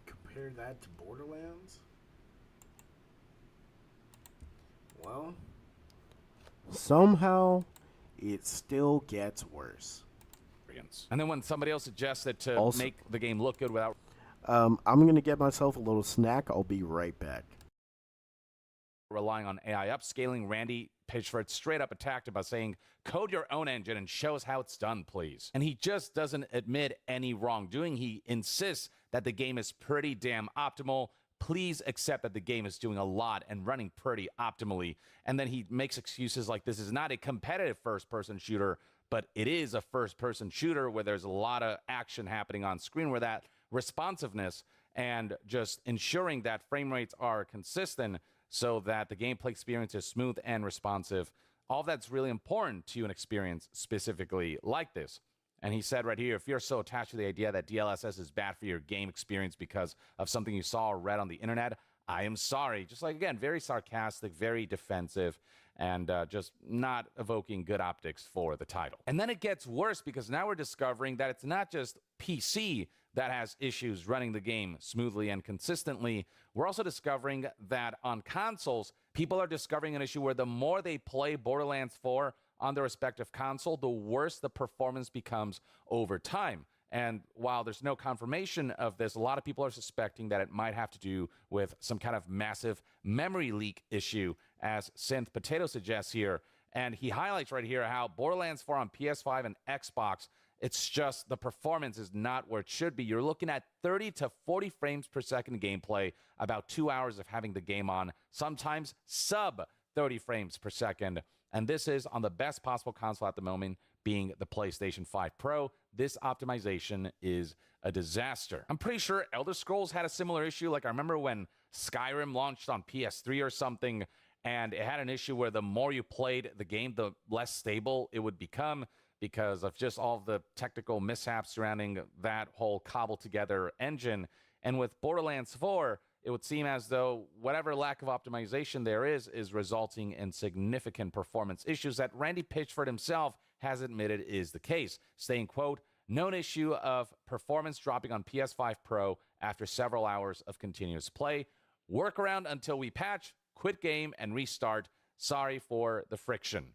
Compare that to Borderlands? Well, somehow it still gets worse. And then when somebody else suggested to Also- make the game look good without I'm going to get myself a little snack. I'll be right back. relying on AI upscaling, Randy Pitchford straight up attacked him by saying, code your own engine and show us how it's done, please. And he just doesn't admit any wrongdoing. He insists that the game is pretty damn optimal, please accept that the game is doing a lot and running pretty optimally. And then he makes excuses like this is not a competitive first-person shooter, but it is a first-person shooter where there's a lot of action happening on screen, where that responsiveness and just ensuring that frame rates are consistent so that the gameplay experience is smooth and responsive. All that's really important to an experience specifically like this. And he said right here, if you're so attached to the idea that DLSS is bad for your game experience because of something you saw or read on the internet, I am sorry. Just like, again, very sarcastic, very defensive, and just not evoking good optics for the title. And then it gets worse because now we're discovering that it's not just PC that has issues running the game smoothly and consistently. We're also discovering that on consoles, people are discovering an issue where the more they play Borderlands 4 on their respective console, the worse the performance becomes over time. And while there's no confirmation of this, a lot of people are suspecting that it might have to do with some kind of massive memory leak issue, as Synth Potato suggests here. And he highlights right here how Borderlands 4 on PS5 and Xbox, it's just the performance is not where it should be. You're looking at 30 to 40 frames per second gameplay, about 2 hours of having the game on, sometimes sub 30 frames per second. And this is on the best possible console at the moment, being the PlayStation 5 Pro. This optimization is a disaster. I'm pretty sure Elder Scrolls had a similar issue. Like, I remember when Skyrim launched on PS3 or something, and it had an issue where the more you played the game, the less stable it would become because of just all of the technical mishaps surrounding that whole cobbled together engine. And with Borderlands 4, it would seem as though whatever lack of optimization there is resulting in significant performance issues that Randy Pitchford himself has admitted is the case, saying, quote, known issue of performance dropping on PS5 Pro after several hours of continuous play. Workaround until we patch, quit game, and restart. Sorry for the friction.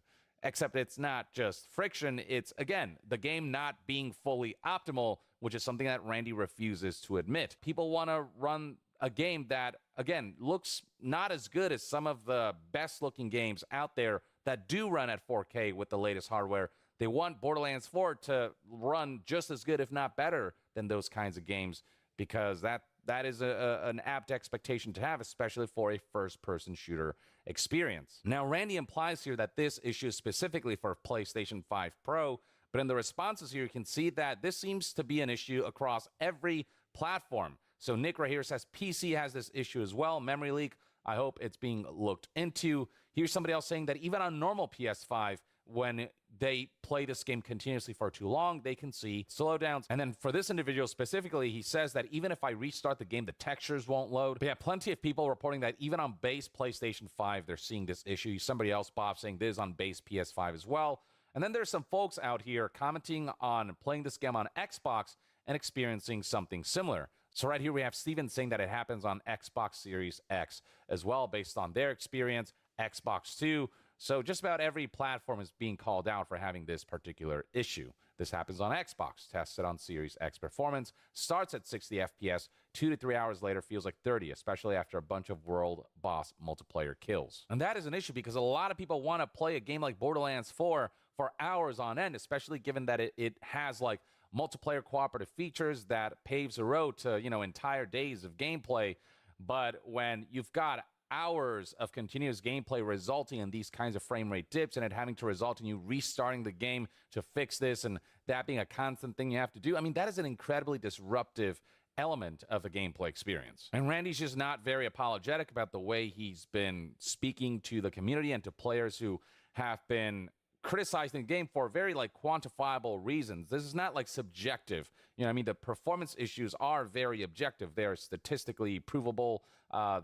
Except it's not just friction, it's, again, the game not being fully optimal, which is something that Randy refuses to admit. People want to run a game that, again, looks not as good as some of the best-looking games out there that do run at 4K with the latest hardware. They want Borderlands 4 to run just as good, if not better, than those kinds of games, because that is an apt expectation to have, especially for a first-person shooter experience. Now, Randy implies here that this issue is specifically for PlayStation 5 Pro, but in the responses here, you can see that this seems to be an issue across every platform. So Nick right here says PC has this issue as well, memory leak. I hope it's being looked into. Here's somebody else saying that even on normal PS5, when they play this game continuously for too long, they can see slowdowns. And then for this individual specifically, he says that even if I restart the game, the textures won't load. But yeah, plenty of people reporting that even on base PlayStation 5, they're seeing this issue. Somebody else, Bob, saying this is on base PS5 as well. And then there's some folks out here commenting on playing this game on Xbox and experiencing something similar. So right here we have Steven saying that it happens on Xbox Series X as well, based on their experience, Xbox 2. So just about every platform is being called out for having this particular issue. This happens on Xbox, tested on Series X performance, starts at 60 FPS, 2 to 3 hours later feels like 30, especially after a bunch of world boss multiplayer kills. And that is an issue because a lot of people want to play a game like Borderlands 4 for hours on end, especially given that it has like multiplayer cooperative features that paves the road to, entire days of gameplay. But when you've got hours of continuous gameplay resulting in these kinds of frame rate dips and it having to result in you restarting the game to fix this and that being a constant thing you have to do, I mean, that is an incredibly disruptive element of the gameplay experience. And Randy's just not very apologetic about the way he's been speaking to the community and to players who have been criticizing the game for very quantifiable reasons. This is not subjective. The performance issues are very objective. They're statistically provable.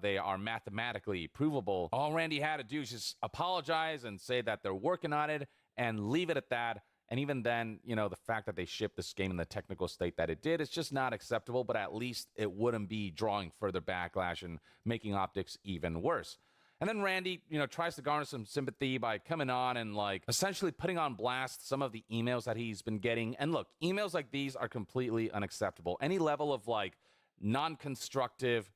They are mathematically provable. All Randy had to do is just apologize and say that they're working on it and leave it at that. And even then, the fact that they shipped this game in the technical state that it did is just not acceptable, but at least it wouldn't be drawing further backlash and making optics even worse. And then Randy, tries to garner some sympathy by coming on and essentially putting on blast some of the emails that he's been getting. And look, emails like these are completely unacceptable. Any level of non-constructive,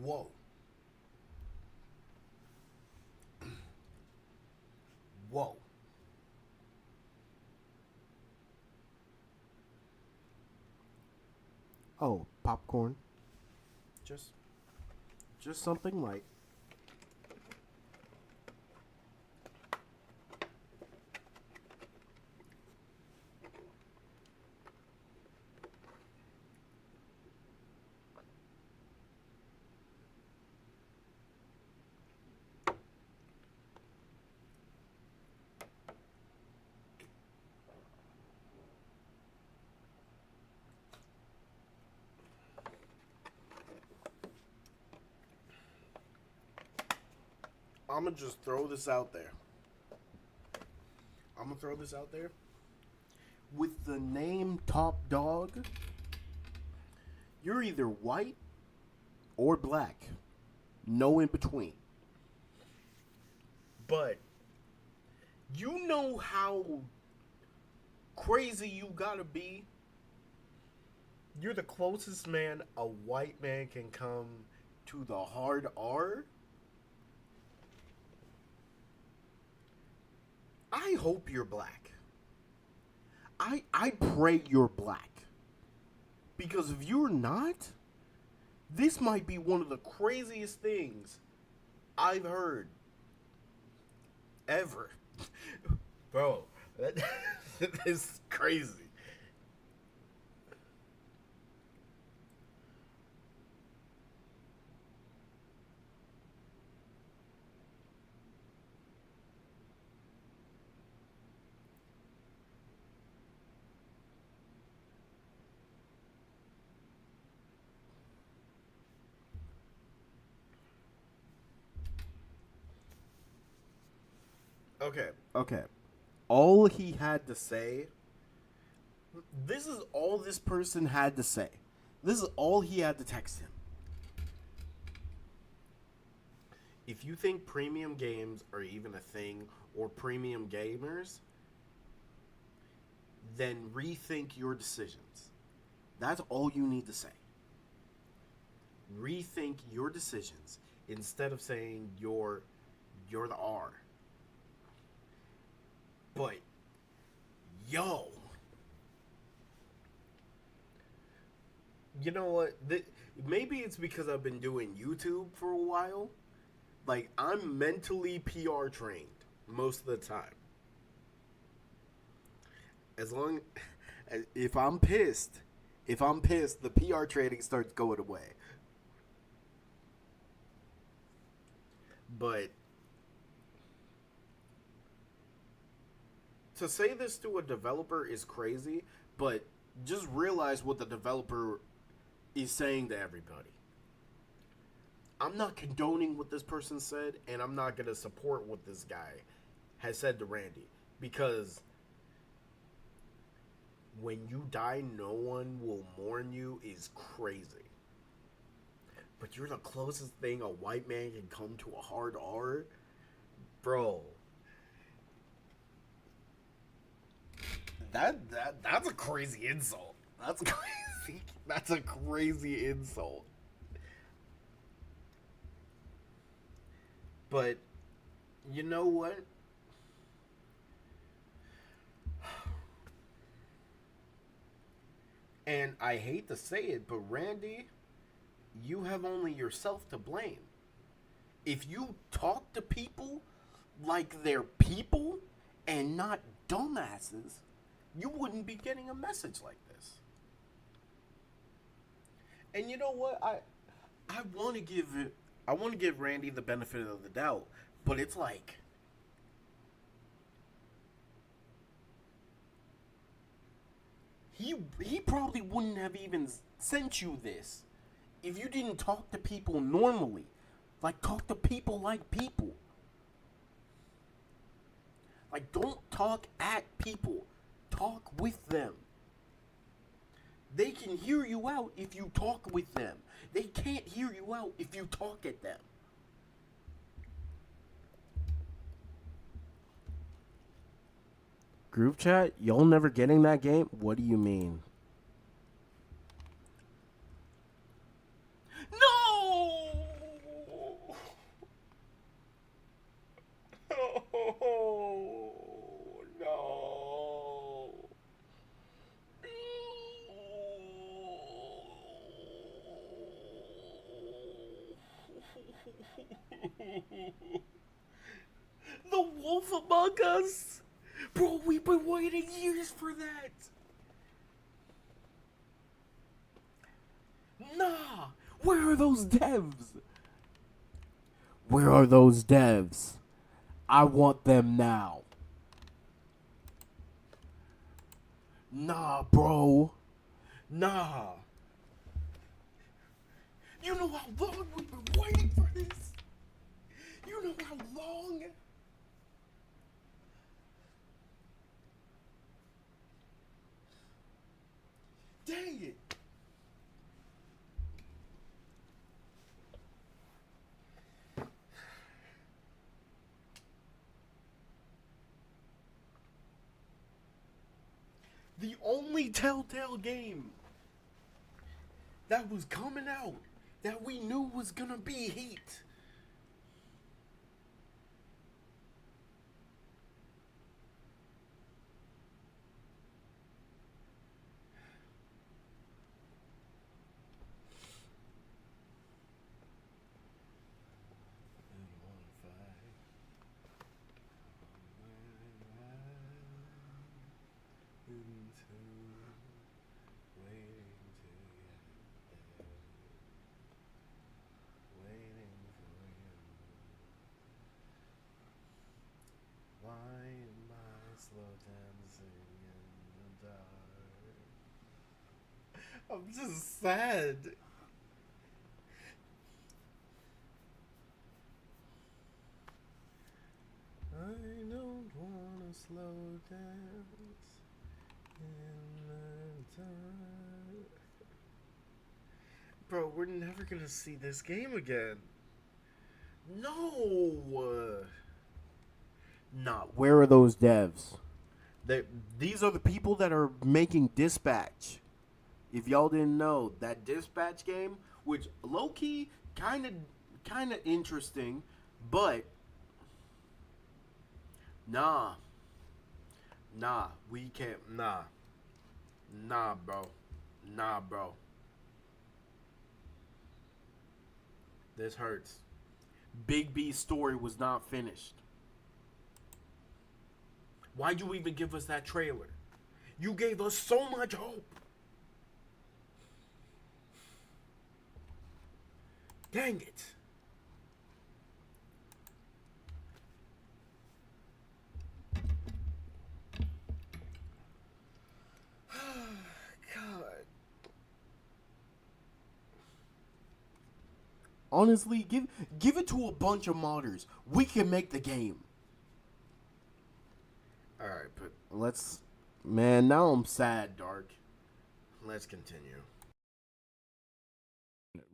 Whoa. Whoa. Oh, popcorn. Just something light. I'm gonna just throw this out there. With the name Top Dog, you're either white or black. No in between. But you know how crazy you gotta be? You're the closest man a white man can come to the hard R? I hope you're black. I pray you're black. Because if you're not, this might be one of the craziest things I've heard ever. Bro, that is crazy. Okay. All he had to say, this is all this person had to say. This is all he had to text him. If you think premium games are even a thing or premium gamers, then rethink your decisions. That's all you need to say. Rethink your decisions instead of saying you're the R. But, yo, you know what? Maybe it's because I've been doing YouTube for a while. Like, I'm mentally PR trained most of the time. If I'm pissed, the PR training starts going away. But to say this to a developer is crazy, but just realize what the developer is saying to everybody. I'm not condoning what this person said, and I'm not going to support what this guy has said to Randy. Because when you die, no one will mourn you is crazy. But you're the closest thing a white man can come to a hard R? Bro. That's a crazy insult. That's crazy. That's a crazy insult. But you know what? And I hate to say it, but Randy, you have only yourself to blame. If you talk to people like they're people and not dumbasses, you wouldn't be getting a message like this. And you know what? I want to give Randy the benefit of the doubt, but it's like he probably wouldn't have even sent you this if you didn't talk to people normally. Like, talk to people like people. Like, don't talk at people. Talk with them. They can hear you out if you talk with them. They can't hear you out if you talk at them. Group chat? Y'all never getting that game? What do you mean? No! Among Us. Bro, we've been waiting years for that. Nah, where are those devs? Where are those devs? I want them now. Nah, bro. Nah. You know how long we've been waiting for this? You know how long? Dang it. The only Telltale game that was coming out that we knew was gonna be heat. Why am I slow dancing in the dark? I'm just sad. I don't wanna slow dance in the dark. Bro, we're never gonna see this game again. No! Nah, where are those devs? These are the people that are making Dispatch. If y'all didn't know, that Dispatch game, which low-key kind of interesting, but nah, we can't, nah, bro, this hurts. Big B's story was not finished. Why'd you even give us that trailer? You gave us so much hope. Dang it. God. Honestly, give it to a bunch of modders. We can make the game. Alright, but let's... Man, now I'm sad, Dark. Let's continue.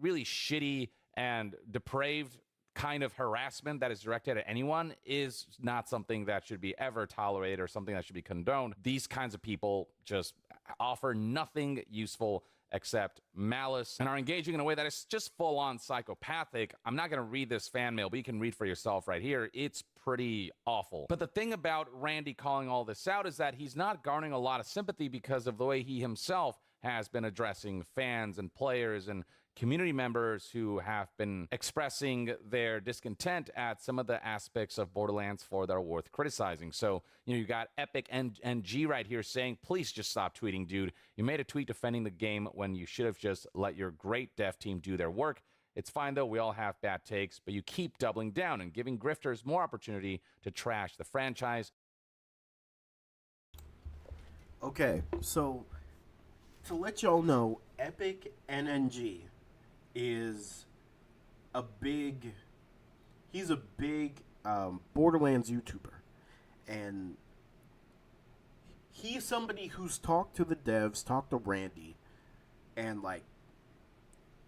Really shitty and depraved kind of harassment that is directed at anyone is not something that should be ever tolerated or something that should be condoned. These kinds of people just offer nothing useful except malice and are engaging in a way that is just full-on psychopathic. I'm not going to read this fan mail, but you can read for yourself right here. It's pretty awful. But the thing about Randy calling all this out is that he's not garnering a lot of sympathy because of the way he himself has been addressing fans and players and community members who have been expressing their discontent at some of the aspects of Borderlands 4 that are worth criticizing. So, you got Epic NG right here saying, please just stop tweeting, dude. You made a tweet defending the game when you should have just let your great dev team do their work. It's fine, though. We all have bad takes, but you keep doubling down and giving grifters more opportunity to trash the franchise. Okay, so to let y'all know, Epic NNG is he's a big Borderlands YouTuber, and he's somebody who's talked to the devs, talked to Randy, and like,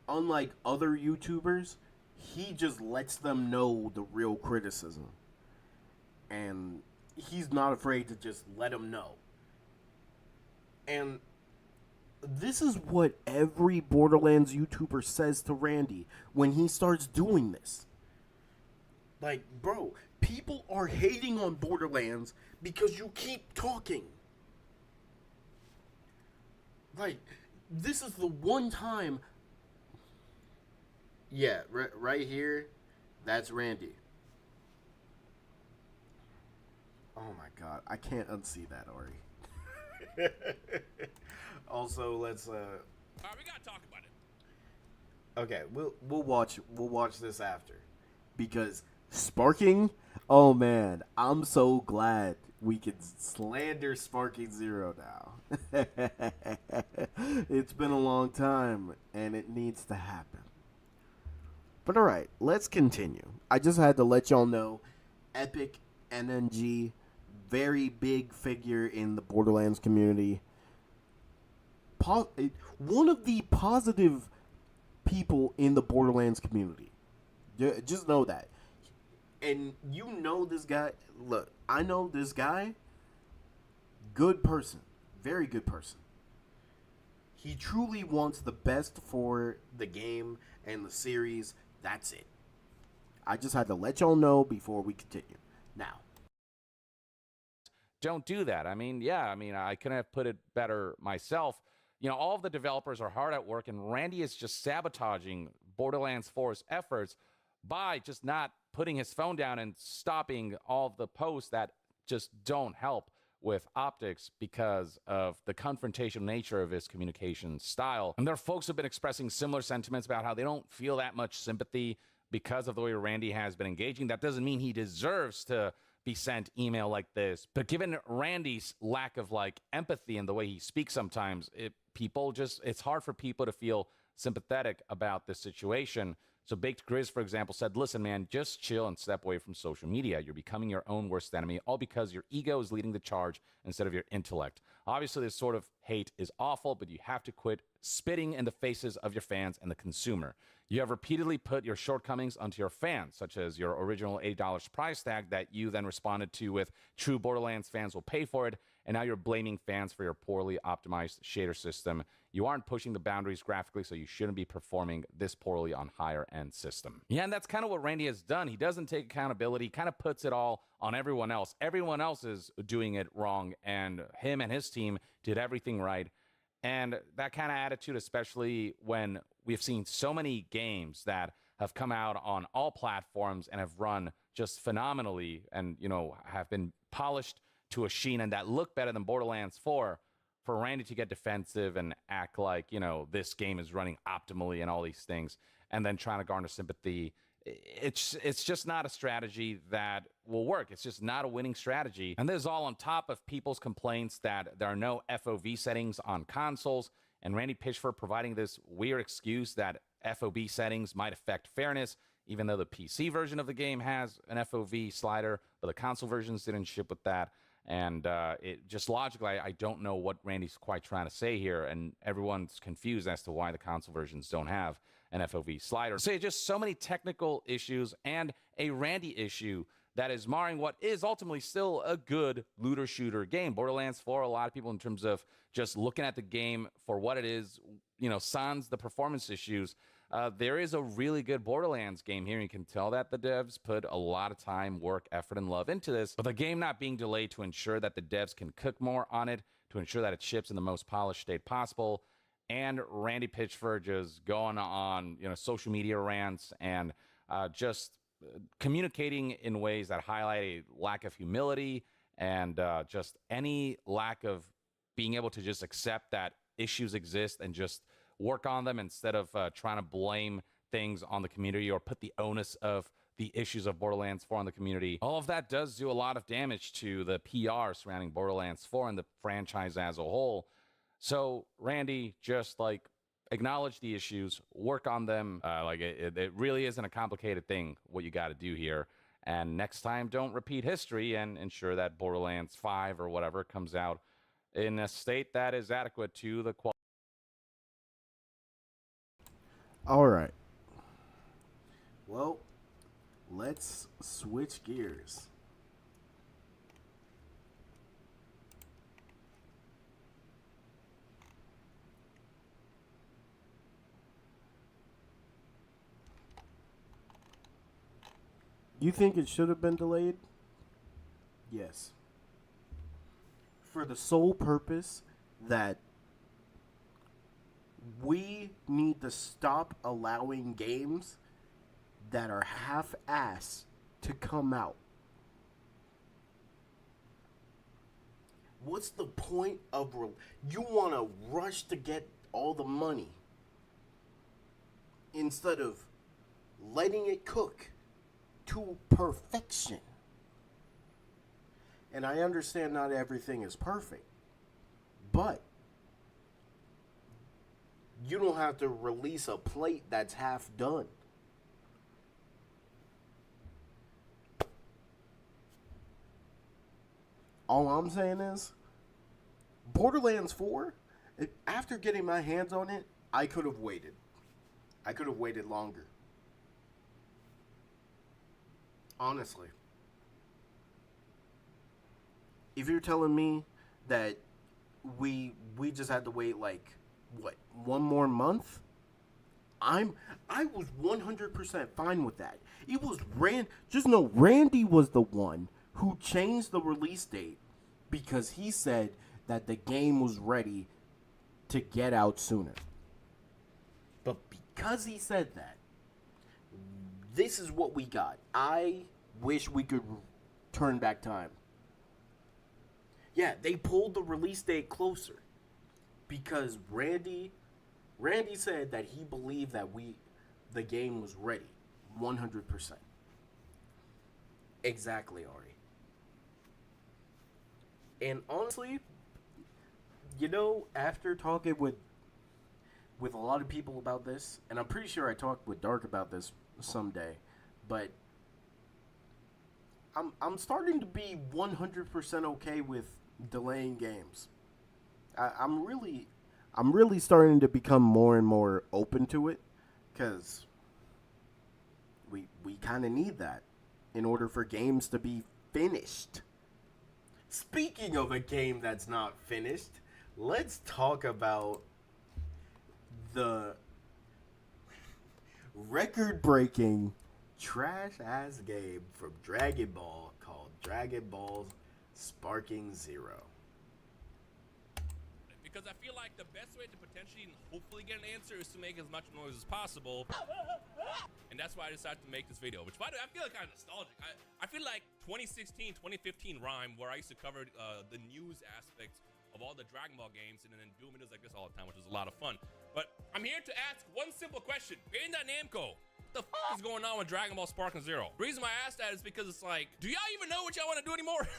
unlike other YouTubers, he just lets them know the real criticism, and he's not afraid to just let them know. And this is what every Borderlands YouTuber says to Randy when he starts doing this. Like, bro, people are hating on Borderlands because you keep talking. Like, this is the one time... Yeah, right here, that's Randy. Oh my god, I can't unsee that, Ori. Also, let's All right, we gotta talk about it. okay, we'll watch this after, because Sparking, oh man, I'm so glad we can slander Sparking Zero now. It's been a long time and it needs to happen. But all right, let's continue. I just had to let y'all know, Epic NNG, very big figure in the Borderlands community. One of the positive people in the Borderlands community. Just know that. And you know this guy. Look, I know this guy. Good person. Very good person. He truly wants the best for the game and the series. That's it. I just had to let y'all know before we continue. Now, Don't do that. I mean, yeah, I couldn't have put it better myself. All of the developers are hard at work, and Randy is just sabotaging Borderlands 4's efforts by just not putting his phone down and stopping all of the posts that just don't help with optics because of the confrontational nature of his communication style. And there are folks who have been expressing similar sentiments about how they don't feel that much sympathy because of the way Randy has been engaging. That doesn't mean he deserves to be sent email like this. But given Randy's lack of empathy and the way he speaks sometimes, it's hard for people to feel sympathetic about this situation. So Baked Grizz, for example, said, listen, man, just chill and step away from social media. You're becoming your own worst enemy, all because your ego is leading the charge instead of your intellect. Obviously, this sort of hate is awful, but you have to quit spitting in the faces of your fans and the consumer. You have repeatedly put your shortcomings onto your fans, such as your original $8 price tag that you then responded to with true Borderlands fans will pay for it, and now you're blaming fans for your poorly optimized shader system. You aren't pushing the boundaries graphically, so you shouldn't be performing this poorly on higher-end system. Yeah, and that's kind of what Randy has done. He doesn't take accountability. He kind of puts it all on everyone else. Everyone else is doing it wrong, and him and his team did everything right. And that kind of attitude, especially when we've seen so many games that have come out on all platforms and have run just phenomenally and, have been polished to a sheen and that look better than Borderlands 4, for Randy to get defensive and act like, this game is running optimally and all these things, and then trying to garner sympathy, it's just not a strategy that will work. It's just not a winning strategy. And this is all on top of people's complaints that there are no FOV settings on consoles, and Randy Pitchford providing this weird excuse that FOV settings might affect fairness, even though the PC version of the game has an FOV slider, but the console versions didn't ship with that. And it just logically, I don't know what Randy's quite trying to say here, and everyone's confused as to why the console versions don't have an FOV slider. So just so many technical issues and a Randy issue that is marring what is ultimately still a good looter shooter game. Borderlands 4, a lot of people in terms of just looking at the game for what it is, sans the performance issues. There is a really good Borderlands game here. You can tell that the devs put a lot of time, work, effort, and love into this. But the game not being delayed to ensure that the devs can cook more on it, to ensure that it ships in the most polished state possible, and Randy Pitchford just going on, social media rants and just communicating in ways that highlight a lack of humility and just any lack of being able to just accept that issues exist and just work on them instead of trying to blame things on the community or put the onus of the issues of Borderlands 4 on the community. All of that does do a lot of damage to the PR surrounding Borderlands 4 and the franchise as a whole. So, Randy, just acknowledge the issues, work on them. It really isn't a complicated thing, what you got to do here. And next time, don't repeat history and ensure that Borderlands 5 or whatever comes out in a state that is adequate to the quality. all right. Well, let's switch gears. You think it should have been delayed? Yes. For the sole purpose that we need to stop allowing games that are half-ass to come out. What's the point of you want to rush to get all the money instead of letting it cook to perfection? And I understand not everything is perfect, but you don't have to release a plate that's half done. All I'm saying is, Borderlands 4, after getting my hands on it, I could have waited. I could have waited longer. Honestly. If you're telling me that we just had to wait like what, one more month? I was 100% fine with that. It was just know Randy was the one who changed the release date because he said that the game was ready to get out sooner. But because he said that, this is what we got. I wish we could turn back time. Yeah, they pulled the release date closer because Randy said that he believed that the game was ready 100%. Exactly, Ari. And honestly, after talking with a lot of people about this, and I'm pretty sure I talked with Dark about this someday, but I'm starting to be 100% okay with delaying games. I'm really starting to become more and more open to it because we kind of need that in order for games to be finished. Speaking of a game that's not finished, let's talk about the record-breaking trash-ass game from Dragon Ball called Dragon Ball Sparking Zero. Because I feel like the best way to potentially and hopefully get an answer is to make as much noise as possible. And that's why I decided to make this video, which, by the way, I feel like kind of nostalgic. I feel like 2016, 2015 rhyme where I used to cover the news aspects of all the Dragon Ball games and then do videos like this all the time, which was a lot of fun. But I'm here to ask one simple question. Bandai Namco, what the f is going on with Dragon Ball Sparking Zero? The reason why I asked that is because it's like, do y'all even know what y'all want to do anymore?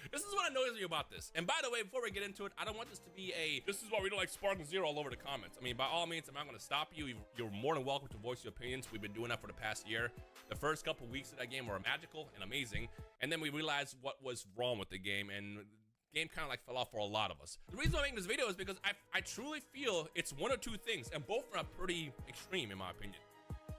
This is what annoys me about this. And by the way, before we get into it, I don't want this to be this is why we don't like Sparking Zero all over the comments. I mean, by all means, I'm not going to stop you. You're more than welcome to voice your opinions. We've been doing that for the past year. The first couple weeks of that game were magical and amazing. And then we realized what was wrong with the game, and game kind of like fell off for a lot of us. The reason I'm making this video is because I truly feel it's one or two things, and both are pretty extreme in my opinion.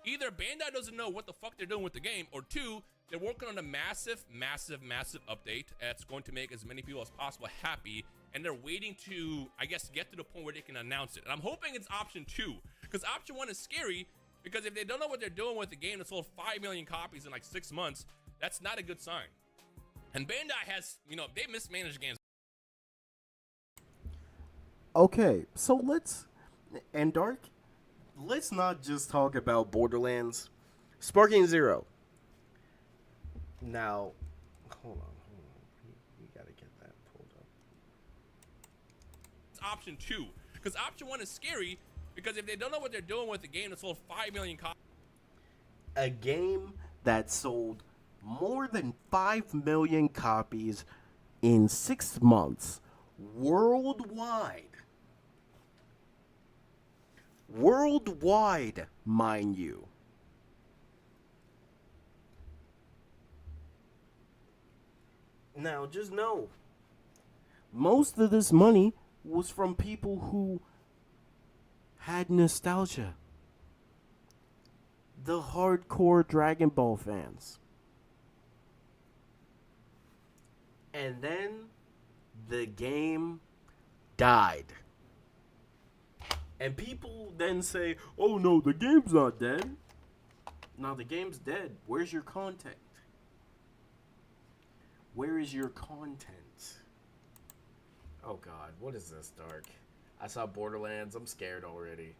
Either Bandai doesn't know what the fuck they're doing with the game, or two, they're working on a massive update that's going to make as many people as possible happy, and they're waiting to, I guess, get to the point where they can announce it. And I'm hoping it's option 2, because option 1 is scary, because if they don't know what they're doing with the game that sold 5 million copies in like 6 months, that's not a good sign. And Bandai has, they mismanaged games. Okay, so and Dark, let's not just talk about Borderlands. Sparking Zero. Now, hold on. We gotta get that pulled up. It's option 2, because option 1 is scary, because if they don't know what they're doing with the game that sold 5 million copies. A game that sold more than 5 million copies in 6 months worldwide. Worldwide, mind you. Now, just know, most of this money was from people who had nostalgia. The hardcore Dragon Ball fans. And then the game died. And people then say, oh no, the game's not dead. No, the game's dead. Where's your content? Where is your content? Oh god, what is this, Dark? I saw Borderlands. I'm scared already.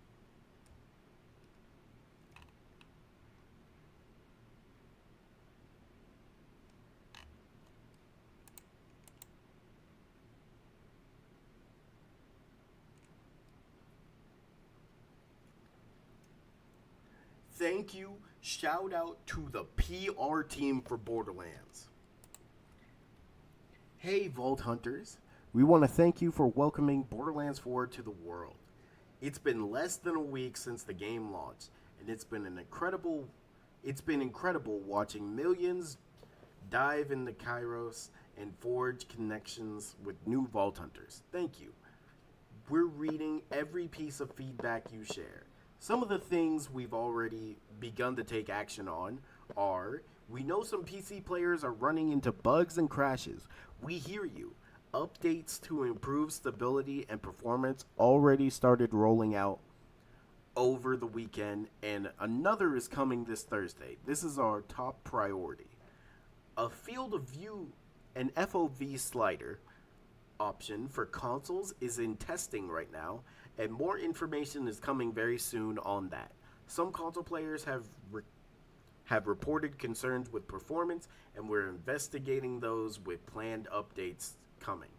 thank you, shout out to the PR team for Borderlands. Hey, Vault Hunters. We want to thank you for welcoming Borderlands 4 to the world. It's been less than a week since the game launched, and it's been incredible watching millions dive into Kairos and forge connections with new Vault Hunters. Thank you. We're reading every piece of feedback you share. Some of the things we've already begun to take action on are: we know some PC players are running into bugs and crashes. We hear you. Updates to improve stability and performance already started rolling out over the weekend, and another is coming this Thursday. This is our top priority. A field of view and FOV slider option for consoles is in testing right now, and more information is coming very soon on that. Some console players have reported concerns with performance, and we're investigating those with planned updates coming.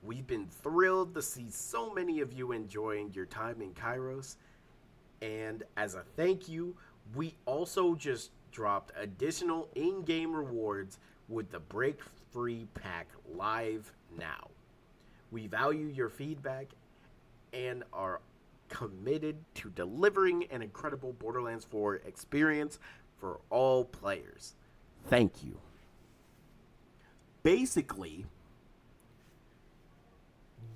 We've been thrilled to see so many of you enjoying your time in Kairos, and as a thank you, we also just dropped additional in-game rewards with the Break Free Pack live now. We value your feedback and are committed to delivering an incredible Borderlands 4 experience for all players. Thank you. Basically,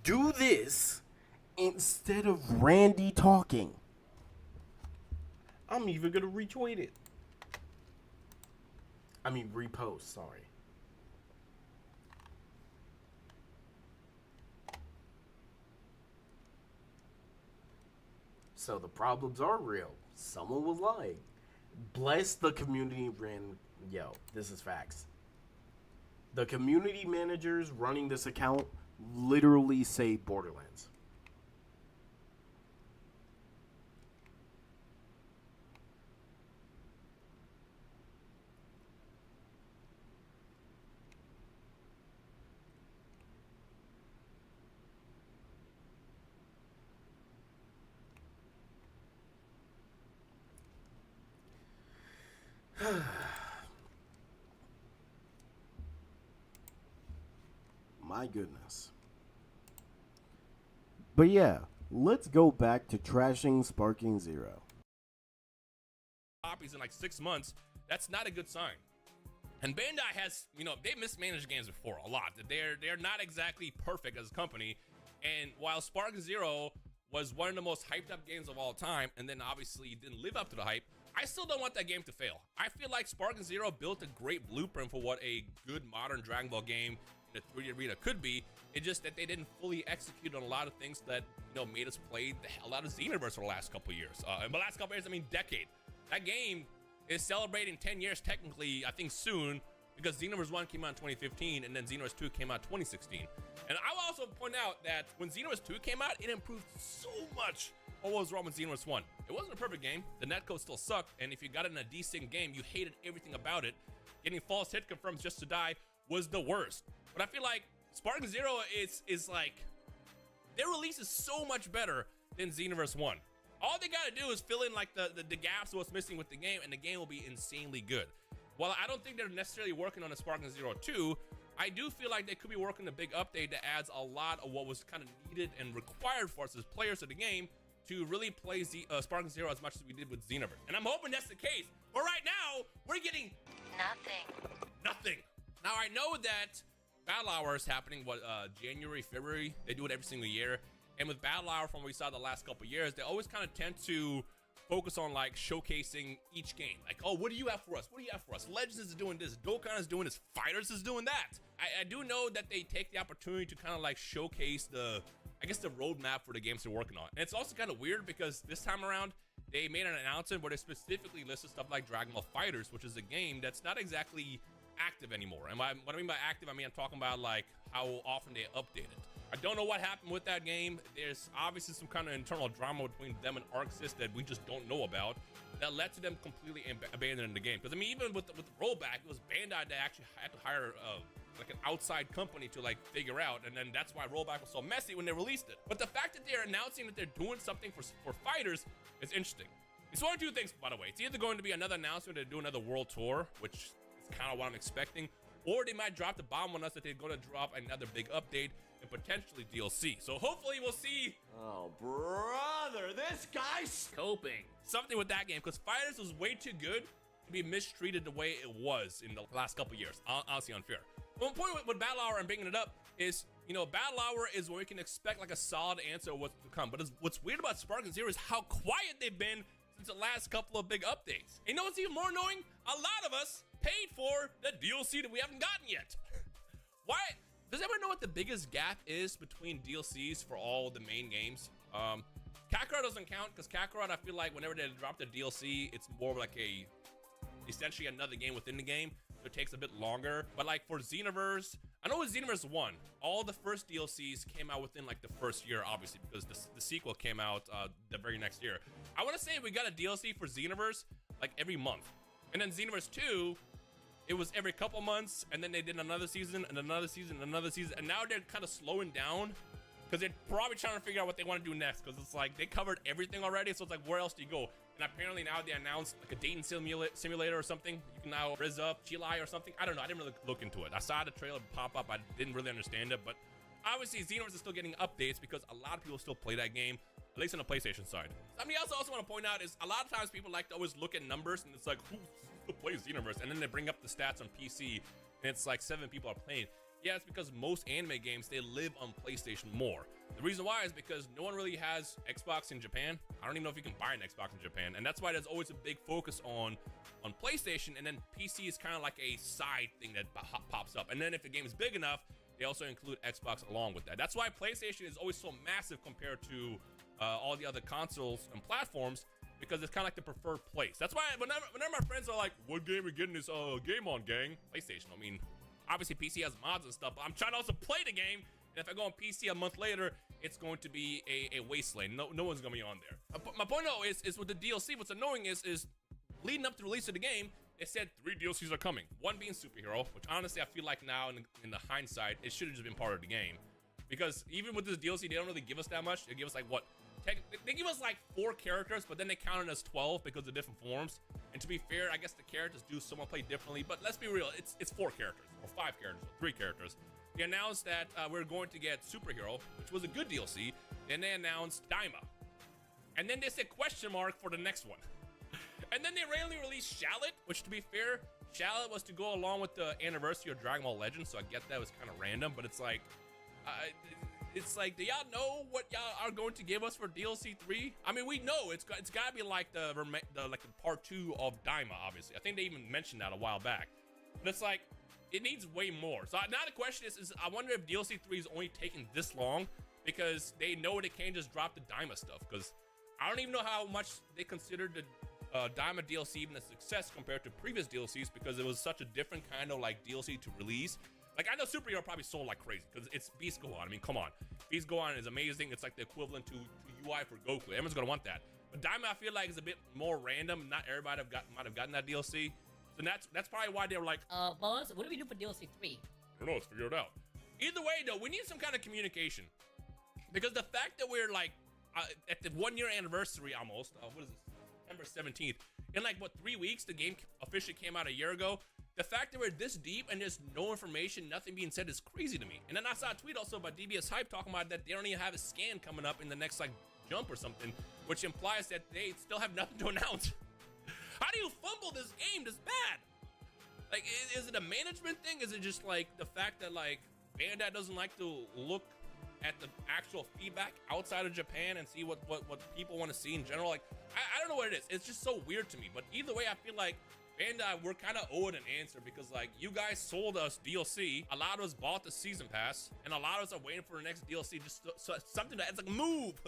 do this instead of Randy talking. I'm even gonna retweet it. I mean, repost, sorry. So the problems are real. Someone was lying. Bless the community yo, this is facts. The community managers running this account literally say Borderlands. My goodness. But yeah, let's go back to trashing Sparking Zero. Copies in like 6 months, that's not a good sign. And Bandai has, they mismanaged games before a lot. They're not exactly perfect as a company. And while Sparking Zero was one of the most hyped up games of all time, and then obviously didn't live up to the hype, I still don't want that game to fail. I feel like Sparking Zero built a great blueprint for what a good modern Dragon Ball game in a 3D arena could be. It's just that they didn't fully execute on a lot of things that made us play the hell out of Xenoverse for the last couple years. And by the last couple years, I mean decade. That game is celebrating 10 years technically, I think soon, because Xenoverse 1 came out in 2015 and then Xenoverse 2 came out in 2016. And I will also point out that when Xenoverse 2 came out, it improved so much what was wrong with Xenoverse 1. It wasn't a perfect game. The netcode still sucked, and if you got it in a decent game, you hated everything about it. Getting false hit confirms just to die was the worst. But I feel like Sparking Zero is like, their release is so much better than Xenoverse 1. All they gotta do is fill in like the gaps of what's missing with the game, and the game will be insanely good. While I don't think they're necessarily working on a Sparking Zero 2, I do feel like they could be working a big update that adds a lot of what was kind of needed and required for us as players of the game to really play Sparking Zero as much as we did with Xenoverse. And I'm hoping that's the case. But right now, we're getting nothing. Now, I know that Battle Hour is happening, January, February? They do it every single year. And with Battle Hour, from what we saw the last couple years, they always kind of tend to focus on like showcasing each game. Like, oh, what do you have for us? What do you have for us? Legends is doing this, Dokkan is doing this, Fighters is doing that. I do know that they take the opportunity to kind of like showcase the roadmap for the games they're working on. And it's also kind of weird because this time around, they made an announcement where they specifically listed stuff like Dragon Ball Fighters, which is a game that's not exactly active anymore. And what I mean by active, I'm talking about like how often they update it. I don't know what happened with that game. There's obviously some kind of internal drama between them and ArcSys that we just don't know about that led to them completely abandoning the game. Because I mean, even with the rollback, it was Bandai that actually had to hire like an outside company to like figure out, and then that's why rollback was so messy when they released it. But the fact that they're announcing that they're doing something for Fighters is interesting. It's one of two things, by the way. It's either going to be another announcement to do another world tour, which is kind of what I'm expecting, or they might drop the bomb on us that they're going to drop another big update and potentially DLC. So hopefully we'll see. Oh, brother, this guy's scoping something with that game, because Fighters was way too good to be mistreated the way it was in the last couple years. Honestly unfair. One point with Battle Hour and bringing it up is, you know, Battle Hour is where we can expect like a solid answer of what's to come. But what's weird about Spark and Zero is how quiet they've been since the last couple of big updates. And you know what's even more annoying? A lot of us paid for the DLC that we haven't gotten yet. Why? Does anyone know what the biggest gap is between DLCs for all the main games? Kakarot doesn't count, because Kakarot, I feel like whenever they drop the DLC, it's more like essentially another game within the game, so it takes a bit longer. But like for Xenoverse, I know with Xenoverse 1, all the first DLCs came out within like the first year, obviously, because the sequel came out the very next year. I want to say we got a DLC for Xenoverse like every month. And then Xenoverse 2, it was every couple months, and then they did another season, and another season, and another season, and now they're kind of slowing down, because they're probably trying to figure out what they want to do next, because it's like they covered everything already, so it's like, where else do you go? And apparently now they announced like a dating simulator or something. You can now rizz up Chilai or something. I don't know. I didn't really look into it. I saw the trailer pop up. I didn't really understand it, but obviously Xenoverse is still getting updates because a lot of people still play that game, at least on the PlayStation side. Something else I also want to point out is a lot of times people like to always look at numbers, and it's like, who plays Xenoverse? And then they bring up the stats on PC, and it's like 7 people are playing. Yeah, it's because most anime games, they live on PlayStation more. The reason why is because no one really has Xbox in Japan. I don't even know if you can buy an Xbox in Japan. And that's why there's always a big focus on PlayStation, and then PC is kind of like a side thing that pops up. And then if the game is big enough, they also include Xbox along with that. That's why PlayStation is always so massive compared to all the other consoles and platforms, because it's kind of like the preferred place. That's why whenever my friends are like, what game are we getting this game on, gang? PlayStation. I mean, obviously PC has mods and stuff, but I'm trying to also play the game. And if I go on PC a month later, it's going to be a wasteland. No one's going to be on there. My point though is with the DLC, what's annoying is leading up to the release of the game, they said 3 DLCs are coming. One being Superhero, which honestly I feel like now in the hindsight, it should have just been part of the game. Because even with this DLC, they don't really give us that much. They give us like what? They give us like 4 characters, but then they count it as 12 because of different forms. And to be fair, I guess the characters do somewhat play differently, but let's be real, it's 4 characters, or 5 characters, or 3 characters. They announced that we're going to get Superhero, which was a good DLC, and they announced Daima. And then they said question mark for the next one. And then they randomly released Shallot, which to be fair, Shallot was to go along with the anniversary of Dragon Ball Legends, so I get that was kind of random, but it's like, do y'all know what y'all are going to give us for DLC 3? I mean, we know it's got to be like the part 2 of Daima, obviously. I think they even mentioned that a while back. But it's like, it needs way more. So now the question is I wonder if DLC 3 is only taking this long because they know they can't just drop the Daima stuff. Because I don't even know how much they considered the Daima DLC even a success compared to previous DLCs, because it was such a different kind of like DLC to release. Like, I know Superhero probably sold like crazy because it's Beast Gohan. I mean, come on. Beast Gohan is amazing. It's like the equivalent to UI for Goku. Everyone's going to want that. But Daima, I feel like, is a bit more random. Not everybody might have gotten that DLC. So that's probably why they were like, Boaz, what do we do for DLC 3? I don't know, let's figure it out. Either way, though, we need some kind of communication. Because the fact that we're like, at the 1-year anniversary almost, what is this, September 17th, in like, what, 3 weeks, the game officially came out a year ago. The fact that we're this deep and there's no information, nothing being said is crazy to me. And then I saw a tweet also by DBS Hype talking about that they don't even have a scan coming up in the next like jump or something, which implies that they still have nothing to announce. How do you fumble this game this bad? Like, is it a management thing? Is it just like the fact that like Bandai doesn't like to look at the actual feedback outside of Japan and see what people want to see in general? Like, I don't know what it is. It's just so weird to me. But either way, I feel like Bandai, we're kind of owed an answer, because like you guys sold us DLC, a lot of us bought the season pass, and a lot of us are waiting for the next DLC. Just so something that's like, move,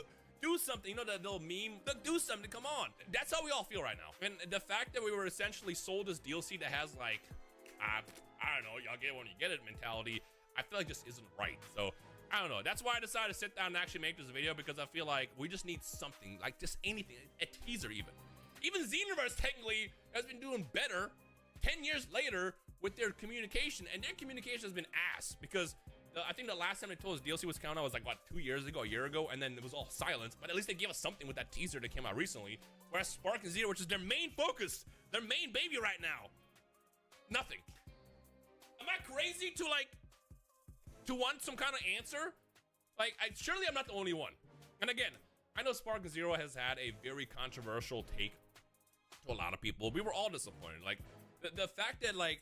do something. You know that little meme? Look, do something. Come on. That's how we all feel right now. And the fact that we were essentially sold this DLC that has like, I don't know, y'all get it when you get it mentality, I feel like just isn't right. So I don't know. That's why I decided to sit down and actually make this video, because I feel like we just need something, like just anything, a teaser even. Even Xenoverse technically has been doing better 10 years later with their communication, and their communication has been ass, because I think the last time they told us DLC was coming out was like, what, 2 years ago, a year ago, and then it was all silence. But at least they gave us something with that teaser that came out recently. Whereas Spark and Zero, which is their main focus, their main baby right now, nothing. Am I crazy to want some kind of answer? Like, surely I'm not the only one. And again, I know Spark and Zero has had a very controversial take to a lot of people. We were all disappointed. Like, the fact that, like,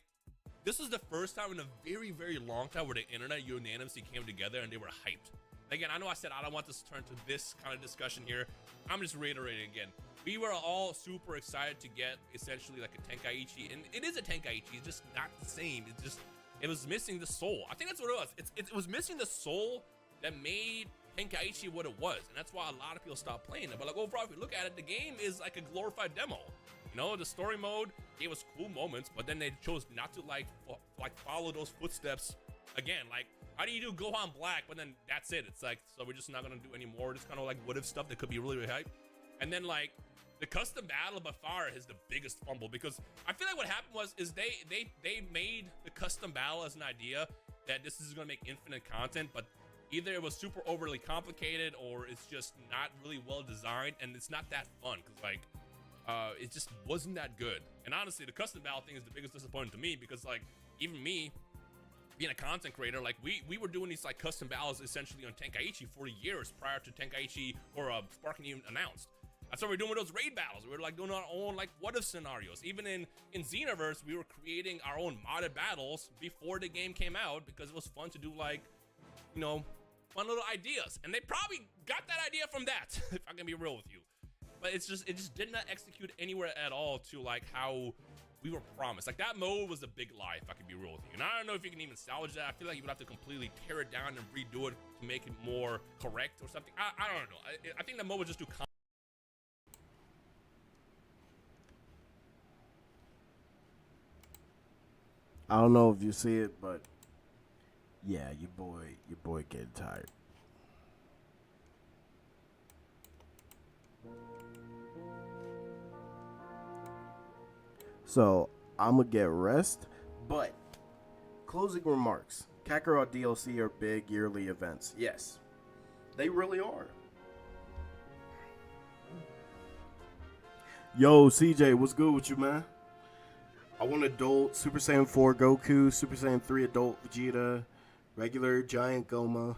this is the first time in a very, very long time where the internet unanimously came together and they were hyped. Again, I know I said I don't want this to turn to this kind of discussion here. I'm just reiterating again. We were all super excited to get essentially like a Tenkaichi, and it is a Tenkaichi, it's just not the same. It was missing the soul. I think that's what it was. It was missing the soul that made Tenkaichi what it was, and that's why a lot of people stopped playing it. But like overall, if you look at it, the game is like a glorified demo. You know, the story mode gave us cool moments, but then they chose not to like follow those footsteps again. Like, how do you do Gohan Black, but then that's it? It's like, so we're just not gonna do any more. Just kind of like what if stuff that could be really, really hype. And then like the custom battle by far is the biggest fumble, because I feel like what happened is they made the custom battle as an idea that this is gonna make infinite content, but either it was super overly complicated or it's just not really well designed, and it's not that fun because like it just wasn't that good. And honestly, the custom battle thing is the biggest disappointment to me, because like even me being a content creator, like we were doing these like custom battles essentially on Tenkaichi for years prior to Tenkaichi or Sparking even announced. That's what we're doing with those raid battles. We were like doing our own like what if scenarios. Even in Xenoverse, we were creating our own modded battles before the game came out, because it was fun to do like, you know, fun little ideas. And they probably got that idea from that, if I can be real with you. But it just did not execute anywhere at all to like how we were promised. Like that mode was a big lie, if I can be real with you. And I don't know if you can even salvage that. I feel like you would have to completely tear it down and redo it to make it more correct or something. I don't know. I think that mode was just too I don't know if you see it, but yeah, your boy getting tired. So I'm gonna get rest, but closing remarks. Kakarot DLC are big yearly events. Yes, they really are. Yo, CJ, what's good with you, man? I want adult Super Saiyan 4 Goku, Super Saiyan 3 adult Vegeta, regular Giant Goma.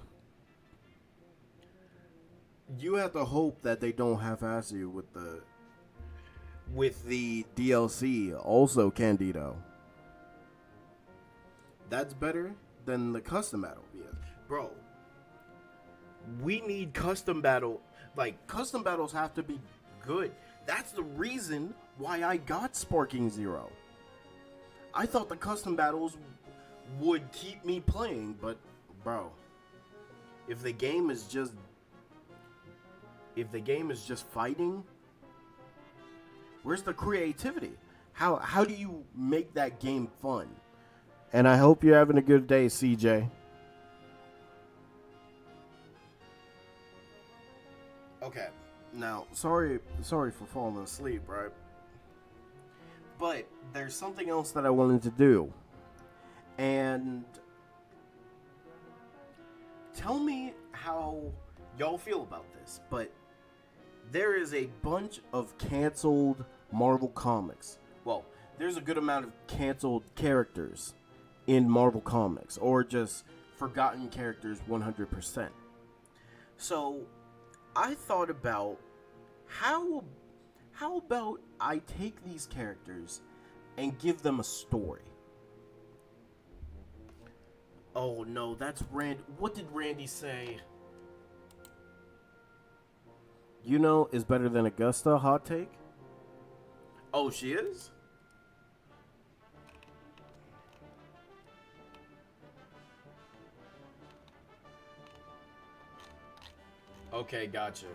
You have to hope that they don't half-ass you with the DLC, also Candido. That's better than the custom battle. Yeah. Bro, we need custom battle. Like, custom battles have to be good. That's the reason why I got Sparking Zero. I thought the custom battles would keep me playing, but bro, if the game is just fighting, where's the creativity? How do you make that game fun? And I hope you're having a good day, CJ. Okay. Now, sorry for falling asleep, right? But there's something else that I wanted to do. And tell me how y'all feel about this. But there is a bunch of canceled Marvel comics. Well, there's a good amount of canceled characters in Marvel comics, or just forgotten characters 100%. So I thought about how about I take these characters and give them a story? Oh no, that's Randy. What did Randy say? You know is better than Augusta, hot take? Oh, she is? Okay, gotcha.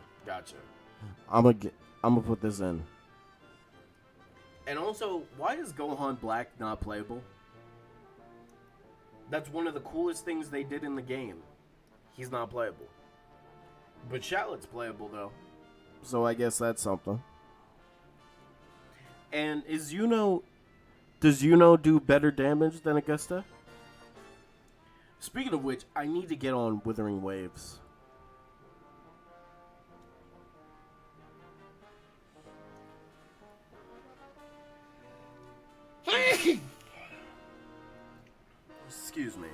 I'm gonna put this in. And also, why is Gohan Black not playable? That's one of the coolest things they did in the game. He's not playable. But Shallot's playable though. So I guess that's something. And does Yuno do better damage than Augusta? Speaking of which, I need to get on Withering Waves. Excuse me.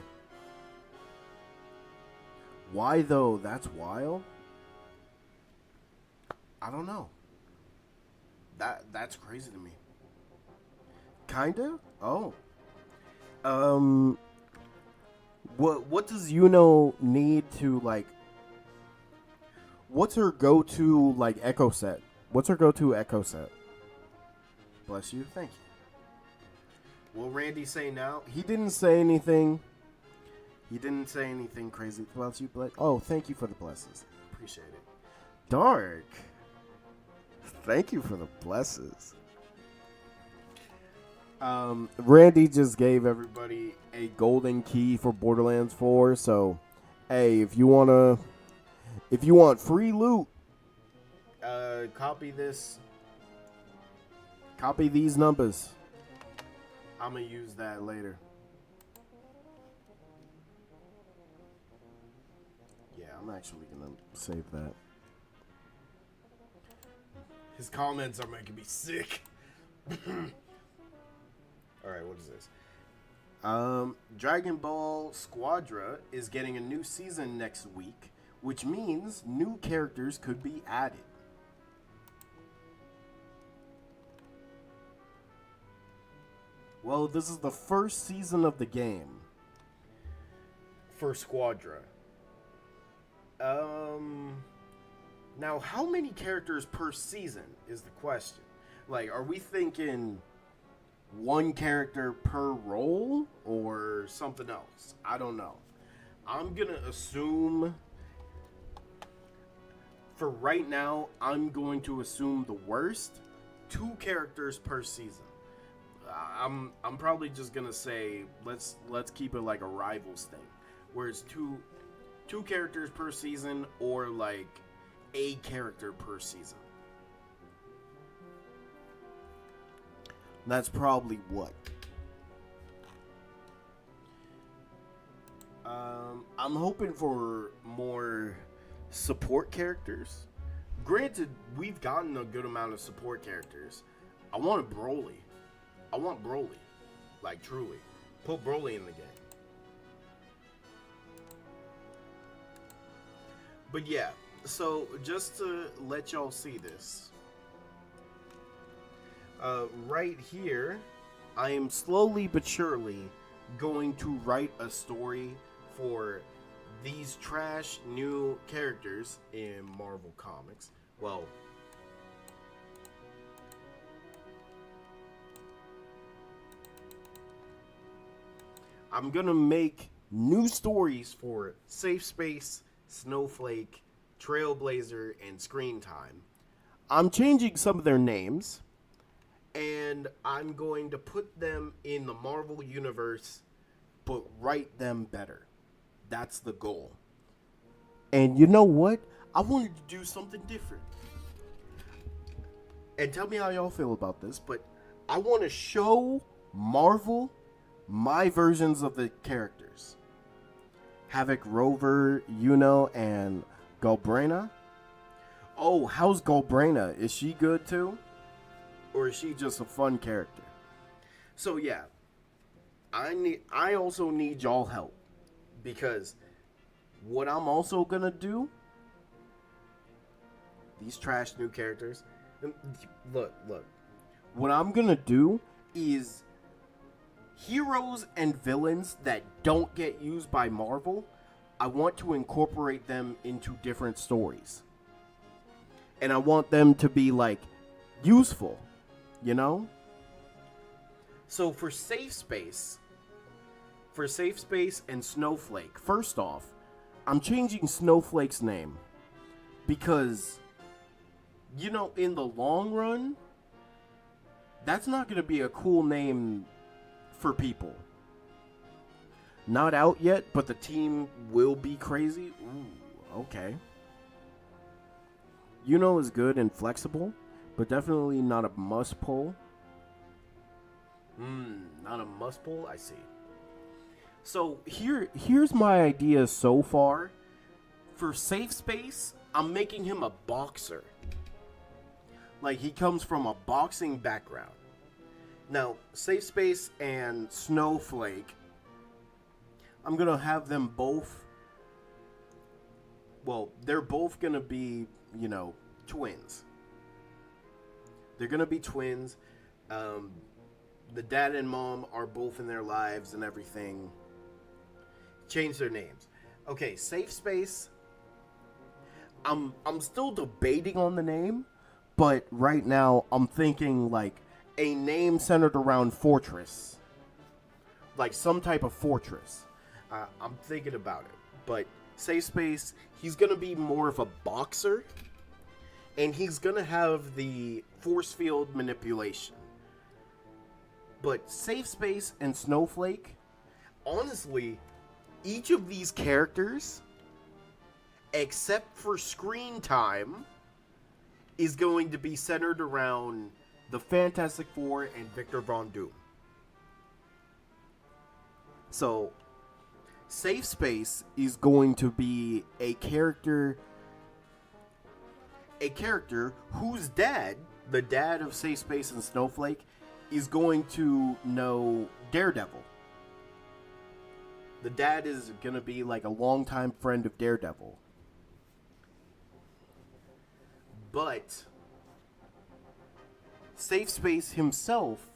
Why though? That's wild. I don't know. That's crazy to me. Kinda? Oh. What does Yuno need to like? What's her go-to like echo set? What's her go-to echo set? Bless you. Thank you. Will Randy say now? He didn't say anything. He didn't say anything crazy. Bless you. Oh, thank you for the blesses. Appreciate it. Dark. Thank you for the blesses. Randy just gave everybody a golden key for Borderlands 4. So, hey, if you want free loot, copy this. Copy these numbers. I'm gonna use that later. Yeah, I'm actually gonna save that. His comments are making me sick. Alright, what is this? Dragon Ball Squadra is getting a new season next week, which means new characters could be added. Well, this is the first season of the game for Squadra. Now, how many characters per season is the question? Like, are we thinking one character per role or something else? I don't know. I'm gonna assume, for right now, I'm going to assume the worst, 2 characters per season. I'm probably just gonna say let's keep it like a Rivals thing, where it's two characters per season, or like a character per season. That's probably what. I'm hoping for more support characters. Granted, we've gotten a good amount of support characters. I want a Broly. I want Broly. Like, truly. Put Broly in the game. But yeah, so just to let y'all see this. Right here, I am slowly but surely going to write a story for these trash new characters in Marvel Comics. Well, I'm gonna make new stories for Safe Space, Snowflake, Trailblazer, and Screen Time. I'm changing some of their names, and I'm going to put them in the Marvel Universe, but write them better. That's the goal. And you know what? I wanted to do something different. And tell me how y'all feel about this, but I want to show Marvel my versions of the characters. Havoc, Rover, Yuno, and Galbrena. Oh, how's Galbrena? Is she good too? Or is she just a fun character? So yeah, I also need y'all help, because what I'm also gonna do, these trash new characters, look, what I'm gonna do is heroes and villains that don't get used by Marvel, I want to incorporate them into different stories. And I want them to be, like, useful, you know? So for Safe Space and Snowflake, first off, I'm changing Snowflake's name because, you know, in the long run, that's not going to be a cool name for people. Not out yet, but the team will be crazy. Ooh, okay. Yuno is good and flexible, but definitely not a must pull. Not a must pull? I see. So here's my idea so far. For Safe Space, I'm making him a boxer. Like, he comes from a boxing background. Now, Safe Space and Snowflake, I'm going to have them both... Well, they're both going to be, twins. They're going to be twins. The dad and mom are both in their lives and everything. Change their names. Okay, Safe Space. I'm still debating on the name, but right now I'm thinking like a name centered around fortress. Like some type of fortress. I'm thinking about it. But Safe Space, he's going to be more of a boxer. And he's going to have the force field manipulation. But Safe Space and Snowflake, honestly, each of these characters, except for screen time, is going to be centered around the Fantastic Four and Victor Von Doom. So, Safe Space is going to be a character whose dad, the dad of Safe Space and Snowflake, is going to know Daredevil. The dad is going to be like a longtime friend of Daredevil. But Safe Space himself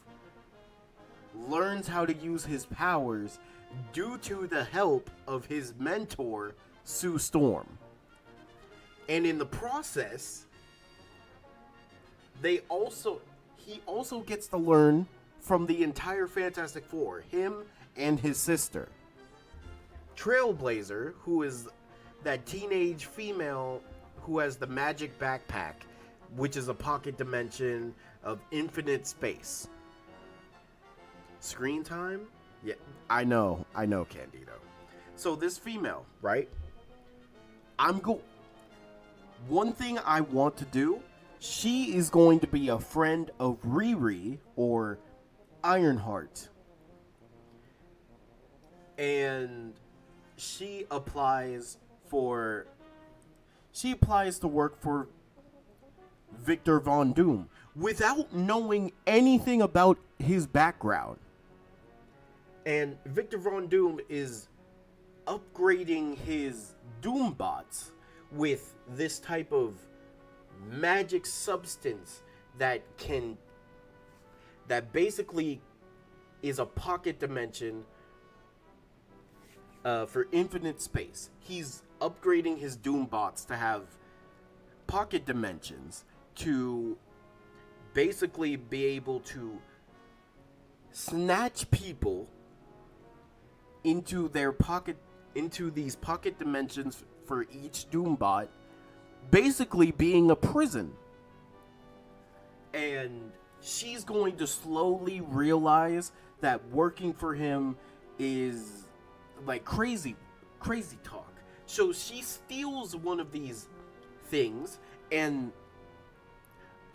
learns how to use his powers due to the help of his mentor, Sue Storm. And in the process, he also gets to learn from the entire Fantastic Four, him and his sister. Trailblazer, who is that teenage female who has the magic backpack, which is a pocket dimension of infinite space. Screen time? Yeah, I know, Candido. So this female, right? One thing I want to do, she is going to be a friend of Riri, or Ironheart. And she applies to work for Victor Von Doom without knowing anything about his background. And Victor Von Doom is upgrading his Doom bots with this type of magic substance that basically is a pocket dimension for infinite space. He's upgrading his Doom bots to have pocket dimensions to basically be able to snatch people into these pocket dimensions for each Doombot, basically being a prison. And she's going to slowly realize that working for him is like crazy talk. So she steals one of these things, and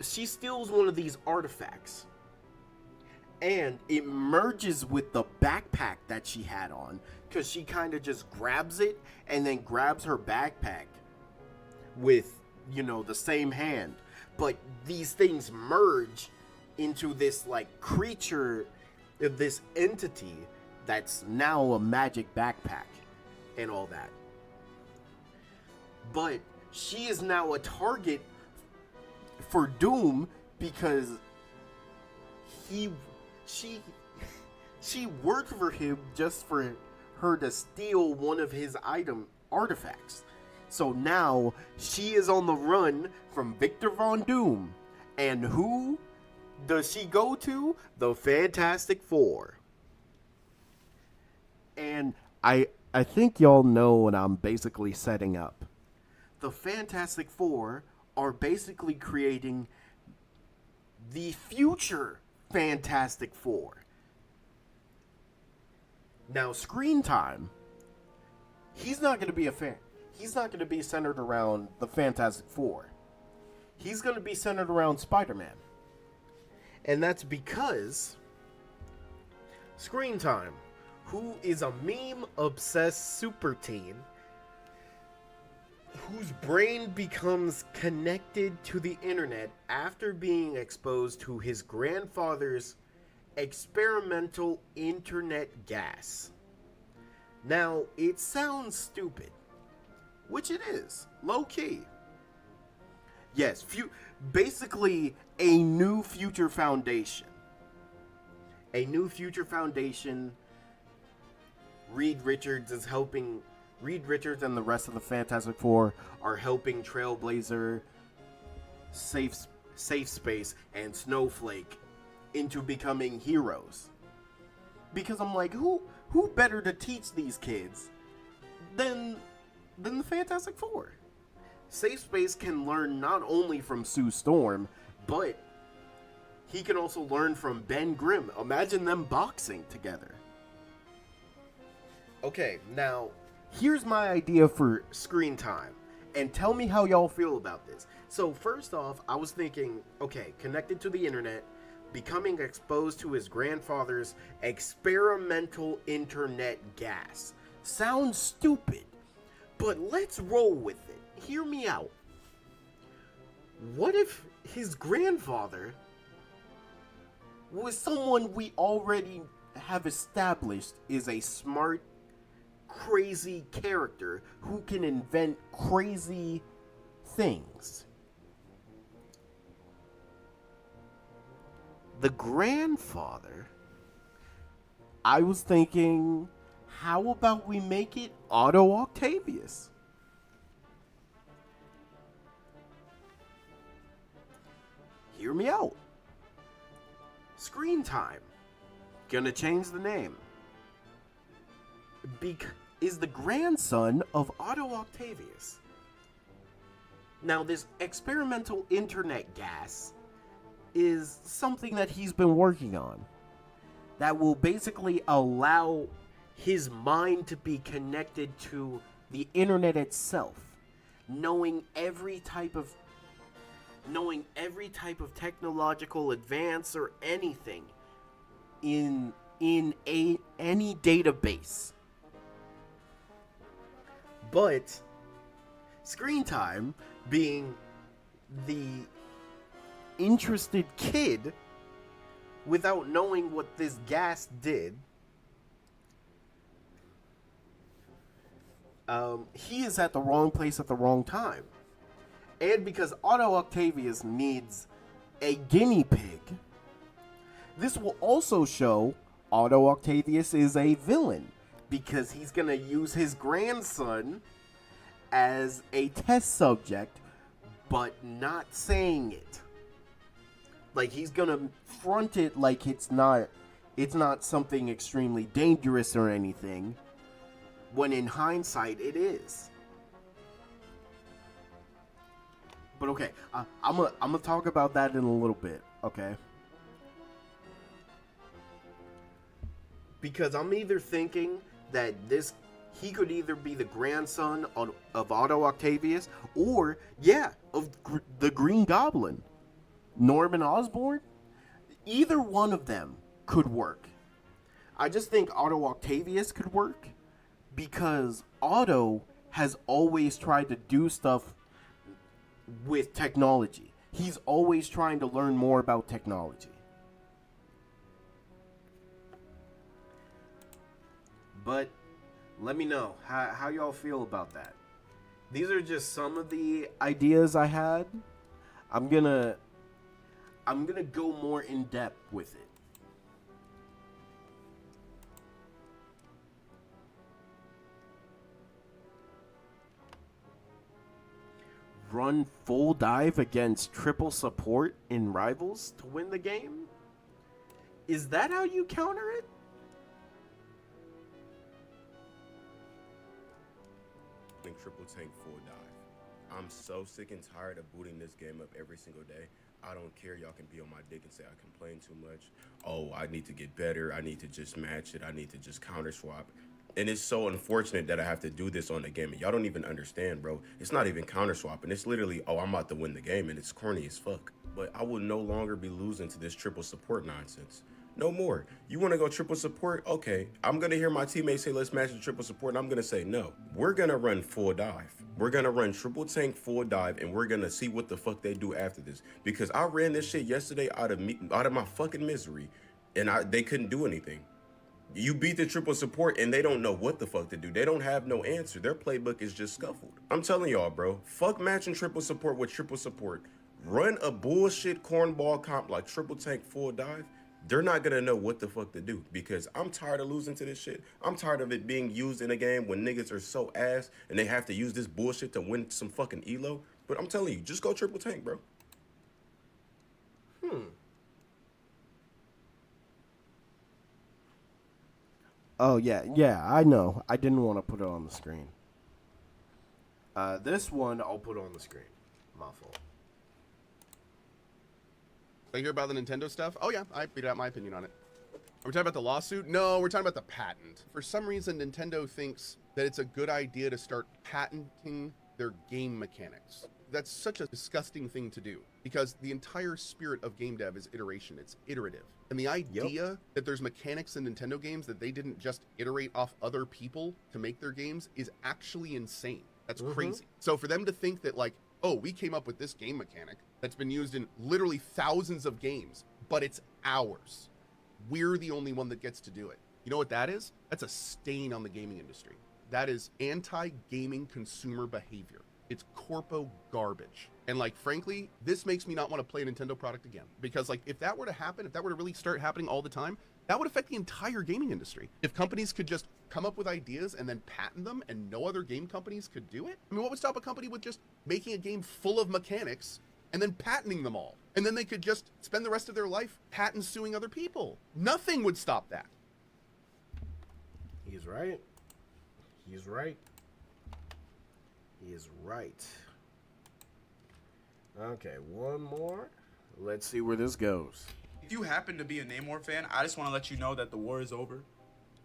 she steals one of these artifacts, and it merges with the backpack that she had on, because she kind of just grabs it and then grabs her backpack with, the same hand. But these things merge into this like creature, this entity that's now a magic backpack and all that. But she is now a target for Doom because she worked for him just for her to steal one of his artifacts. So now she is on the run from Victor Von Doom. And who does she go to? The Fantastic Four. And I think y'all know what I'm basically setting up. The Fantastic Four are basically creating the future Fantastic Four. Now, screen time, he's not going to be centered around the Fantastic Four. He's going to be centered around Spider-Man. And that's because screen time, who is a meme-obsessed super teen whose brain becomes connected to the internet after being exposed to his grandfather's experimental internet gas. Now, it sounds stupid, which it is, low-key. Yes, basically a new future foundation. A new future foundation. Reed Richards and the rest of the Fantastic Four are helping Trailblazer, Safe Space, and Snowflake into becoming heroes. Because I'm like, who better to teach these kids than the Fantastic Four? Safe Space can learn not only from Sue Storm, but he can also learn from Ben Grimm. Imagine them boxing together. Okay, now, here's my idea for screen time. And tell me how y'all feel about this. So, first off, I was thinking, okay, connected to the internet, becoming exposed to his grandfather's experimental internet gas. Sounds stupid, but let's roll with it. Hear me out. What if his grandfather was someone we already have established is a smart, crazy character who can invent crazy things? The grandfather, I was thinking, how about we make it Otto Octavius? Hear me out. Screen time. Gonna change the name. Is the grandson of Otto Octavius. Now, this experimental internet gas is something that he's been working on that will basically allow his mind to be connected to the internet itself, knowing every type of technological advance or anything in any database. But screen time, being the interested kid without knowing what this gas did, he is at the wrong place at the wrong time. And because Otto Octavius needs a guinea pig, this will also show Otto Octavius is a villain, because he's going to use his grandson as a test subject, but not saying it. Like, he's going to front it like it's not something extremely dangerous or anything, when in hindsight it is. But okay, I'm gonna talk about that in a little bit, okay? Because I'm either thinking that he could either be the grandson of Otto Octavius, or, of the Green Goblin, Norman Osborn. Either one of them could work. I just think Otto Octavius could work, because Otto has always tried to do stuff with technology. He's always trying to learn more about technology. But let me know how y'all feel about that. These are just some of the ideas I had. I'm gonna go more in depth with it. Run full dive against triple support in Rivals to win the game? Is that how you counter it? Triple tank full dive. I'm so sick and tired of booting this game up every single day. I don't care. Y'all can be on my dick and say I complain too much. Oh, I need to get better. I need to just match it. I need to just counter swap. And it's so unfortunate that I have to do this on the game. And y'all don't even understand, bro. It's not even counter swapping. It's literally, oh, I'm about to win the game, and it's corny as fuck. But I will no longer be losing to this triple support nonsense. No more. You want to go triple support? Okay. I'm going to hear my teammates say, let's match the triple support. And I'm going to say, no. We're going to run full dive. We're going to run triple tank full dive. And we're going to see what the fuck they do after this. Because I ran this shit yesterday out of my fucking misery. And they couldn't do anything. You beat the triple support and they don't know what the fuck to do. They don't have no answer. Their playbook is just scuffled. I'm telling y'all, bro. Fuck matching triple support with triple support. Run a bullshit cornball comp like triple tank full dive. They're not gonna know what the fuck to do because I'm tired of losing to this shit. I'm tired of it being used in a game when niggas are so ass and they have to use this bullshit to win some fucking elo. But I'm telling you, just go triple tank, bro. Oh, yeah, I know. I didn't want to put it on the screen. This one I'll put on the screen. My fault. I hear about the Nintendo stuff. Oh yeah, I figured out my opinion on it. Are we talking about the lawsuit? No, we're talking about the patent. For some reason, Nintendo thinks that it's a good idea to start patenting their game mechanics. That's such a disgusting thing to do because the entire spirit of game dev is iteration. It's iterative. And the idea that there's mechanics in Nintendo games that they didn't just iterate off other people to make their games is actually insane. That's crazy. So for them to think that like, oh, we came up with this game mechanic that's been used in literally thousands of games, but it's ours. We're the only one that gets to do it. You know what that is? That's a stain on the gaming industry. That is anti-gaming consumer behavior. It's corpo garbage. And like, frankly, this makes me not want to play a Nintendo product again. Because like, if that were to happen, if that were to really start happening all the time, that would affect the entire gaming industry. If companies could just come up with ideas and then patent them and no other game companies could do it, I mean, what would stop a company with just making a game full of mechanics and then patenting them all? And then they could just spend the rest of their life patent suing other people. Nothing would stop that. He's right. He's right. He is right. Okay, one more. Let's see where this goes. If you happen to be a Namor fan, I just want to let you know that the war is over.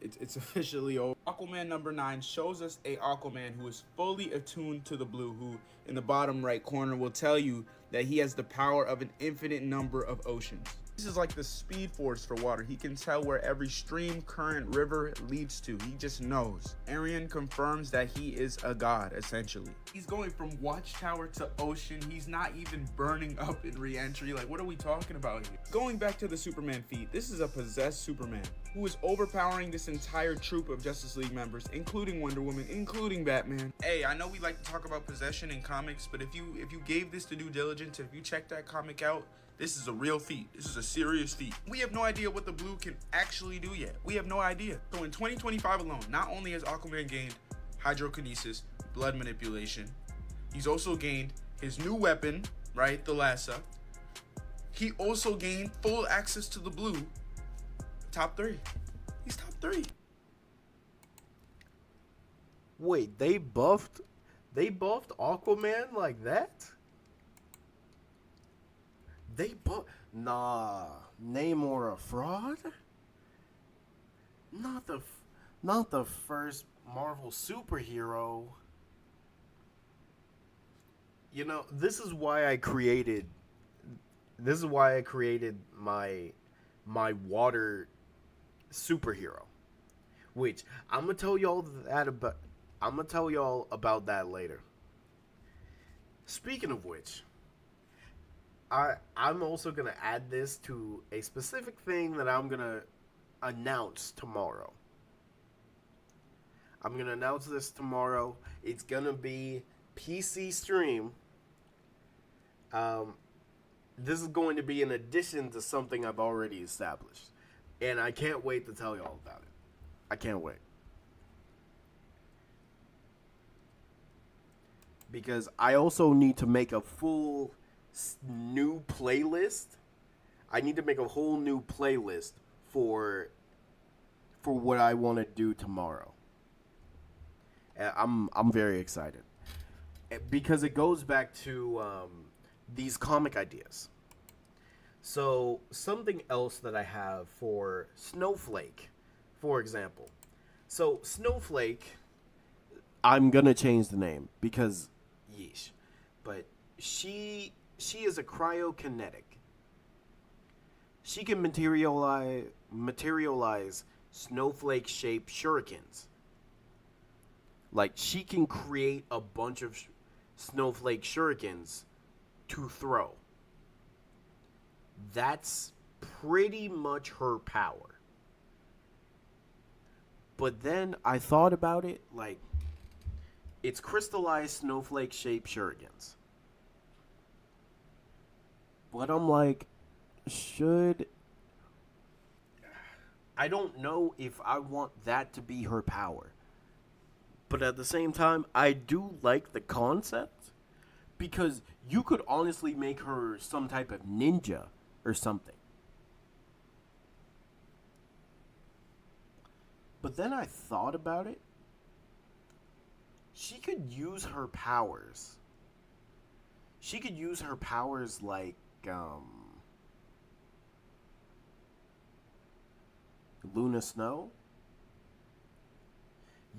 It's officially over. Aquaman number 9 shows us a Aquaman who is fully attuned to the blue, who in the bottom right corner will tell you that he has the power of an infinite number of oceans. This is like the speed force for water. He can tell where every stream, current, river leads to. He just knows. Arian confirms that he is a god, essentially. He's going from watchtower to ocean. He's not even burning up in re-entry. Like, what are we talking about here? Going back to the Superman feat, this is a possessed Superman who is overpowering this entire troop of Justice League members, including Wonder Woman, including Batman. Hey, I know we like to talk about possession in comics, but if you gave this to due diligence, if you check that comic out, this is a real feat. This is a serious feat. We have no idea what the blue can actually do yet. We have no idea. So in 2025 alone, not only has Aquaman gained hydrokinesis, blood manipulation, he's also gained his new weapon, right, the Lassa. He also gained full access to the blue. Top 3. He's top 3. Wait, they buffed Aquaman like that? Nah, Namor a fraud? Not the first Marvel superhero. You know, this is why I created my water superhero, which I'm gonna tell y'all about that later. Speaking of which, I'm also going to add this to a specific thing that I'm going to announce tomorrow. I'm going to announce this tomorrow. It's going to be PC stream. This is going to be in addition to something I've already established. And I can't wait to tell y'all about it. I can't wait. Because I also need to make a full new playlist. I need to make a whole new playlist for what I want to do tomorrow. I'm very excited because it goes back to these comic ideas. So something else that I have for Snowflake, for example. So Snowflake, I'm gonna change the name because yeesh, but she is a cryokinetic. she can materialize snowflake-shaped shurikens. Like, she can create a bunch of snowflake shurikens to throw. That's pretty much her power. But then I thought about it, like, it's crystallized snowflake-shaped shurikens. But I'm like, I don't know if I want that to be her power. But at the same time, I do like the concept. Because you could honestly make her some type of ninja or something. But then I thought about it. She could use her powers. She could use her powers like, Luna Snow?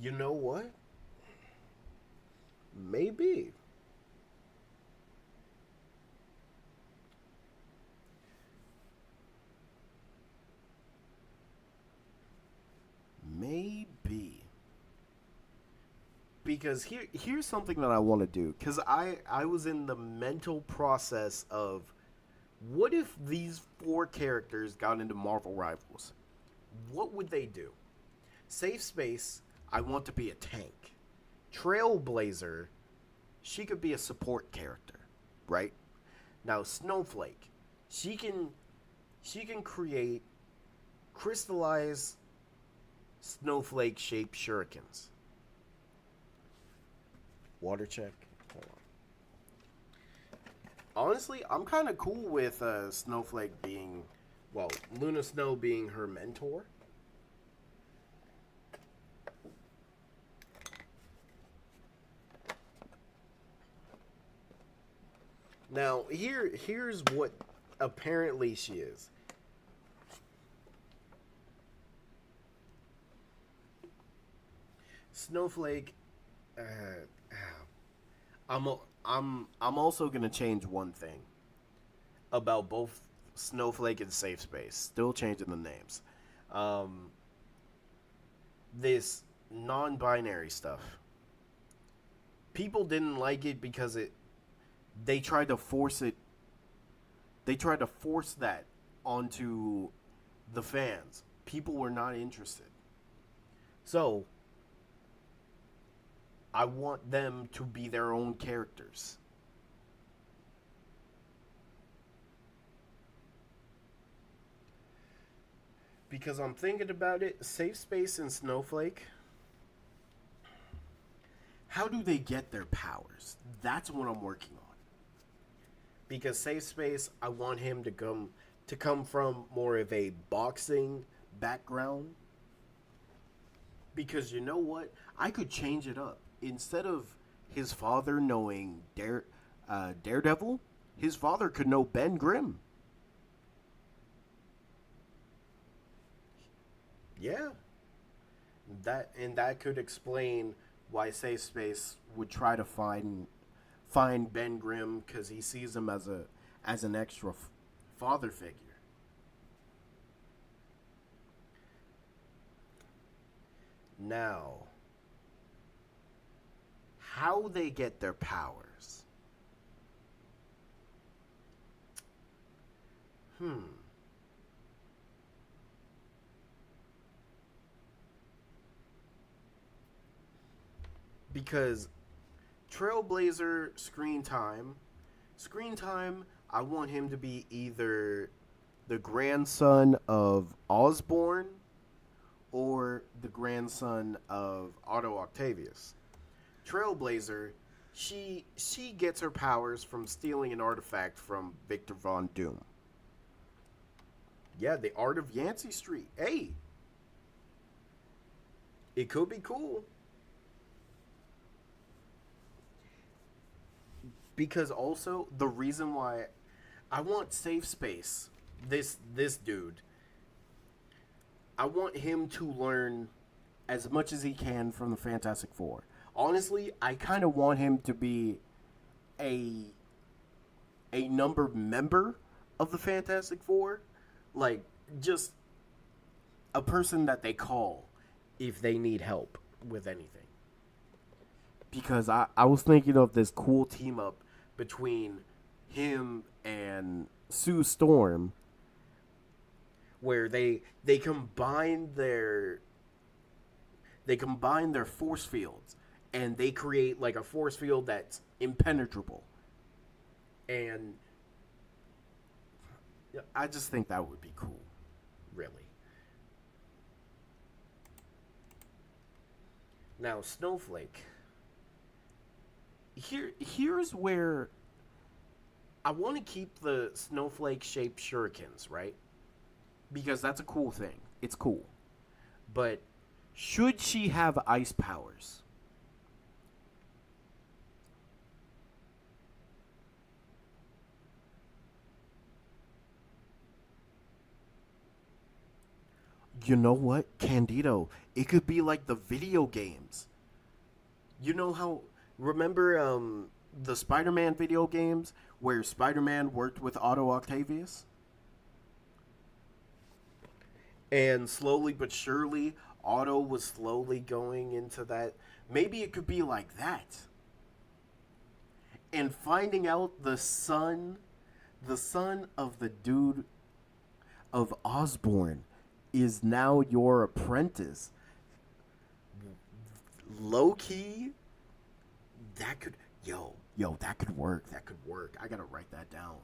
You know what? Maybe. Maybe. Because here's something that I want to do. Because I was in the mental process of, what if these 4 characters got into Marvel Rivals? What would they do? Safe Space, I want to be a tank. Trailblazer, she could be a support character, right? Now Snowflake, she can create crystallized snowflake-shaped shurikens. Water check. Hold on. Honestly, I'm kind of cool with Snowflake being, well, Luna Snow being her mentor. Now, here's what apparently she is. Snowflake. I'm also gonna change one thing about both Snowflake and Safe Space. Still changing the names. This non-binary stuff. People didn't like it because they tried to force it. They tried to force that onto the fans. People were not interested. So I want them to be their own characters. Because I'm thinking about it, Safe Space and Snowflake, how do they get their powers? That's what I'm working on. Because Safe Space, I want him to come from more of a boxing background. Because you know what? I could change it up. Instead of his father knowing Daredevil, his father could know Ben Grimm. Yeah. That could explain why Safe Space would try to find Ben Grimm, because he sees him as an extra father figure. Now, how they get their powers? Because Trailblazer screen time, I want him to be either the grandson of Osborn or the grandson of Otto Octavius. Trailblazer, she gets her powers from stealing an artifact from Victor Von Doom. Yeah, the Art of Yancey Street. Hey, it could be cool. Because also, the reason why I want Safe Space, this dude, I want him to learn as much as he can from the Fantastic Four. Honestly, I kind of want him to be a numbered member of the Fantastic Four, Like, just a person that they call if they need help with anything. Because I was thinking of this cool team up between him and Sue Storm, where they combine their force fields, and they create like a force field that's impenetrable. And I just think that would be cool, really. Now, Snowflake. Here's where I want to keep the snowflake-shaped shurikens, right? Because that's a cool thing. It's cool. But should she have ice powers? You know what, Candido? It could be like the video games. You know how... Remember the Spider-Man video games where Spider-Man worked with Otto Octavius? And slowly but surely, Otto was slowly going into that. Maybe it could be like that. And finding out the son of the dude of Osborn is now your apprentice. Low-key, that could... Yo, that could work. That could work. I gotta write that down.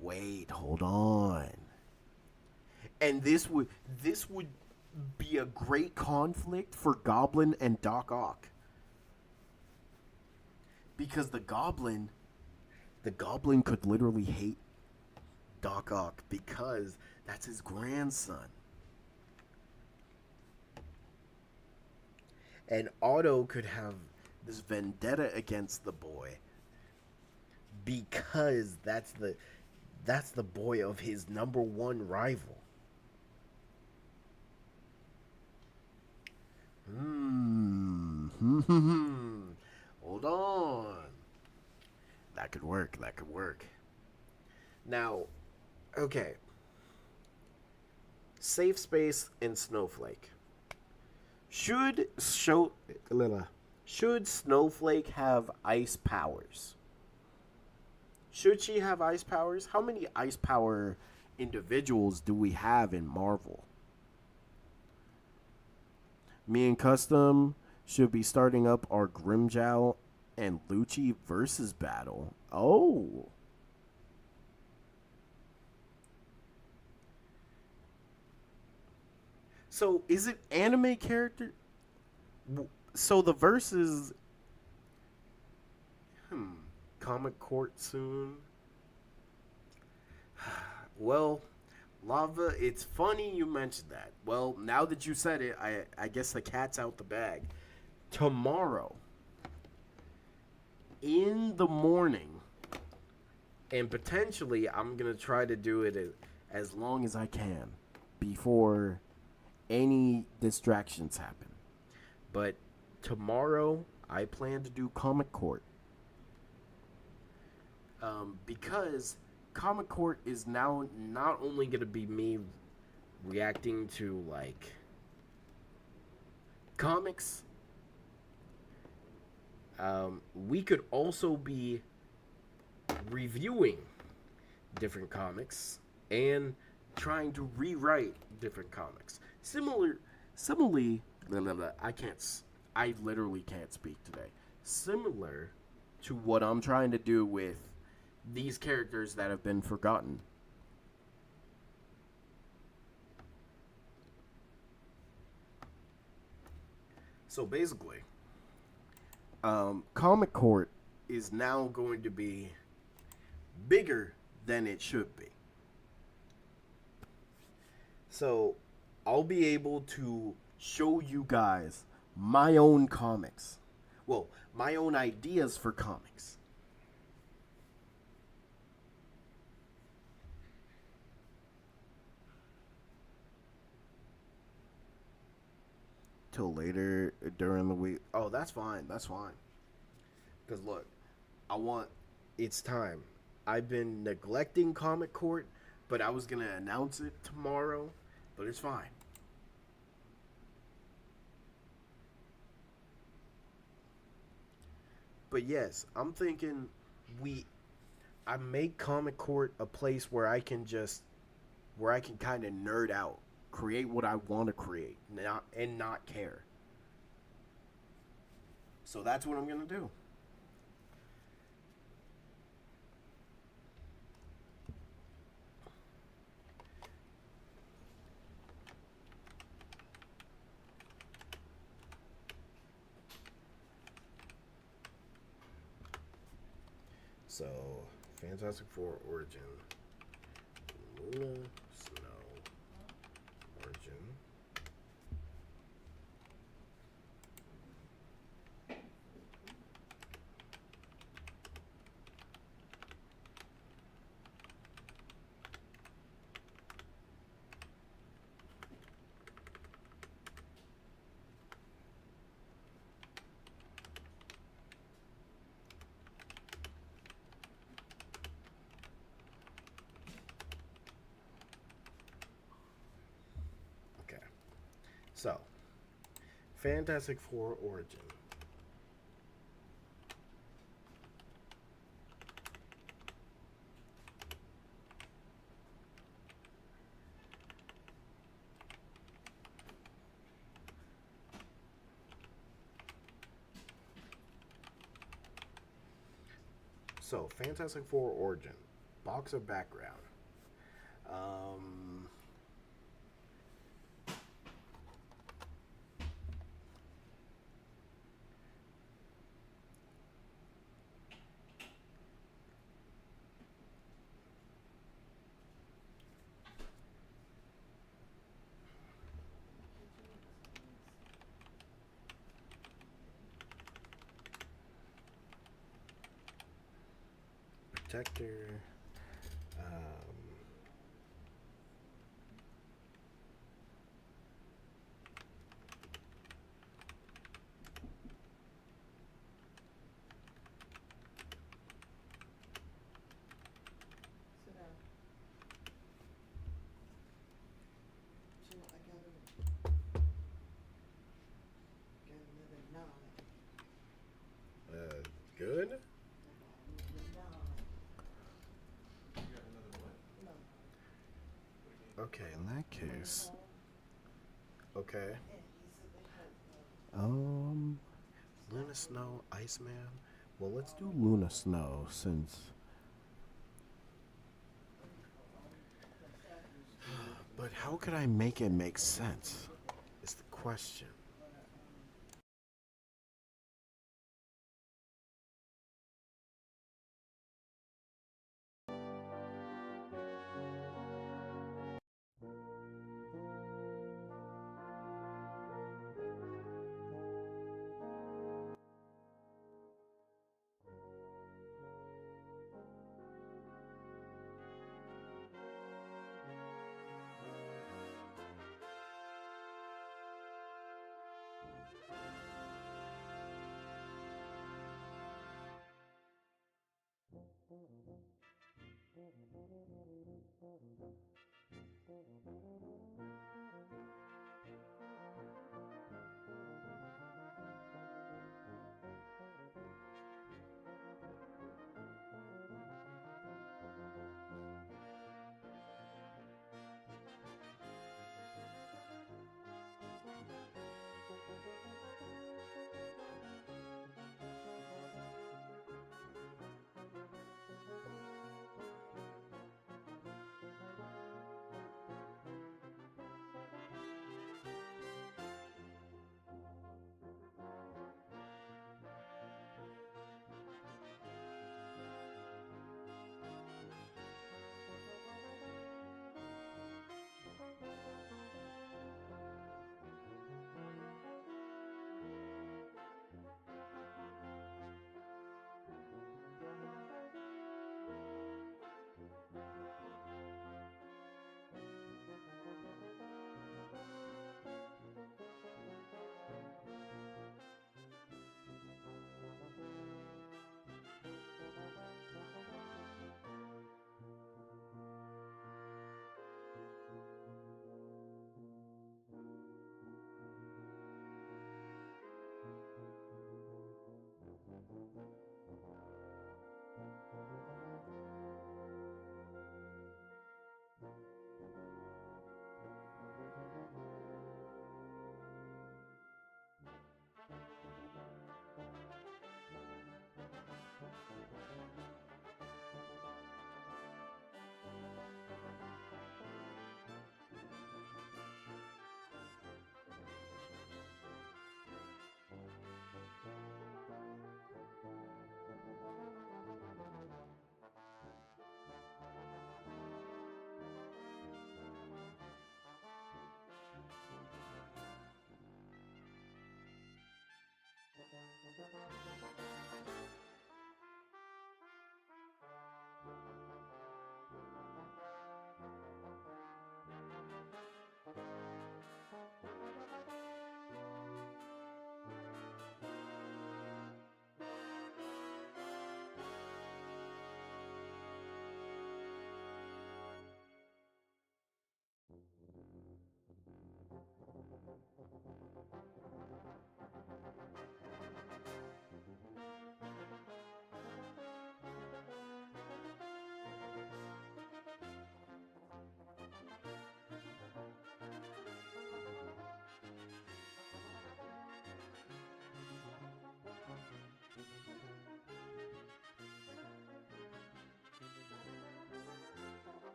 Wait, hold on. And this would be a great conflict for Goblin and Doc Ock. Because the Goblin could literally hate Doc Ock because that's his grandson. And Otto could have this vendetta against the boy because that's the boy of his number one rival. Hold on. That could work. That could work. Now, okay. Safe Space and Snowflake. Should Snowflake have ice powers? Should she have ice powers? How many ice power individuals do we have in Marvel? Me and Custom should be starting up our Grimjow and Lucci versus battle. Oh. So, is it anime character? So the versus... Comic Court soon? Well, Lava, it's funny you mentioned that. Well, now that you said it, I guess the cat's out the bag. Tomorrow, in the morning, and potentially I'm going to try to do it as long as I can before any distractions happen. But tomorrow, I plan to do Comic Court. Because Comic Court is now not only going to be me reacting to, like, comics, we could also be reviewing different comics and trying to rewrite different comics. Similarly, I literally can't speak today. Similar to what I'm trying to do with these characters that have been forgotten. So basically, Comic Court is now going to be bigger than it should be. So I'll be able to show you guys my own comics. Well, my own ideas for comics. Till later during the week. Oh, that's fine. That's fine. Because look, it's time. I've been neglecting Comic Court But I was gonna announce it tomorrow, but it's fine. But yes, I'm thinking I make Comic Court a place where I can kind of nerd out, create what I want to create, not care. So that's what I'm gonna do. So, Fantastic Four Origin, Luna, Snow, Origin. Okay. So, Fantastic Four Origin. So, Fantastic Four Origin. Box of background. Um, Protector. Good. Okay, in that case. Okay. Luna Snow, Iceman. Well, let's do Luna Snow since. But how could I make it make sense? Is the question.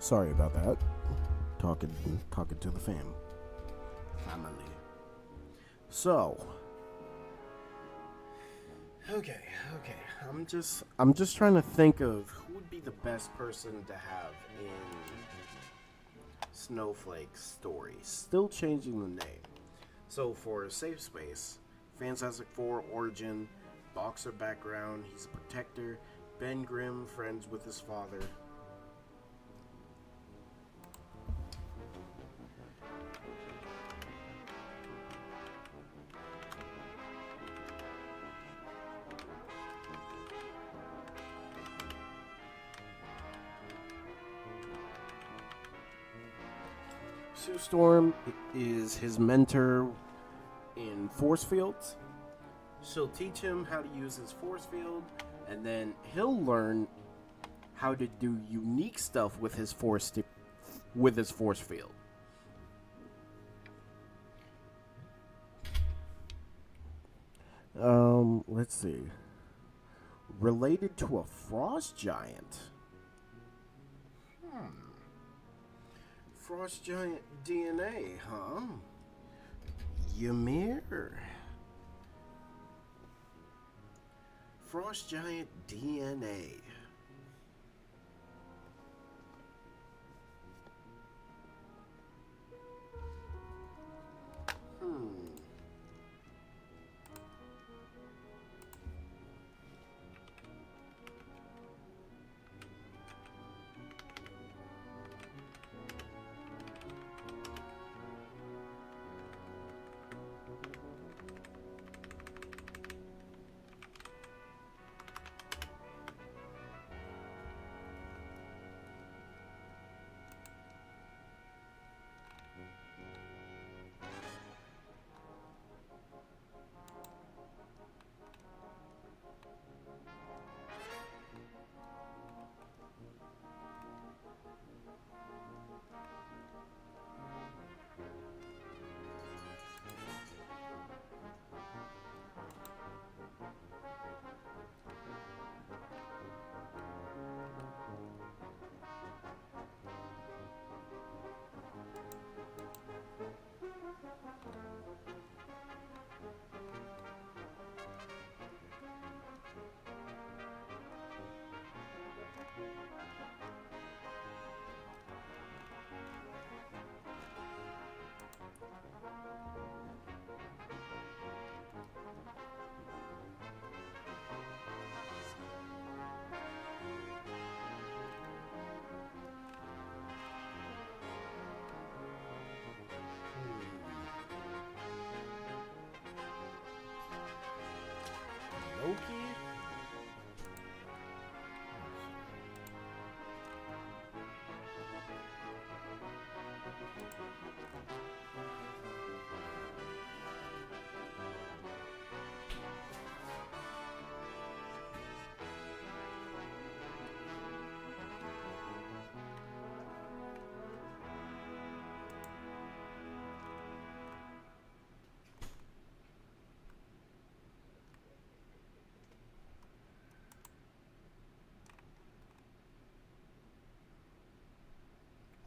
Sorry about that. Talking to the family. So, okay. I'm just trying to think of who would be the best person to have in Snowflake's story. Still changing the name. So for Safe Space, Fantastic Four origin, boxer background, he's a protector, Ben Grimm, friends with his father. Sue Storm is his mentor in force fields. She'll teach him how to use his force field, and then he'll learn how to do unique stuff with his force field. Let's see. Related to a frost giant. Frost giant DNA, huh? Ymir. Frost giant DNA. Loki?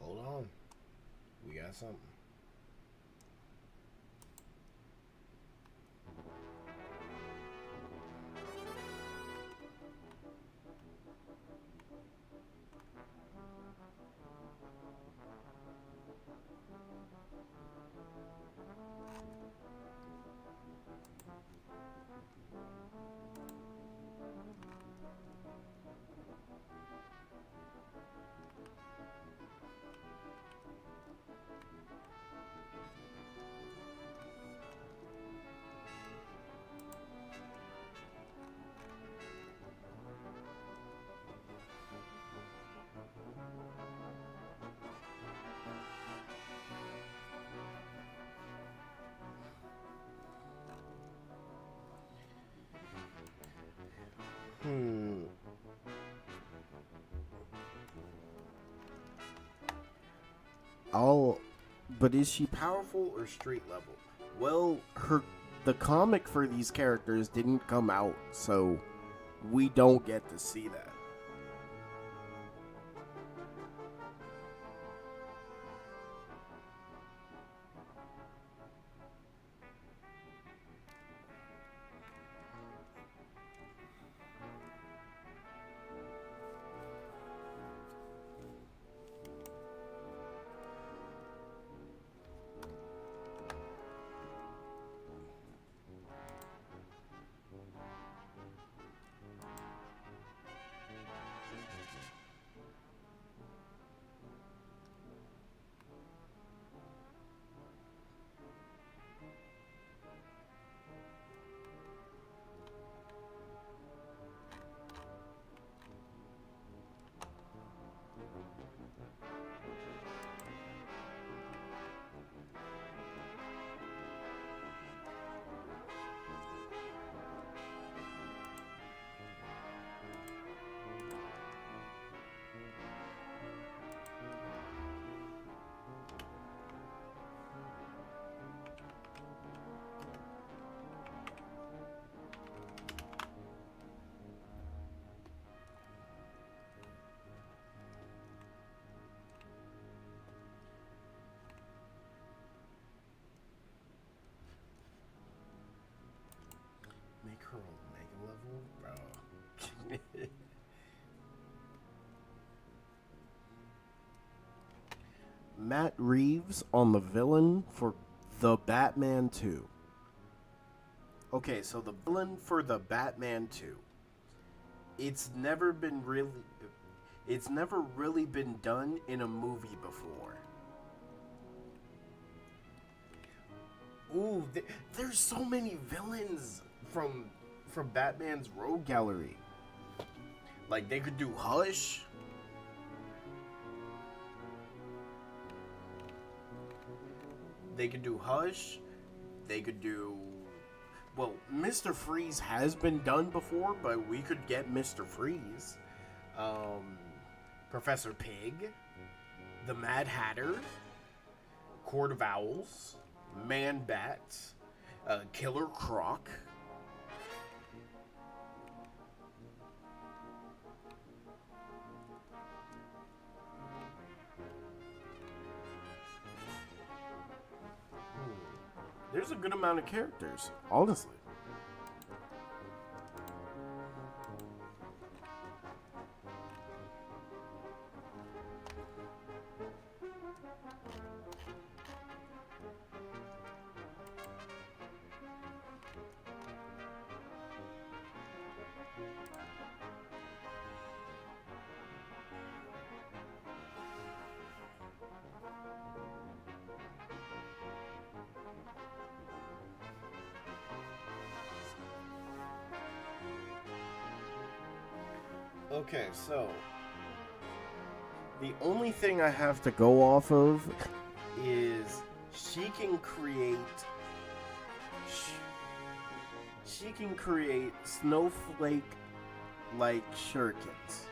Hold on. We got something. But is she powerful or street level? Well, the comic for these characters didn't come out, so we don't get to see that. Matt Reeves on the villain for The Batman 2. Okay, so the villain for The Batman 2. It's never really been done in a movie before. Ooh, there's so many villains from Batman's Rogue Gallery. Like, they could do Hush. They could do Hush. They could do... Well, Mr. Freeze has been done before, but we could get Mr. Freeze. Professor Pig. The Mad Hatter. Court of Owls. Man-Bat. Killer Croc. There's a good amount of characters, honestly. Okay, so the only thing I have to go off of is she can create snowflake like shurikens.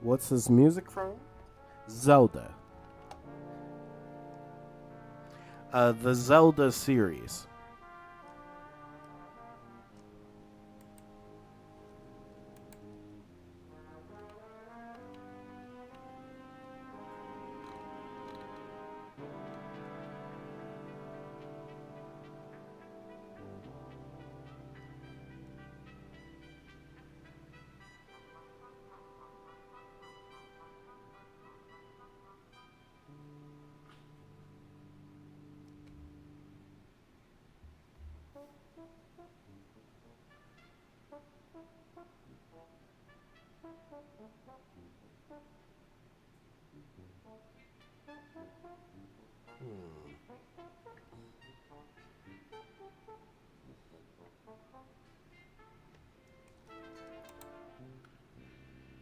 What's this music from? Zelda. The Zelda series.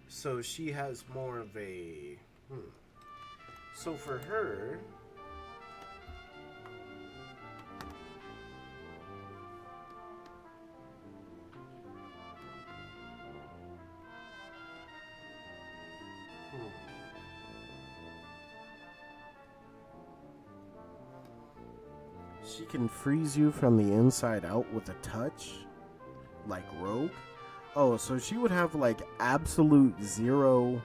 So she has more of a... So for her... She can freeze you from the inside out with a touch, like Rogue. Oh, so she would have like absolute zero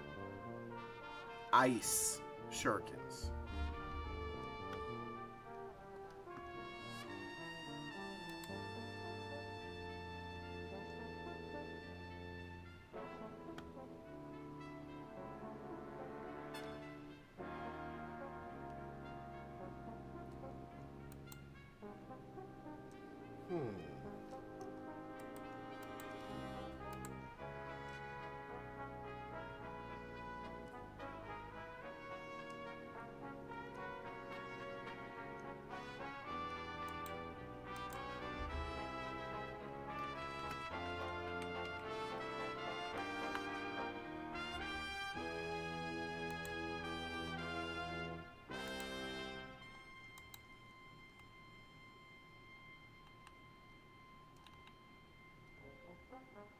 ice shurikens.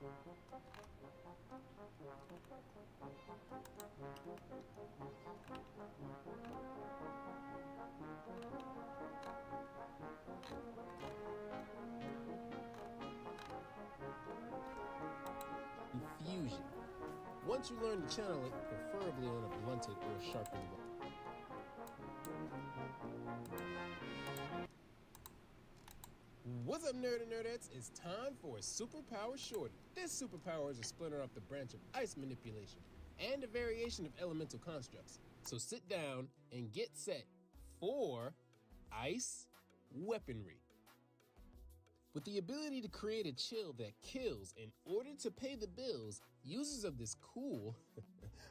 Infusion. Once you learn to channel it, preferably on a blunted or sharpened weapon. What's up, nerd and nerdettes? It's time for a superpower shorty. This superpower is a splinter off the branch of ice manipulation and a variation of elemental constructs. So sit down and get set for ice weaponry. With the ability to create a chill that kills in order to pay the bills, users of this cool,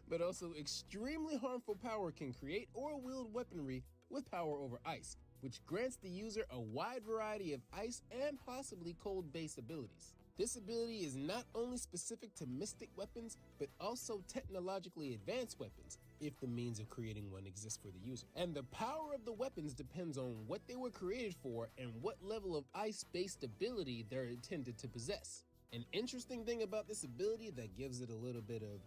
but also extremely harmful power can create or wield weaponry with power over ice, which grants the user a wide variety of ice and possibly cold-based abilities. This ability is not only specific to mystic weapons, but also technologically advanced weapons, if the means of creating one exists for the user. And the power of the weapons depends on what they were created for and what level of ice-based ability they're intended to possess. An interesting thing about this ability that gives it a little bit of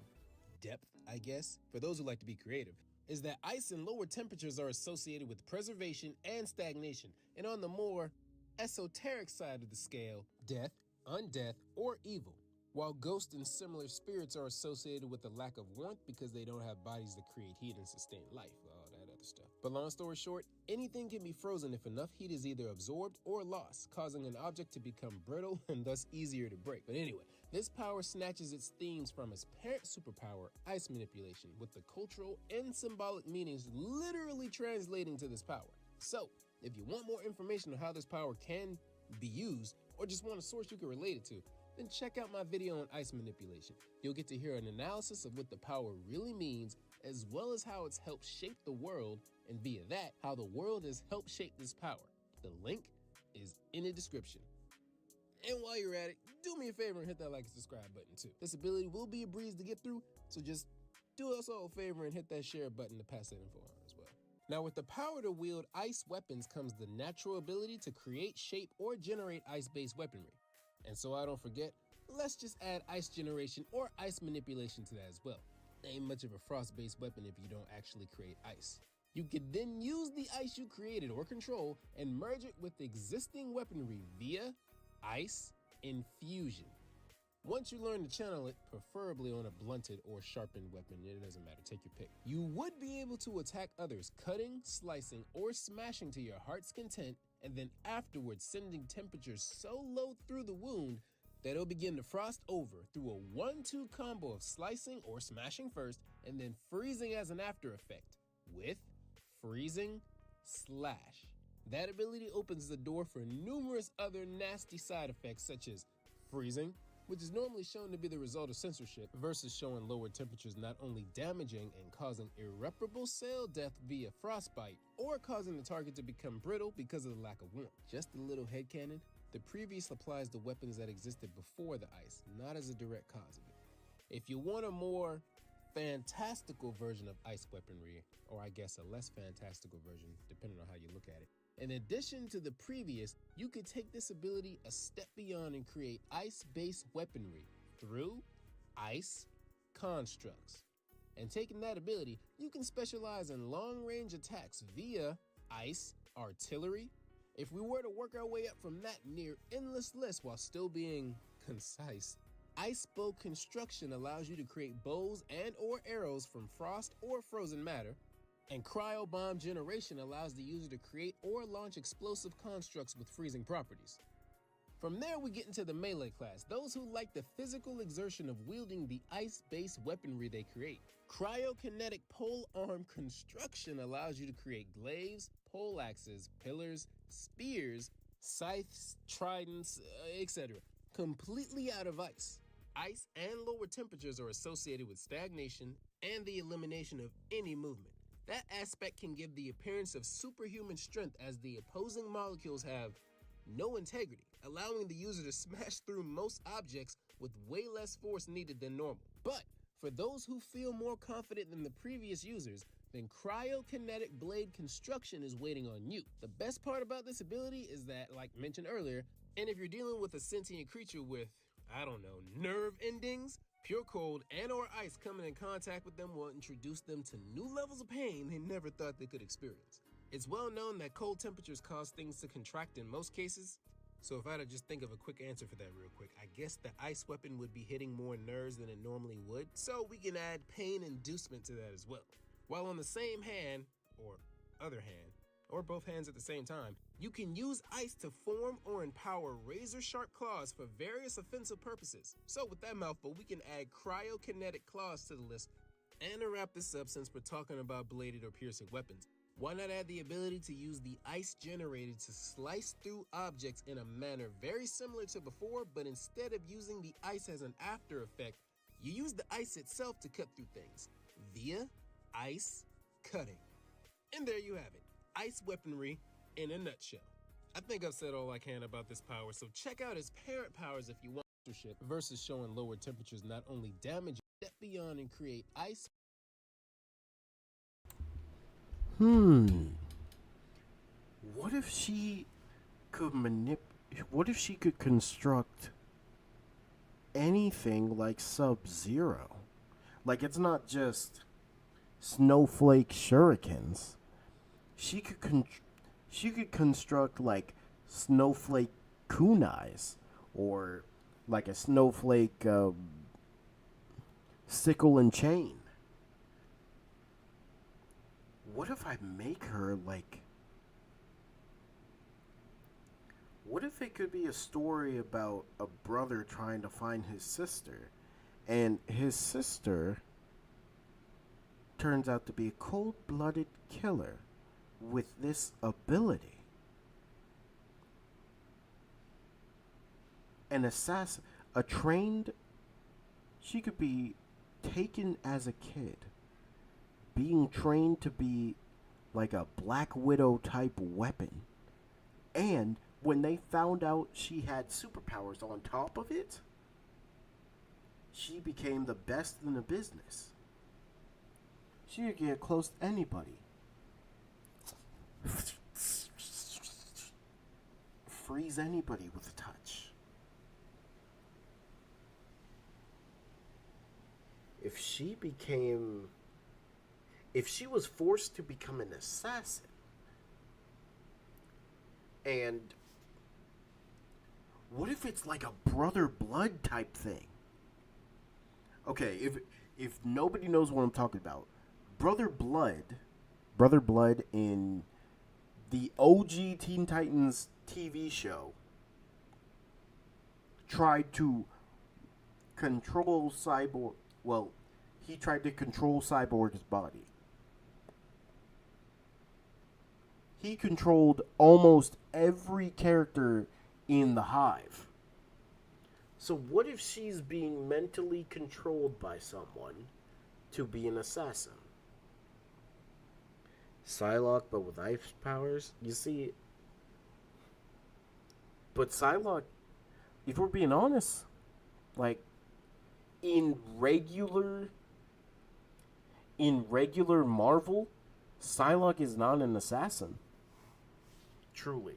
depth, I guess, for those who like to be creative, is that ice and lower temperatures are associated with preservation and stagnation, and on the more esoteric side of the scale, death, undeath, or evil, while ghosts and similar spirits are associated with a lack of warmth because they don't have bodies that create heat and sustain life, all that other stuff. But long story short, anything can be frozen if enough heat is either absorbed or lost, causing an object to become brittle and thus easier to break. But anyway, this power snatches its themes from its parent superpower, ice manipulation, with the cultural and symbolic meanings literally translating to this power. So, if you want more information on how this power can be used, or just want a source you can relate it to, then check out my video on ice manipulation. You'll get to hear an analysis of what the power really means, as well as how it's helped shape the world, and via that, how the world has helped shape this power. The link is in the description. And while you're at it, do me a favor and hit that like and subscribe button too. This ability will be a breeze to get through, so just do us all a favor and hit that share button to pass that info on as well. Now, with the power to wield ice weapons comes the natural ability to create, shape, or generate ice-based weaponry. And so I don't forget, let's just add ice generation or ice manipulation to that as well. Ain't much of a frost-based weapon if you don't actually create ice. You could then use the ice you created or control and merge it with existing weaponry via ice infusion. Once you learn to channel it, preferably on a blunted or sharpened weapon, it doesn't matter, take your pick, you would be able to attack others, cutting, slicing, or smashing to your heart's content, and then afterwards sending temperatures so low through the wound that it'll begin to frost over through a 1-2 combo of slicing or smashing first, and then freezing as an after effect, with freezing slash. That ability opens the door for numerous other nasty side effects such as freezing, which is normally shown to be the result of censorship, versus showing lower temperatures not only damaging and causing irreparable cell death via frostbite, or causing the target to become brittle because of the lack of warmth. Just a little headcanon, the previous applies to weapons that existed before the ice, not as a direct cause of it. If you want a more fantastical version of ice weaponry, or I guess a less fantastical version, depending on how you look at it, in addition to the previous, you could take this ability a step beyond and create ice-based weaponry through ice constructs. And taking that ability, you can specialize in long-range attacks via ice artillery. If we were to work our way up from that near endless list while still being concise, ice bow construction allows you to create bows and or arrows from frost or frozen matter. And cryo bomb generation allows the user to create or launch explosive constructs with freezing properties. From there, we get into the melee class, those who like the physical exertion of wielding the ice-based weaponry they create. Cryokinetic pole arm construction allows you to create glaives, pole axes, pillars, spears, scythes, tridents, etc., completely out of ice. Ice and lower temperatures are associated with stagnation and the elimination of any movement. That aspect can give the appearance of superhuman strength as the opposing molecules have no integrity, allowing the user to smash through most objects with way less force needed than normal. But for those who feel more confident than the previous users, then cryokinetic blade construction is waiting on you. The best part about this ability is that, like mentioned earlier, and if you're dealing with a sentient creature with, I don't know, nerve endings? Pure cold and or ice coming in contact with them will introduce them to new levels of pain they never thought they could experience. It's well known that cold temperatures cause things to contract in most cases. So if I had to just think of a quick answer for that real quick, I guess the ice weapon would be hitting more nerves than it normally would, so we can add pain inducement to that as well. While on the same hand, or other hand, or both hands at the same time, you can use ice to form or empower razor-sharp claws for various offensive purposes. So with that mouthful, we can add cryokinetic claws to the list. And to wrap this up, since we're talking about bladed or piercing weapons, why not add the ability to use the ice generated to slice through objects in a manner very similar to before, but instead of using the ice as an after effect, you use the ice itself to cut through things via ice cutting. And there you have it. Ice weaponry in a nutshell. I think I've said all I can about this power, so check out his parent powers if you want shit versus showing lower temperatures not only damage step beyond and create ice. What if she could what if she could construct anything like Sub-Zero? Like, it's not just snowflake shurikens. She could construct like snowflake kunais, or like a snowflake sickle and chain. What if I make her like? What if it could be a story about a brother trying to find his sister, and his sister turns out to be a cold-blooded killer with this ability? An assassin, a trained, she could be taken as a kid, being trained to be like a Black Widow type weapon. And when they found out she had superpowers on top of it, she became the best in the business. She could get close to anybody. Freeze anybody with a touch. If she was forced to become an assassin, and what if it's like a brother blood type thing? Okay, if nobody knows what I'm talking about, Brother Blood in the OG Teen Titans TV show tried to control Cyborg. Well, he tried to control Cyborg's body. He controlled almost every character in the Hive. So what if she's being mentally controlled by someone to be an assassin? Psylocke, but with ice powers? You see, but Psylocke, if we're being honest, like, in regular Marvel, Psylocke is not an assassin. Truly.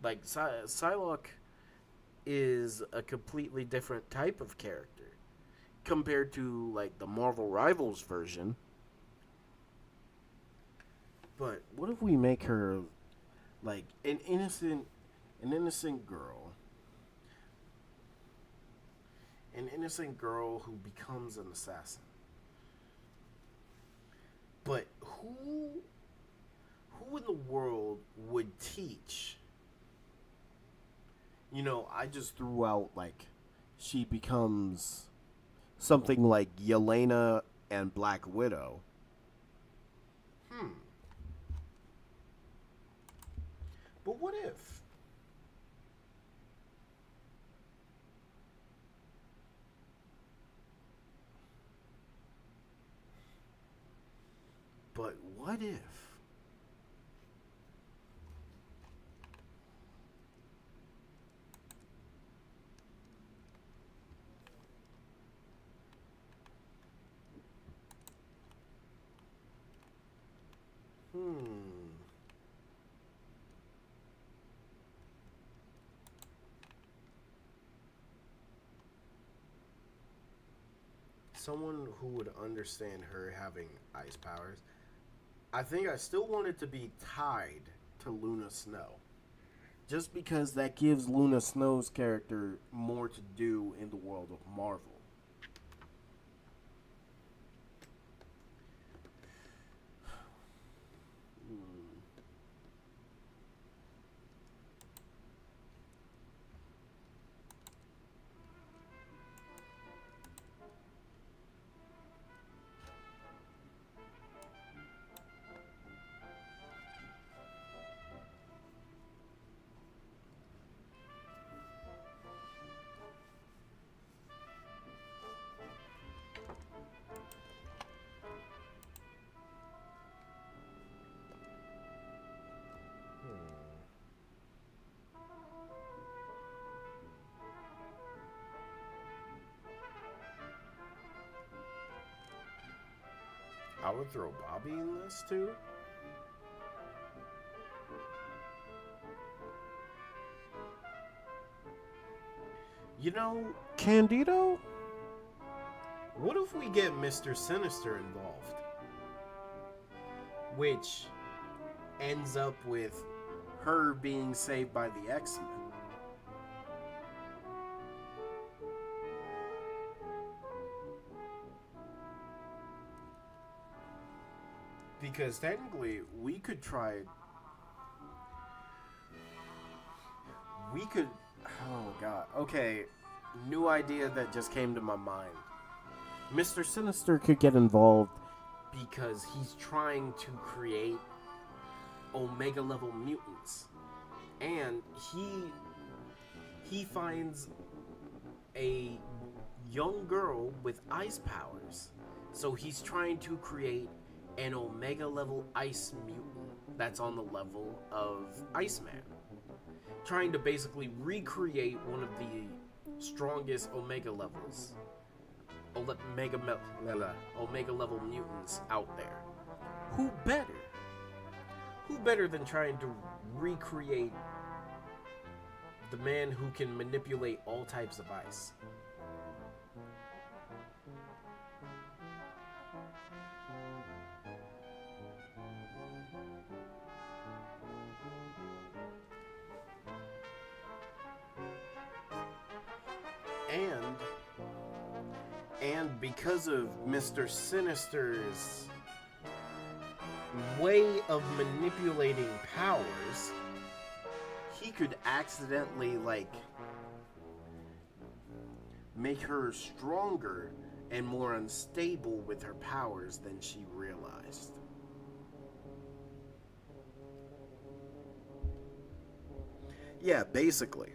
Like, Psylocke is a completely different type of character compared to, like, the Marvel Rivals version. But what if we make her like an innocent girl? An innocent girl who becomes an assassin. But who in the world would teach? You know, I just threw out like she becomes something like Yelena and Black Widow. But what if? But what if? someone who would understand her having ice powers, I think I still want it to be tied to Luna Snow. Just because that gives Luna Snow's character more to do in the world of Marvel. I would throw Bobby in this too. You know, Candido? What if we get Mr. Sinister involved? Which ends up with her being saved by the X-Men. Because technically, we could try... We could... Oh, God. Okay, new idea that just came to my mind. Mr. Sinister could get involved because he's trying to create Omega level mutants. And he finds a young girl with ice powers. So he's trying to create an Omega level ice mutant that's on the level of Iceman. Trying to basically recreate one of the strongest Omega levels. Omega level mutants out there. Who better? Who better than trying to recreate the man who can manipulate all types of ice? And because of Mr. Sinister's way of manipulating powers, he could accidentally, like, make her stronger and more unstable with her powers than she realized. Yeah, basically.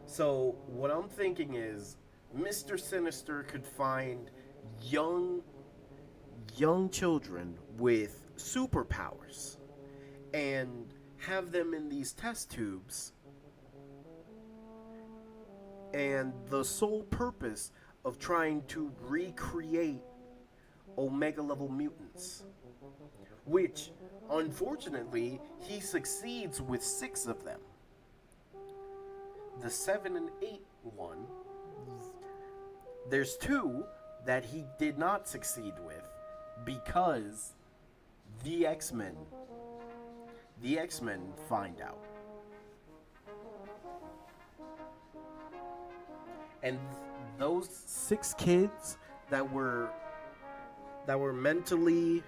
So, what I'm thinking is, Mr. Sinister could find young children with superpowers and have them in these test tubes, and the sole purpose of trying to recreate Omega level mutants, which unfortunately he succeeds with 6 of them. The 7 and 8 one, there's 2 that he did not succeed with because the X-Men find out. And those 6 kids that were mentally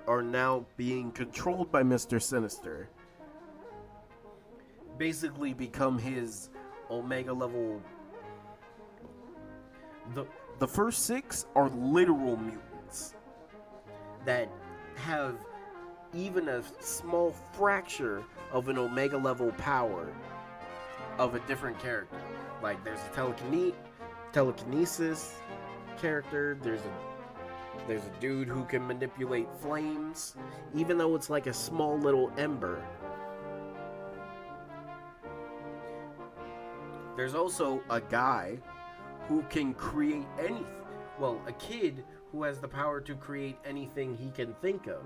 are now being controlled by Mr. Sinister basically become his Omega level. The first 6 are literal mutants that have even a small fracture of an Omega level power of a different character. Like, there's a telekinesis character, there's a dude who can manipulate flames, even though it's like a small little ember. There's also a guy who can create anything. Well, a kid who has the power to create anything he can think of,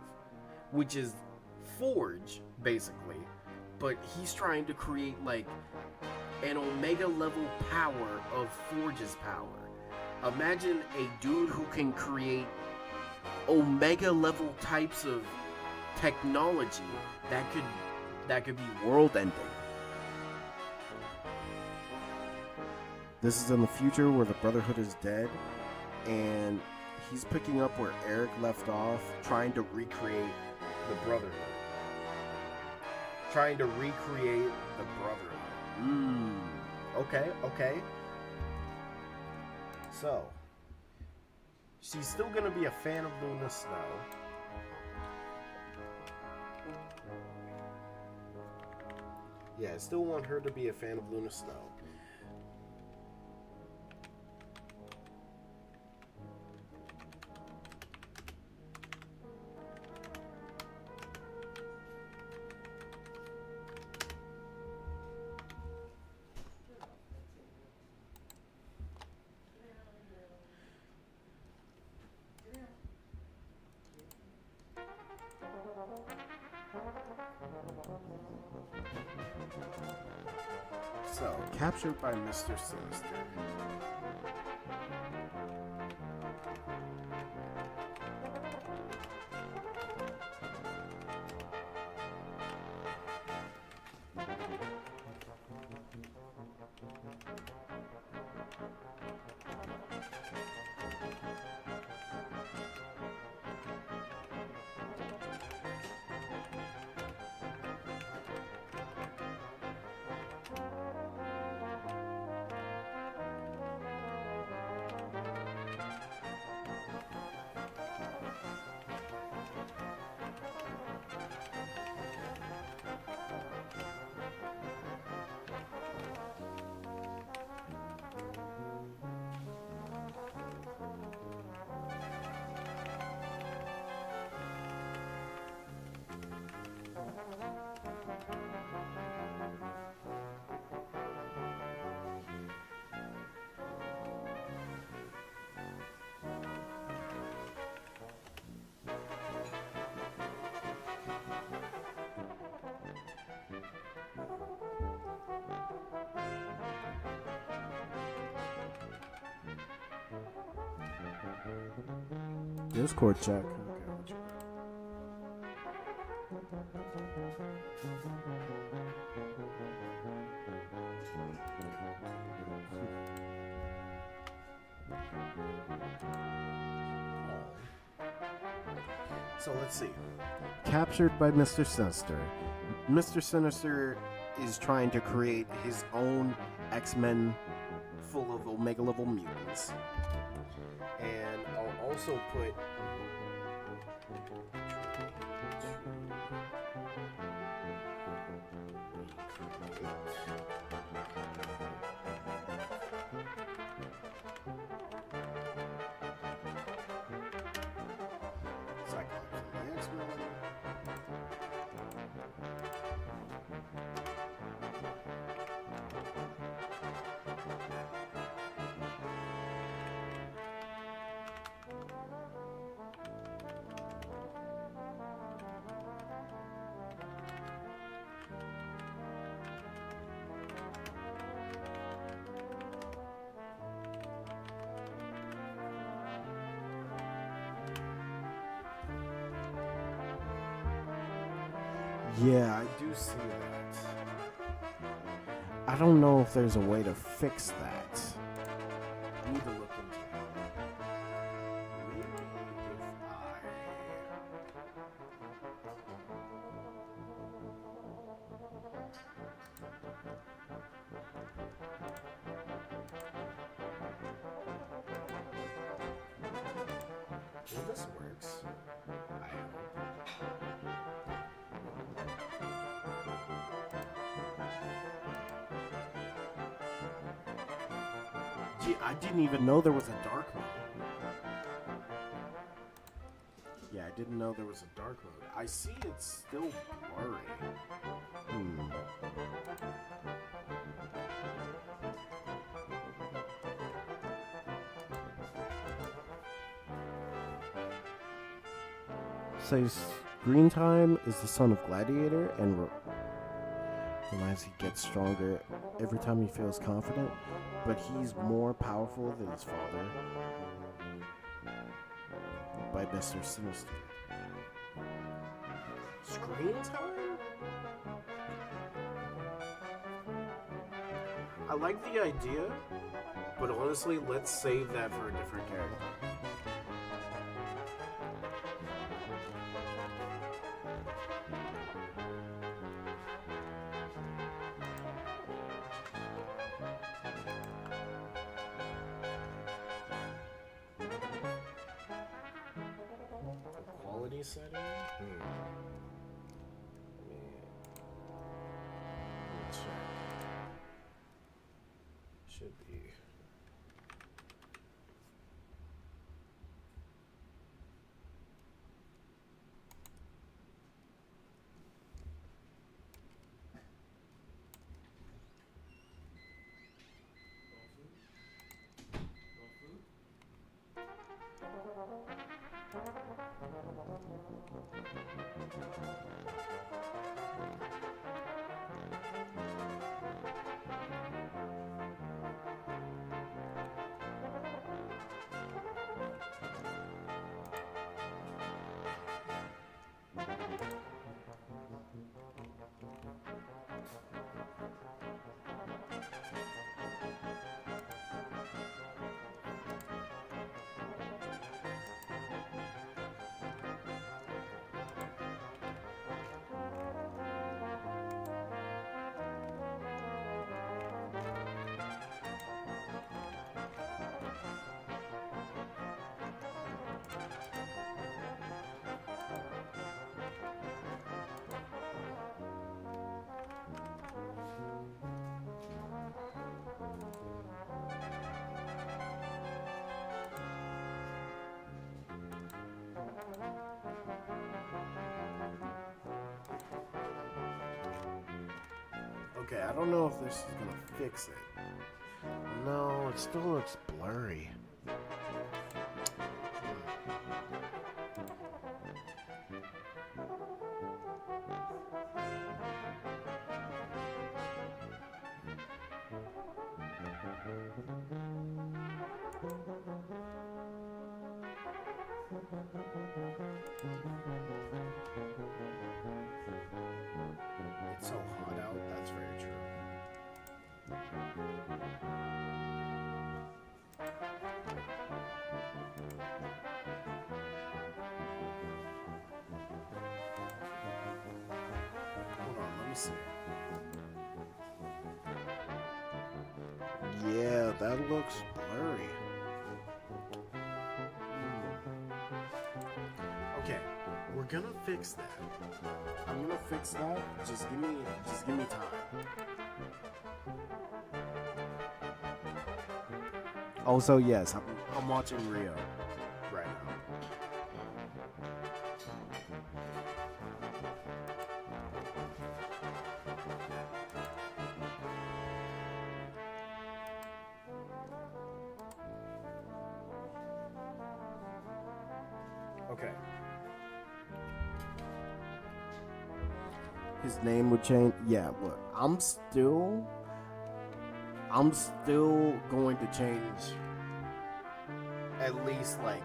which is Forge, basically. But he's trying to create, like, an Omega level power of Forge's power. Imagine a dude who can create Omega level types of technology that could be world ending. This is in the future where the Brotherhood is dead, and he's picking up where Eric left off, trying to recreate the Brotherhood. Trying to recreate the Brotherhood. Okay. So, she's still gonna be a fan of Luna Snow. Yeah, I still want her to be a fan of Luna Snow. So, captured by Mr. Sinister. Discord check. So let's see. Captured by Mr. Sinister. Mr. Sinister is trying to create his own X-Men full of Omega level mutants. And I'll also put yeah, I do see that. I don't know if there's a way to fix that. I need to look into it. Maybe if well, this works. I hope. Gee, I didn't even know there was a dark mode. Yeah, I didn't know there was a dark mode. I see it's still blurry. Says Green Time is the son of Gladiator and And as he gets stronger, every time he feels confident, but he's more powerful than his father by Mr. Sinister. Screen time? I like the idea, but honestly, let's save that for a different character. Quality setting? Let me check. Should be. Okay, I don't know if this is gonna fix it. No, it still looks blurry. It's so hot out, that's very true. Hold on, let me see. Yeah, that looks blurry. Okay, we're gonna fix that. I'm gonna fix that. Just give me time. Also, yes, I'm watching Rio right now. Okay. His name would change. Yeah, look, I'm still going to change at least like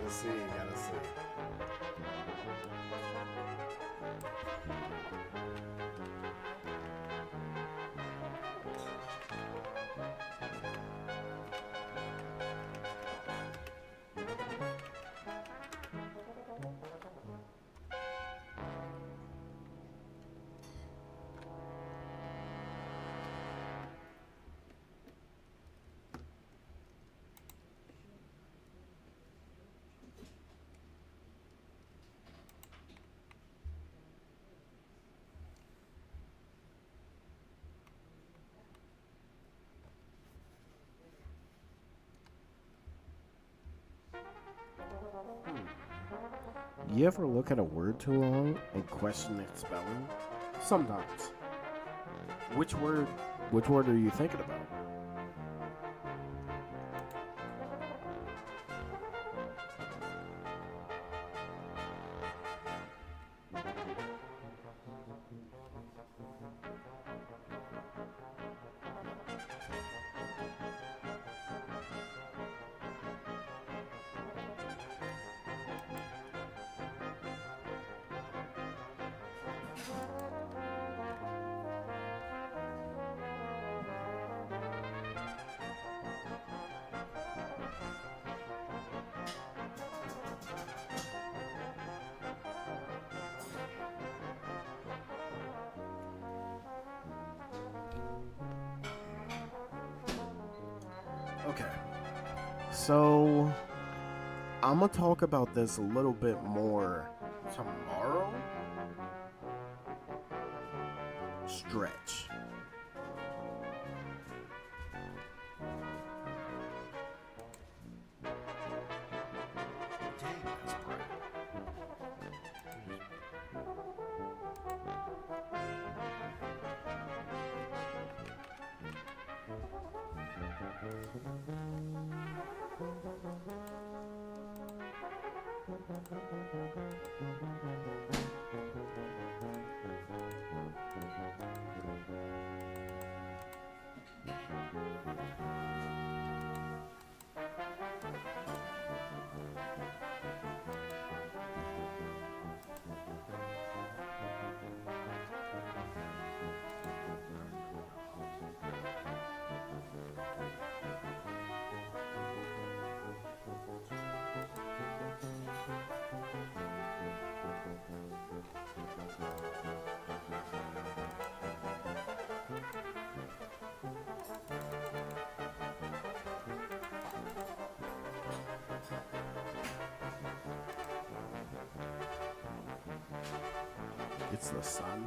Gotta see, gotta see. You ever look at a word too long and question its spelling? Sometimes. Which word are you thinking about? Okay. So, I'm gonna talk about this a little bit more tomorrow. Stretch. Dang, that's bright. It's the sun.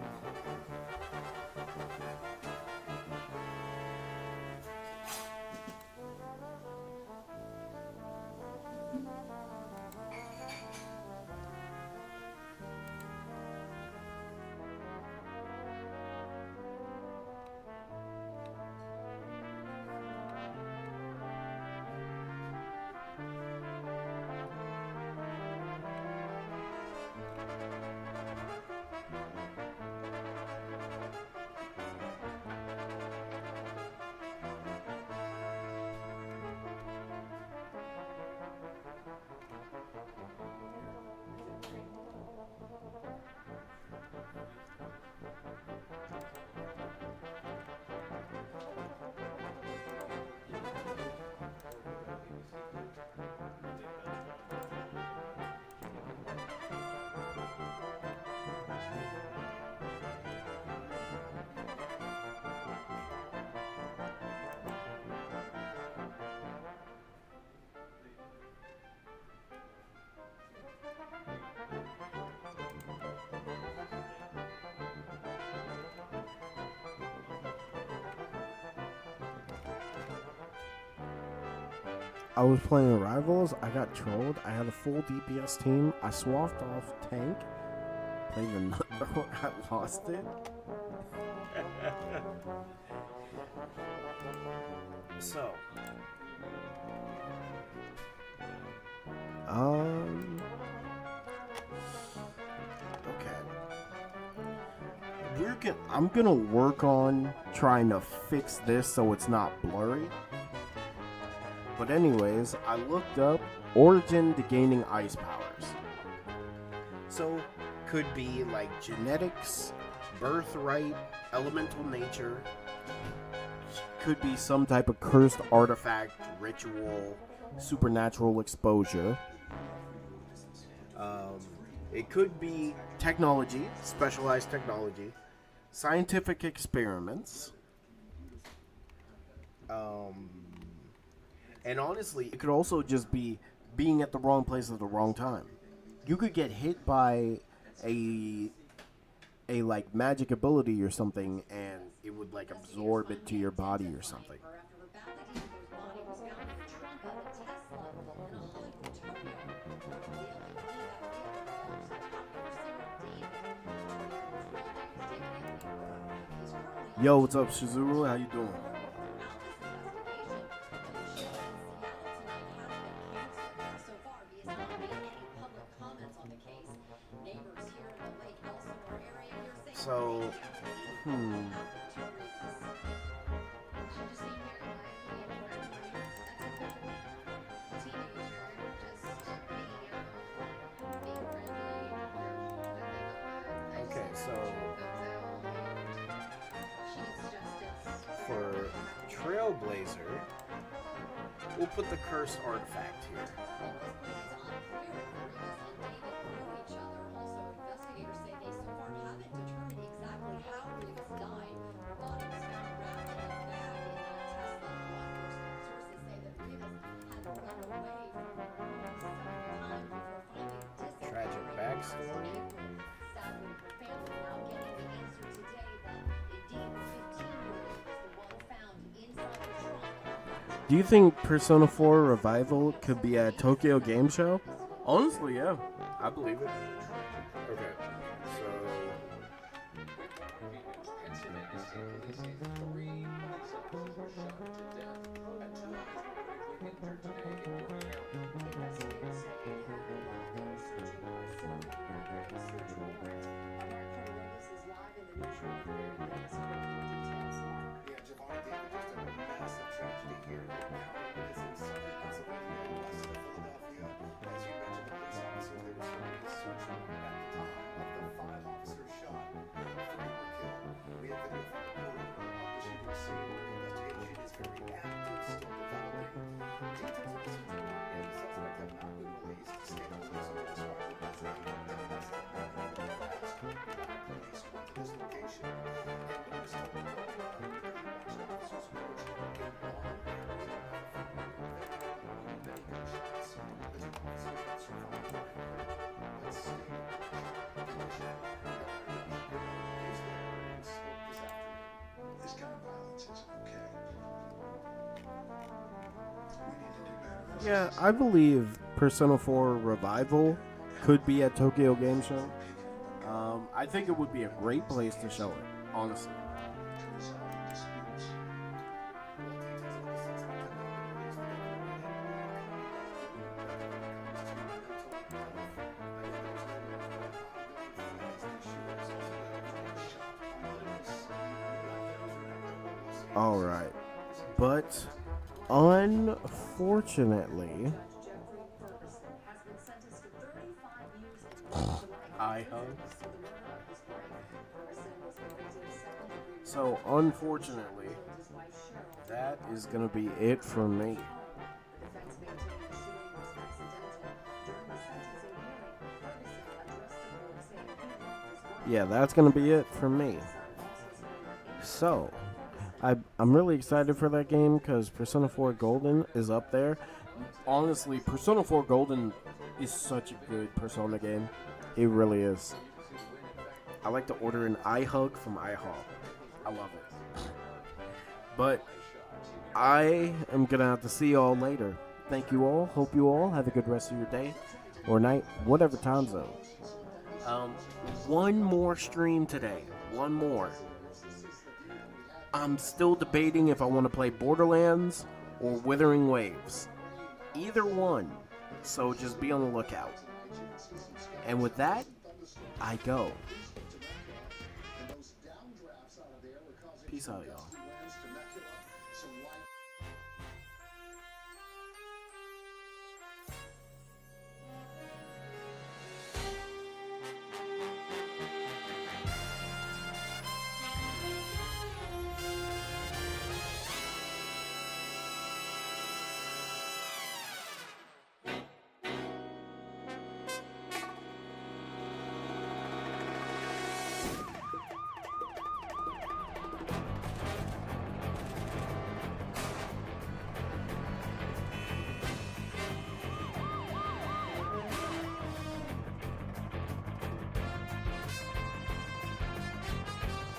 I was playing Rivals, I got trolled, I had a full DPS team, I swapped off tank, played another, I lost it. So, okay. I'm gonna work on trying to fix this so it's not blurry. But anyways, I looked up origin to gaining ice powers. So, could be like genetics, birthright, elemental nature. Could be some type of cursed artifact, ritual, supernatural exposure. It could be technology, specialized technology, scientific experiments. And honestly, it could also just be being at the wrong place at the wrong time. You could get hit by a like magic ability or something, and it would like absorb it to your body or something. Yo, what's up, Shizuru? How you doing? So, Okay, so for Trailblazer, we'll put the cursed artifact here. Tragic backstory. Do you think Persona 4 Revival could be at Tokyo Game Show? Honestly, yeah. I believe it. Okay, so... Yeah, I believe Persona 4 Revival could be at Tokyo Game Show. I think it would be a great place to show it, honestly. Alright, but unfortunately, So unfortunately, that is gonna be it for me. Yeah, that's gonna be it for me. So, I'm really excited for that game because Persona 4 Golden is up there. Honestly, Persona 4 Golden is such a good Persona game. It really is. I like to order an iHug from iHall. I love it. But I am going to have to see y'all later. Thank you all. Hope you all have a good rest of your day or night, whatever time zone. One more stream today. One more. I'm still debating if I want to play Borderlands or Withering Waves. Either one. So just be on the lookout. And with that, I go. Peace out, y'all.